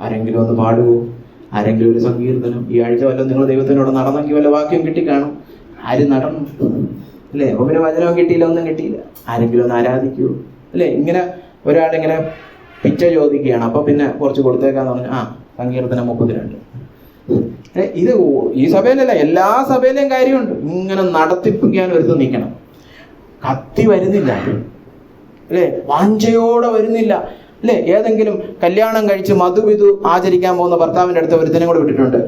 ആരെങ്കിലും ഒന്ന് പാടുവോ, ആരെങ്കിലും ഒരു സങ്കീർത്തനം. ഈ ആഴ്ച വല്ലതും നിങ്ങൾ ദൈവത്തിനോട് നടന്നെങ്കിൽ വല്ല വാക്യം കിട്ടിക്കാണും. ആരും നടന്നു അല്ലേ. അപ്പോൾ പിന്നെ വചനവും കിട്ടിയില്ല, ഒന്നും കിട്ടിയില്ല. ആരെങ്കിലും ഒന്ന് ആരാധിക്കൂ അല്ലേ. ഇങ്ങനെ ഒരാളിങ്ങനെ പിച്ച ചോദിക്കുകയാണ്, അപ്പം പിന്നെ കുറച്ച് കൊടുത്തേക്കാന്ന് പറഞ്ഞു. സങ്കീർത്തനം 32. ഇത് ഈ സഭയിലല്ല, എല്ലാ സഭയിലെയും കാര്യമുണ്ട്. ഇങ്ങനെ നടത്തിപ്പിക്കാൻ ഒരുത്ത് നിൽക്കണം. കത്തി വരുന്നില്ല അല്ലേ, വാഞ്ചയോടെ വരുന്നില്ല അല്ലേ. ഏതെങ്കിലും കല്യാണം കഴിച്ച് മധുവിധു ആചരിക്കാൻ പോകുന്ന ഭർത്താവിൻ്റെ അടുത്ത് ഒരുത്തനെ കൂടെ വിട്ടിട്ടുണ്ട്.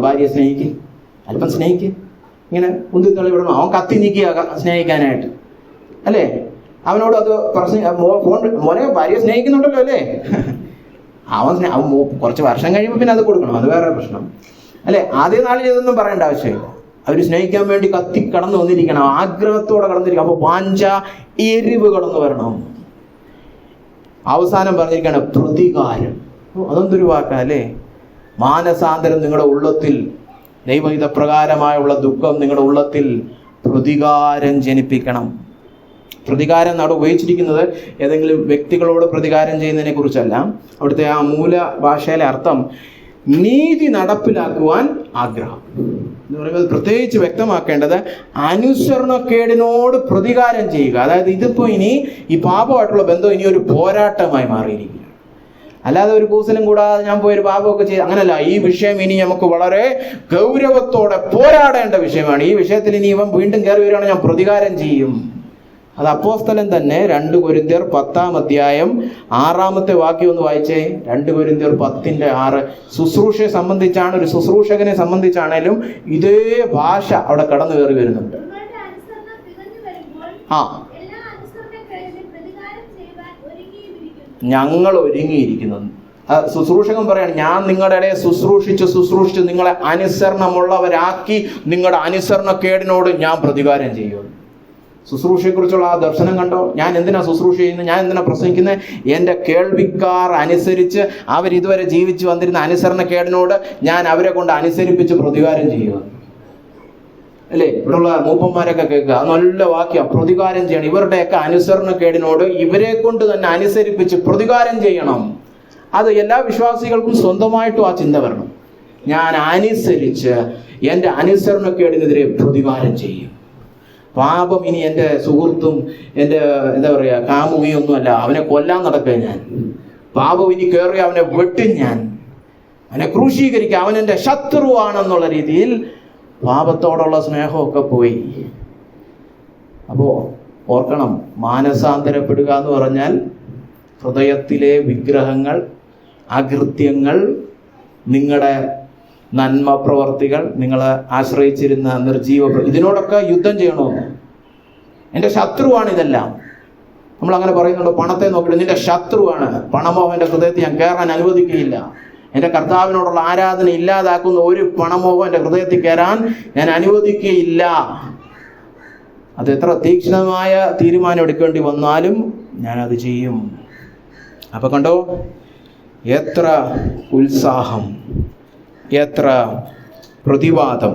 ഭാര്യയെ സ്നേഹിക്ക്, അല്പം സ്നേഹിക്ക്, ഇങ്ങനെ ഉന്തിത്തള്ളി വിടണം. അവൻ കത്തി നിൽക്കുക സ്നേഹിക്കാനായിട്ട് അല്ലേ. അവനോട് അത് മോനെ ഭാര്യയെ സ്നേഹിക്കുന്നുണ്ടല്ലോ അല്ലേ. അവൻ കുറച്ച് വർഷം കഴിയുമ്പോൾ പിന്നെ അത് കൊടുക്കണം, അത് വേറെ പ്രശ്നം അല്ലേ. ആദ്യ നാളിൽ ഇതൊന്നും പറയേണ്ട ആവശ്യമില്ല. അവർ സ്നേഹിക്കാൻ വേണ്ടി കത്തി കടന്നു വന്നിരിക്കണം, ആഗ്രഹത്തോടെ കടന്നിരിക്കണം. അപ്പോൾ വാഞ്ച, എരിവ് കടന്നു വരണം. അവസാനം പറഞ്ഞിരിക്കുകയാണ് പ്രതികാരം. അതെന്തൊരു വാക്കാ അല്ലേ. മാനസാന്തരം നിങ്ങളുടെ ഉള്ളത്തിൽ, ദൈവഹിതപ്രകാരമായുള്ള ദുഃഖം നിങ്ങളുടെ ഉള്ളത്തിൽ പ്രതികാരം ജനിപ്പിക്കണം. പ്രതികാരം അവിടെ ഉപയോഗിച്ചിരിക്കുന്നത് ഏതെങ്കിലും വ്യക്തികളോട് പ്രതികാരം ചെയ്യുന്നതിനെ കുറിച്ചല്ല. അവിടുത്തെ ആ മൂല ഭാഷയിലെ അർത്ഥം നീതി നടപ്പിലാക്കുവാൻ ആഗ്രഹം എന്ന് പറയുന്നത്. പ്രത്യേകിച്ച് വ്യക്തമാക്കേണ്ടത് അനുസരണക്കേടിനോട് പ്രതികാരം ചെയ്യുക. അതായത് ഇതിപ്പോൾ ഇനി ഈ പാപമായിട്ടുള്ള ബന്ധം ഇനി ഒരു പോരാട്ടമായി മാറിയിരിക്കുകയാണ്. അല്ലാതെ ഒരു കൂസലും കൂടാതെ ഞാൻ പോയൊരു പാപമൊക്കെ ചെയ്ത് അങ്ങനല്ല. ഈ വിഷയം ഇനി നമുക്ക് വളരെ ഗൗരവത്തോടെ പോരാടേണ്ട വിഷയമാണ്. ഈ വിഷയത്തിൽ ഇനി ഇവൻ വീണ്ടും കയറി വരികയാണെങ്കിൽ ഞാൻ പ്രതികാരം ചെയ്യും. അത് അപ്പോസ്തലൻ തന്നെ 2 കൊരിന്ത്യർ 10-ാം-അധ്യായം 6 ഒന്ന് വായിച്ചേ. 2 കൊരിന്ത്യർ 10:6. ശുശ്രൂഷയെ സംബന്ധിച്ചാണ്, ഒരു ശുശ്രൂഷകനെ സംബന്ധിച്ചാണേലും ഇതേ ഭാഷ അവിടെ കടന്നു കയറി വരുന്നുണ്ട്. നിങ്ങളുടെ അനുസരണം തികഞ്ഞു വരുമ്പോൾ ആ എല്ലാ അനുസരണക്കേടിനും പ്രതികാരം ചെയ്യുവാൻ ഒരുങ്ങിയിരിക്കുന്നു. ഞങ്ങൾ ഒരുങ്ങിയിരിക്കുന്നു. ശുശ്രൂഷകൻ പറയാണ്, ഞാൻ നിങ്ങളുടെ ഇടയെ ശുശ്രൂഷിച്ച് നിങ്ങളെ അനുസരണമുള്ളവരാക്കി നിങ്ങളുടെ അനുസരണക്കേടിനോട് ഞാൻ പ്രതികാരം ചെയ്യും. ശുശ്രൂഷയെക്കുറിച്ചുള്ള ആ ദർശനം കണ്ടോ? ഞാൻ എന്തിനാ ശുശ്രൂഷ ചെയ്യുന്നത്? ഞാൻ എന്തിനാ പ്രസംഗിക്കുന്നത്? എൻ്റെ കേൾവിക്കാർ അനുസരിച്ച് അവരിതുവരെ ജീവിച്ചു വന്നിരുന്ന അനുസരണക്കേടിനോട് ഞാൻ അവരെ കൊണ്ട് അനുസരിപ്പിച്ച് പ്രതികാരം ചെയ്യുക. അല്ലേ? ഇവിടെയുള്ള മൂപ്പന്മാരൊക്കെ കേൾക്കുക, നല്ല വാക്യം, പ്രതികാരം ചെയ്യണം. ഇവരുടെയൊക്കെ അനുസരണക്കേടിനോട് ഇവരെ കൊണ്ട് തന്നെ അനുസരിപ്പിച്ച് പ്രതികാരം ചെയ്യണം. അത് എല്ലാ വിശ്വാസികൾക്കും സ്വന്തമായിട്ടും ആ ചിന്ത വരണം. ഞാൻ അനുസരിച്ച് എൻ്റെ അനുസരണക്കേടിനെതിരെ പ്രതികാരം ചെയ്യും. പാപം ഇനി എൻ്റെ സുഹൃത്തും എൻ്റെ കാമുകിയൊന്നുമല്ല, അവനെ കൊല്ലാൻ നടക്കുക ഞാൻ. പാപം ഇനി കയറി അവനെ വെട്ടും ഞാൻ, അവനെ ക്രൂശീകരിക്കുക, അവൻ എൻ്റെ ശത്രുവാണെന്നുള്ള രീതിയിൽ പാപത്തോടുള്ള സ്നേഹമൊക്കെ പോയി. അപ്പോൾ ഓർക്കണം, മാനസാന്തരപ്പെടുക എന്ന് പറഞ്ഞാൽ ഹൃദയത്തിലെ വിഗ്രഹങ്ങൾ, അകൃത്യങ്ങൾ, നിങ്ങളുടെ നന്മ പ്രവർത്തികൾ, നിങ്ങൾ ആശ്രയിച്ചിരുന്ന നിർജീവ, ഇതിനോടൊക്കെ യുദ്ധം ചെയ്യണമെന്ന്. എൻ്റെ ശത്രുവാണ് ഇതെല്ലാം. നമ്മളങ്ങനെ പറയുന്നുണ്ട്, പണത്തെ നോക്കിയിട്ട് നിന്റെ ശത്രുവാണ്, പണമോഹം എൻ്റെ ഹൃദയത്തിൽ ഞാൻ കയറാൻ അനുവദിക്കുകയില്ല. എൻ്റെ കർത്താവിനോടുള്ള ആരാധന ഇല്ലാതാക്കുന്ന ഒരു പണമോഹം എൻ്റെ ഹൃദയത്തിൽ കയറാൻ ഞാൻ അനുവദിക്കുകയില്ല. അത് എത്ര തീക്ഷ്ണമായ തീരുമാനം എടുക്കേണ്ടി വന്നാലും ഞാനത് ചെയ്യും. അപ്പൊ കണ്ടോ, എത്ര ഉത്സാഹം, എത്ര പ്രതിവാദം,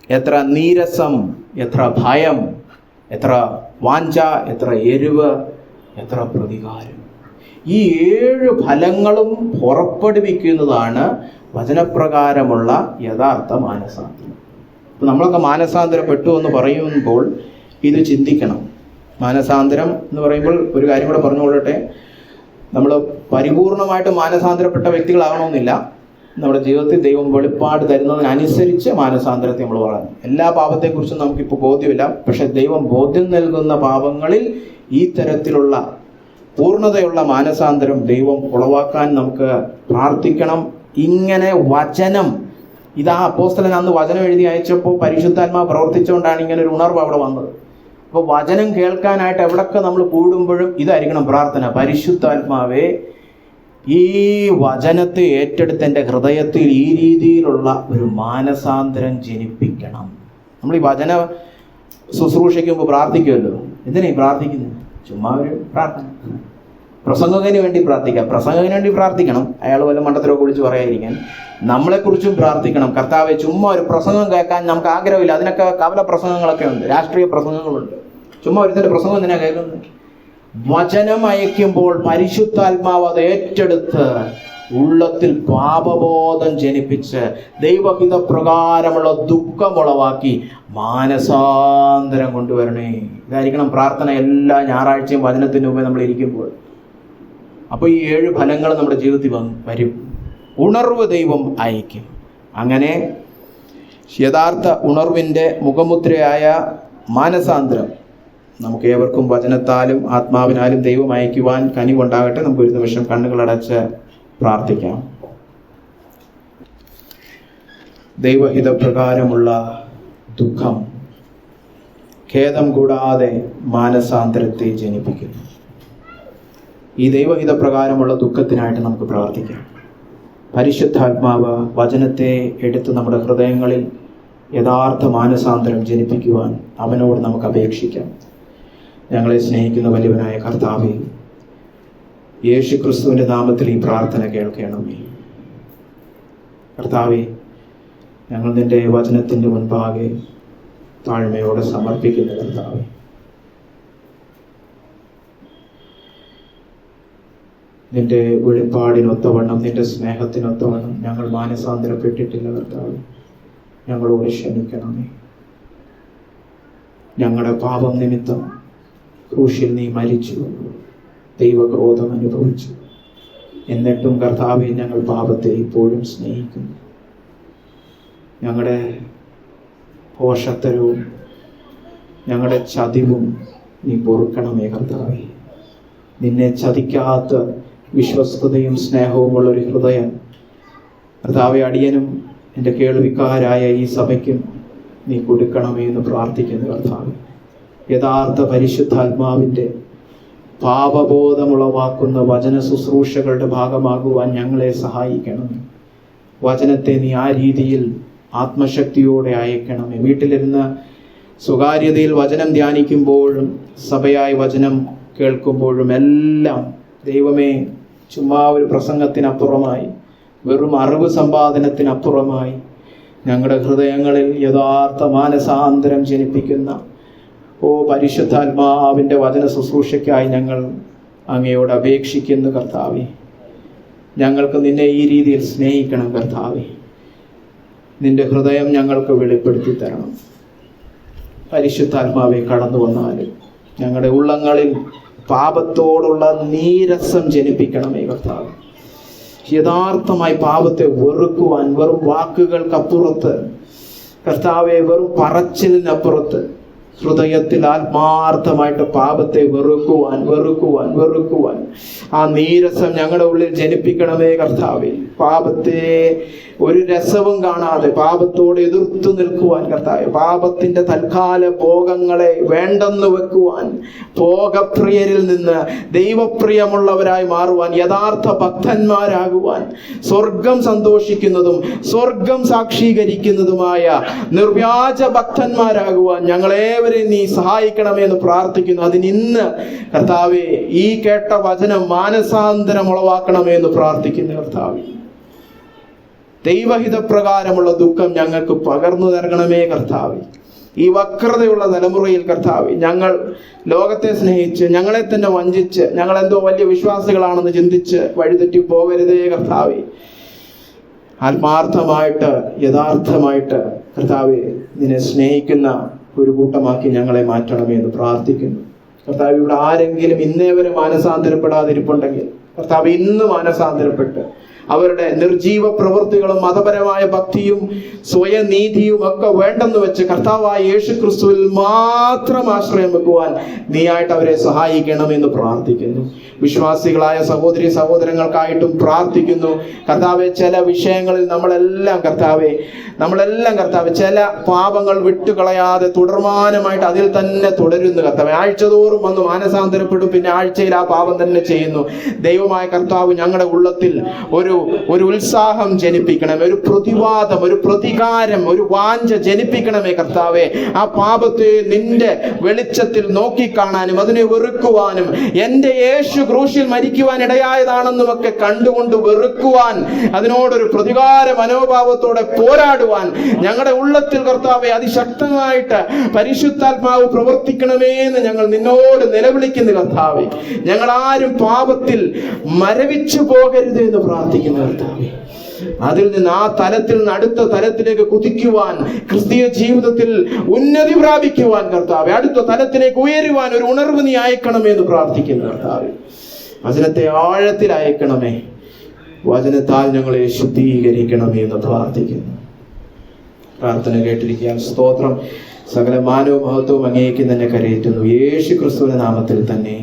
എത്ര നീരസം, എത്ര ഭയം, എത്ര വാഞ്ച, എത്ര എരിവ്, എത്ര പ്രതികാരം. ഈ 7 ഫലങ്ങളും പുറപ്പെടുവിക്കുന്നതാണ് വചനപ്രകാരമുള്ള യഥാർത്ഥ മാനസാന്തരം. ഇപ്പം നമ്മളൊക്കെ മാനസാന്തരപ്പെട്ടു എന്ന് പറയുമ്പോൾ ഇത് ചിന്തിക്കണം. മാനസാന്തരം എന്ന് പറയുമ്പോൾ ഒരു കാര്യം കൂടെ പറഞ്ഞുകൊള്ളട്ടെ, നമ്മൾ പരിപൂർണമായിട്ട് മാനസാന്തരപ്പെട്ട വ്യക്തികളാകണമെന്നില്ല. നമ്മുടെ ജീവിതത്തിൽ ദൈവം വെളിപ്പാട് തരുന്നതിനനുസരിച്ച് മാനസാന്തരത്തെ നമ്മൾ വളരണം. എല്ലാ പാപത്തെക്കുറിച്ചും നമുക്കിപ്പോൾ ബോധ്യമില്ല, പക്ഷെ ദൈവം ബോധ്യം നൽകുന്ന പാപങ്ങളിൽ ഈ തരത്തിലുള്ള പൂർണ്ണതയുള്ള മാനസാന്തരം ദൈവം ഉളവാക്കാൻ നമുക്ക് പ്രാർത്ഥിക്കണം. ഇങ്ങനെ വചനം, ഇതാ അപ്പോസ്തലൻ അന്ന് വചനം എഴുതി അയച്ചപ്പോൾ പരിശുദ്ധാത്മാവ് പ്രവർത്തിച്ചുകൊണ്ടാണ് ഇങ്ങനെ ഒരു ഉണർവ് അവിടെ വന്നത്. അപ്പോൾ വചനം കേൾക്കാനായിട്ട് എവിടൊക്കെ നമ്മൾ കൂടുമ്പോഴും ഇതായിരിക്കണം പ്രാർത്ഥന. പരിശുദ്ധാത്മാവേ, ഈ വചനത്തെ ഏറ്റെടുത്ത് എൻ്റെ ഹൃദയത്തിൽ ഈ രീതിയിലുള്ള ഒരു മാനസാന്തരം ജനിപ്പിക്കണം. നമ്മൾ ഈ വചന ശുശ്രൂഷയ്ക്കുമ്പോൾ പ്രാർത്ഥിക്കുമല്ലോ. എന്തിനാ ഈ പ്രാർത്ഥിക്കുന്നത്? ചുമ്മാ ഒരു പ്രാർത്ഥന. പ്രസംഗകന് വേണ്ടി പ്രാർത്ഥിക്കാം, പ്രസംഗകന് വേണ്ടി പ്രാർത്ഥിക്കണം, അയാൾ വല്ല മണ്ടത്തരമൊക്കെ വിളിച്ച് പറയാതിരിക്കാൻ. നമ്മളെക്കുറിച്ചും പ്രാർത്ഥിക്കണം. കർത്താവെ, ചുമ്മാ ഒരു പ്രസംഗം കേൾക്കാൻ നമുക്ക് ആഗ്രഹമില്ല. അതിനൊക്കെ കവല പ്രസംഗങ്ങളൊക്കെ ഉണ്ട്, രാഷ്ട്രീയ പ്രസംഗങ്ങളുണ്ട്. ചുമ്മാ ഒരുത്തൻ്റെ പ്രസംഗം എന്തിനാ കേൾക്കുന്നത്? വചനം അയക്കുമ്പോൾ പരിശുദ്ധാത്മാവ് അത് ഏറ്റെടുത്ത് ഉള്ളത്തിൽ പാപബോധം ജനിപ്പിച്ച് ദൈവഹിത പ്രകാരമുള്ള ദുഃഖമുളവാക്കി മാനസാന്തരം കൊണ്ടുവരണേ. ഇതായിരിക്കണം പ്രാർത്ഥന എല്ലാ ഞായറാഴ്ചയും വചനത്തിന് മുമ്പേ നമ്മൾ ഇരിക്കുമ്പോൾ. അപ്പോൾ ഈ 7 ഫലങ്ങൾ നമ്മുടെ ജീവിതത്തിൽ വരും. ഉണർവ് ദൈവം അയക്കും. അങ്ങനെ യഥാർത്ഥ ഉണർവിൻ്റെ മുഖമുദ്രയായ മാനസാന്തരം നമുക്ക് ഏവർക്കും വചനത്താലും ആത്മാവിനാലും ദൈവം അയക്കുവാൻ കനിവുണ്ടാകട്ടെ. നമുക്ക് ഒരു നിമിഷം കണ്ണുകളടച്ച് പ്രാർത്ഥിക്കാം. ദൈവഹിതപ്രകാരമുള്ള ദുഃഖം ഖേദം കൂടാതെ മാനസാന്തരത്തെ ജനിപ്പിക്കുന്നു. ഈ ദൈവഹിതപ്രകാരമുള്ള ദുഃഖത്തിനായിട്ട് നമുക്ക് പ്രാർത്ഥിക്കാം. പരിശുദ്ധാത്മാവ് വചനത്തെ എടുത്ത് നമ്മുടെ ഹൃദയങ്ങളിൽ യഥാർത്ഥ മാനസാന്തരം ജനിപ്പിക്കുവാൻ അവനോട് നമുക്ക് അപേക്ഷിക്കാം. ഞങ്ങളെ സ്നേഹിക്കുന്ന വലിയവനായ കർത്താവേ, യേശു ക്രിസ്തുവിൻ്റെ നാമത്തിൽ ഈ പ്രാർത്ഥന കേൾക്കണമേ. കർത്താവേ, ഞങ്ങൾ നിന്റെ വചനത്തിൻ്റെ മുൻപാകെ താഴ്മയോടെ സമർപ്പിക്കുന്ന കർത്താവേ, നിന്റെ വെളിപ്പാടിനൊത്തവണ്ണം, നിന്റെ സ്നേഹത്തിനൊത്തവണ്ണം ഞങ്ങൾ മാനസാന്തരപ്പെട്ടിട്ടില്ല കർത്താവേ. ഞങ്ങളോട് ക്ഷമിക്കണമേ. ഞങ്ങളുടെ പാപം നിമിത്തം ക്രൂശിൽ നീ മരിച്ചു, ദൈവക്രോധം അനുഭവിച്ചു. എന്നിട്ടും കർത്താവെ, ഞങ്ങൾ പാപത്തെ ഇപ്പോഴും സ്നേഹിക്കുന്നു. ഞങ്ങളുടെ പോഷത്തരവും ഞങ്ങളുടെ ചതിവും നീ പൊറുക്കണമേ കർത്താവേ. നിന്നെ ചതിക്കാത്ത വിശ്വസ്തതയും സ്നേഹവുമുള്ള ഒരു ഹൃദയം കർത്താവെ അടിയനും എൻ്റെ കേൾവിക്കാരായ ഈ സഭയ്ക്കും നീ കൊടുക്കണമേ എന്ന് പ്രാർത്ഥിക്കുന്നു കർത്താവേ. യഥാർത്ഥ പരിശുദ്ധാത്മാവിൻ്റെ പാപബോധമുളവാക്കുന്ന വചന ശുശ്രൂഷകളുടെ ഭാഗമാകുവാൻ ഞങ്ങളെ സഹായിക്കണമേ. വചനത്തെ നീ ആ രീതിയിൽ ആത്മശക്തിയോടെ അയക്കണമേ. വീട്ടിലിരുന്ന് സ്വകാര്യതയിൽ വചനം ധ്യാനിക്കുമ്പോഴും സഭയായി വചനം കേൾക്കുമ്പോഴും എല്ലാം ദൈവമേ, ചുമ്മാ ഒരു പ്രസംഗത്തിനപ്പുറമായി, വെറും അറിവ് സമ്പാദനത്തിനപ്പുറമായി ഞങ്ങളുടെ ഹൃദയങ്ങളിൽ യഥാർത്ഥ മാനസാന്തരം ജനിപ്പിക്കുന്ന പരിശുദ്ധാത്മാവിൻ്റെ വചന ശുശ്രൂഷയ്ക്കായി ഞങ്ങൾ അങ്ങയോട് അപേക്ഷിക്കുന്നു കർത്താവേ. ഞങ്ങൾക്ക് നിന്നെ ഈ രീതിയിൽ സ്നേഹിക്കണം കർത്താവേ. നിന്റെ ഹൃദയം ഞങ്ങൾക്ക് വെളിപ്പെടുത്തി തരണം. പരിശുദ്ധാത്മാവെ കടന്നു വന്നാലും ഞങ്ങളുടെ ഉള്ളങ്ങളിൽ പാപത്തോടുള്ള നീരസം ജനിപ്പിക്കണമേ കർത്താവ്. യഥാർത്ഥമായി പാപത്തെ വെറുക്കുവാൻ, വെറും വാക്കുകൾക്കപ്പുറത്ത് കർത്താവെ, വെറും പറച്ചിലിനപ്പുറത്ത് ഹൃദയത്തിൽ ആത്മാർത്ഥമായിട്ട് പാപത്തെ വെറുക്കുവാൻ ആ നീരസം ഞങ്ങളുടെ ഉള്ളിൽ ജനിപ്പിക്കണമേ കർത്താവേ. പാപത്തെ ഒരു രസവും കാണാതെ പാപത്തോട് എതിർത്തു നിൽക്കുവാൻ കർത്താവേ, പാപത്തിന്റെ തൽക്കാല ഭോഗങ്ങളെ വേണ്ടെന്ന് വെക്കുവാൻ, ഭോഗപ്രിയരിൽ നിന്ന് ദൈവപ്രിയമുള്ളവരായി മാറുവാൻ, യഥാർത്ഥ ഭക്തന്മാരാകുവാൻ, സ്വർഗം സന്തോഷിക്കുന്നതും സ്വർഗം സാക്ഷീകരിക്കുന്നതുമായ നിർവ്യാജ ഭക്തന്മാരാകുവാൻ ഞങ്ങളേവരെയും നീ സഹായിക്കണമെന്ന് പ്രാർത്ഥിക്കുന്നു. അതിനിന്ന് കർത്താവേ ഈ കേട്ട വചനം മാനസാന്തരം ഉളവാക്കണമെന്ന് പ്രാർത്ഥിക്കുന്നു കർത്താവേ. ദൈവഹിതപ്രകാരമുള്ള ദുഃഖം ഞങ്ങൾക്ക് പകർന്നു നൽകണമേ കർത്താവേ. ഈ വക്രതയുള്ള തലമുറയിൽ കർത്താവേ, ഞങ്ങൾ ലോകത്തെ സ്നേഹിച്ച് ഞങ്ങളെ തന്നെ വഞ്ചിച്ച് ഞങ്ങൾ എന്തോ വലിയ വിശ്വാസികളാണെന്ന് ചിന്തിച്ച് വഴിതെറ്റി പോകരുതേ കർത്താവേ. ആത്മാർത്ഥമായിട്ട് യഥാർത്ഥമായിട്ട് കർത്താവേ നിന്നെ സ്നേഹിക്കുന്ന ഒരു കൂട്ടമാക്കി ഞങ്ങളെ മാറ്റണമേ എന്ന് പ്രാർത്ഥിക്കുന്നു കർത്താവ്. ഇവിടെ ആരെങ്കിലും ഇന്നേ വരെ മാനസാന്തരപ്പെടാതിരിപ്പുണ്ടെങ്കിൽ കർത്താവ് ഇന്ന് മാനസാന്തരപ്പെട്ട് അവരുടെ നിർജീവ പ്രവൃത്തികളും മതപരമായ ഭക്തിയും സ്വയനീതിയും ഒക്കെ വേണ്ടെന്ന് വെച്ച് കർത്താവായ യേശു ക്രിസ്തുവിൽ മാത്രം ആശ്രയം വെക്കുവാൻ നീയായിട്ട് അവരെ സഹായിക്കണമെന്ന് പ്രാർത്ഥിക്കുന്നു. വിശ്വാസികളായ സഹോദരി സഹോദരങ്ങൾക്കായിട്ടും പ്രാർത്ഥിക്കുന്നു കർത്താവെ. ചില വിഷയങ്ങളിൽ നമ്മളെല്ലാം കർത്താവെ ചില പാപങ്ങൾ വിട്ടുകളയാതെ തുടർമാനമായിട്ട് അതിൽ തന്നെ തുടരുന്നു കർത്താവെ. ആഴ്ചതോറും വന്ന് മാനസാന്തരപ്പെടും, പിന്നെ ആഴ്ചയിൽ ആ പാപം തന്നെ ചെയ്യുന്നു. ദൈവമായ കർത്താവ് ഞങ്ങളുടെ ഉള്ളത്തിൽ ഒരു ഉത്സാഹം ജനിപ്പിക്കണമേ, ഒരു പ്രതിവാദം, ഒരു പ്രതികാരം, ഒരു വാഞ്ച ജനിപ്പിക്കണമേ കർത്താവെ. ആ പാപത്തെ നിന്റെ വെളിച്ചത്തിൽ നോക്കിക്കാണാനും അതിനെ വെറുക്കുവാനും, എൻ്റെ യേശു ക്രൂശിൽ മരിക്കുവാൻ ഇടയായതാണെന്നും ഒക്കെ കണ്ടുകൊണ്ട് വെറുക്കുവാൻ, അതിനോടൊരു പ്രതികാര മനോഭാവത്തോടെ പോരാടുവാൻ ഞങ്ങളുടെ ഉള്ളത്തിൽ കർത്താവെ അതിശക്തമായിട്ട് പരിശുദ്ധാത്മാവ് പ്രവർത്തിക്കണമേ എന്ന് ഞങ്ങൾ നിന്നോട് നിലവിളിക്കുന്നു കർത്താവെ. ഞങ്ങൾ ആരും പാപത്തിൽ മരവിച്ചു പോകരുത് എന്ന് പ്രാർത്ഥിക്കുന്നു കർത്താവെ. അതിൽ നിന്ന് ആ തലത്തിൽ നിന്ന് അടുത്ത തലത്തിലേക്ക് കുതിക്കുവാൻ, ക്രിസ്തീയ ജീവിതത്തിൽ ഉന്നതി പ്രാപിക്കുവാൻ കർത്താവെ, അടുത്ത തലത്തിലേക്ക് ഉയരുവാൻ ഒരു ഉണർവ് നീ അയക്കണമേ എന്ന് പ്രാർത്ഥിക്കുന്നു കർത്താവെ. വചനത്തെ ആഴത്തിൽ അയക്കണമേ, വചനത്താൽ ഞങ്ങളെ ശുദ്ധീകരിക്കണമേ എന്ന് പ്രാർത്ഥിക്കുന്നു. പ്രാർത്ഥന കേട്ടിരിക്കാൻ സ്തോത്രം. സകല മാനവ മഹത്വവും അങ്ങേക്ക് തന്നെ കരയേറ്റുന്നു യേശു ക്രിസ്തുവിന്റെ നാമത്തിൽ തന്നെ.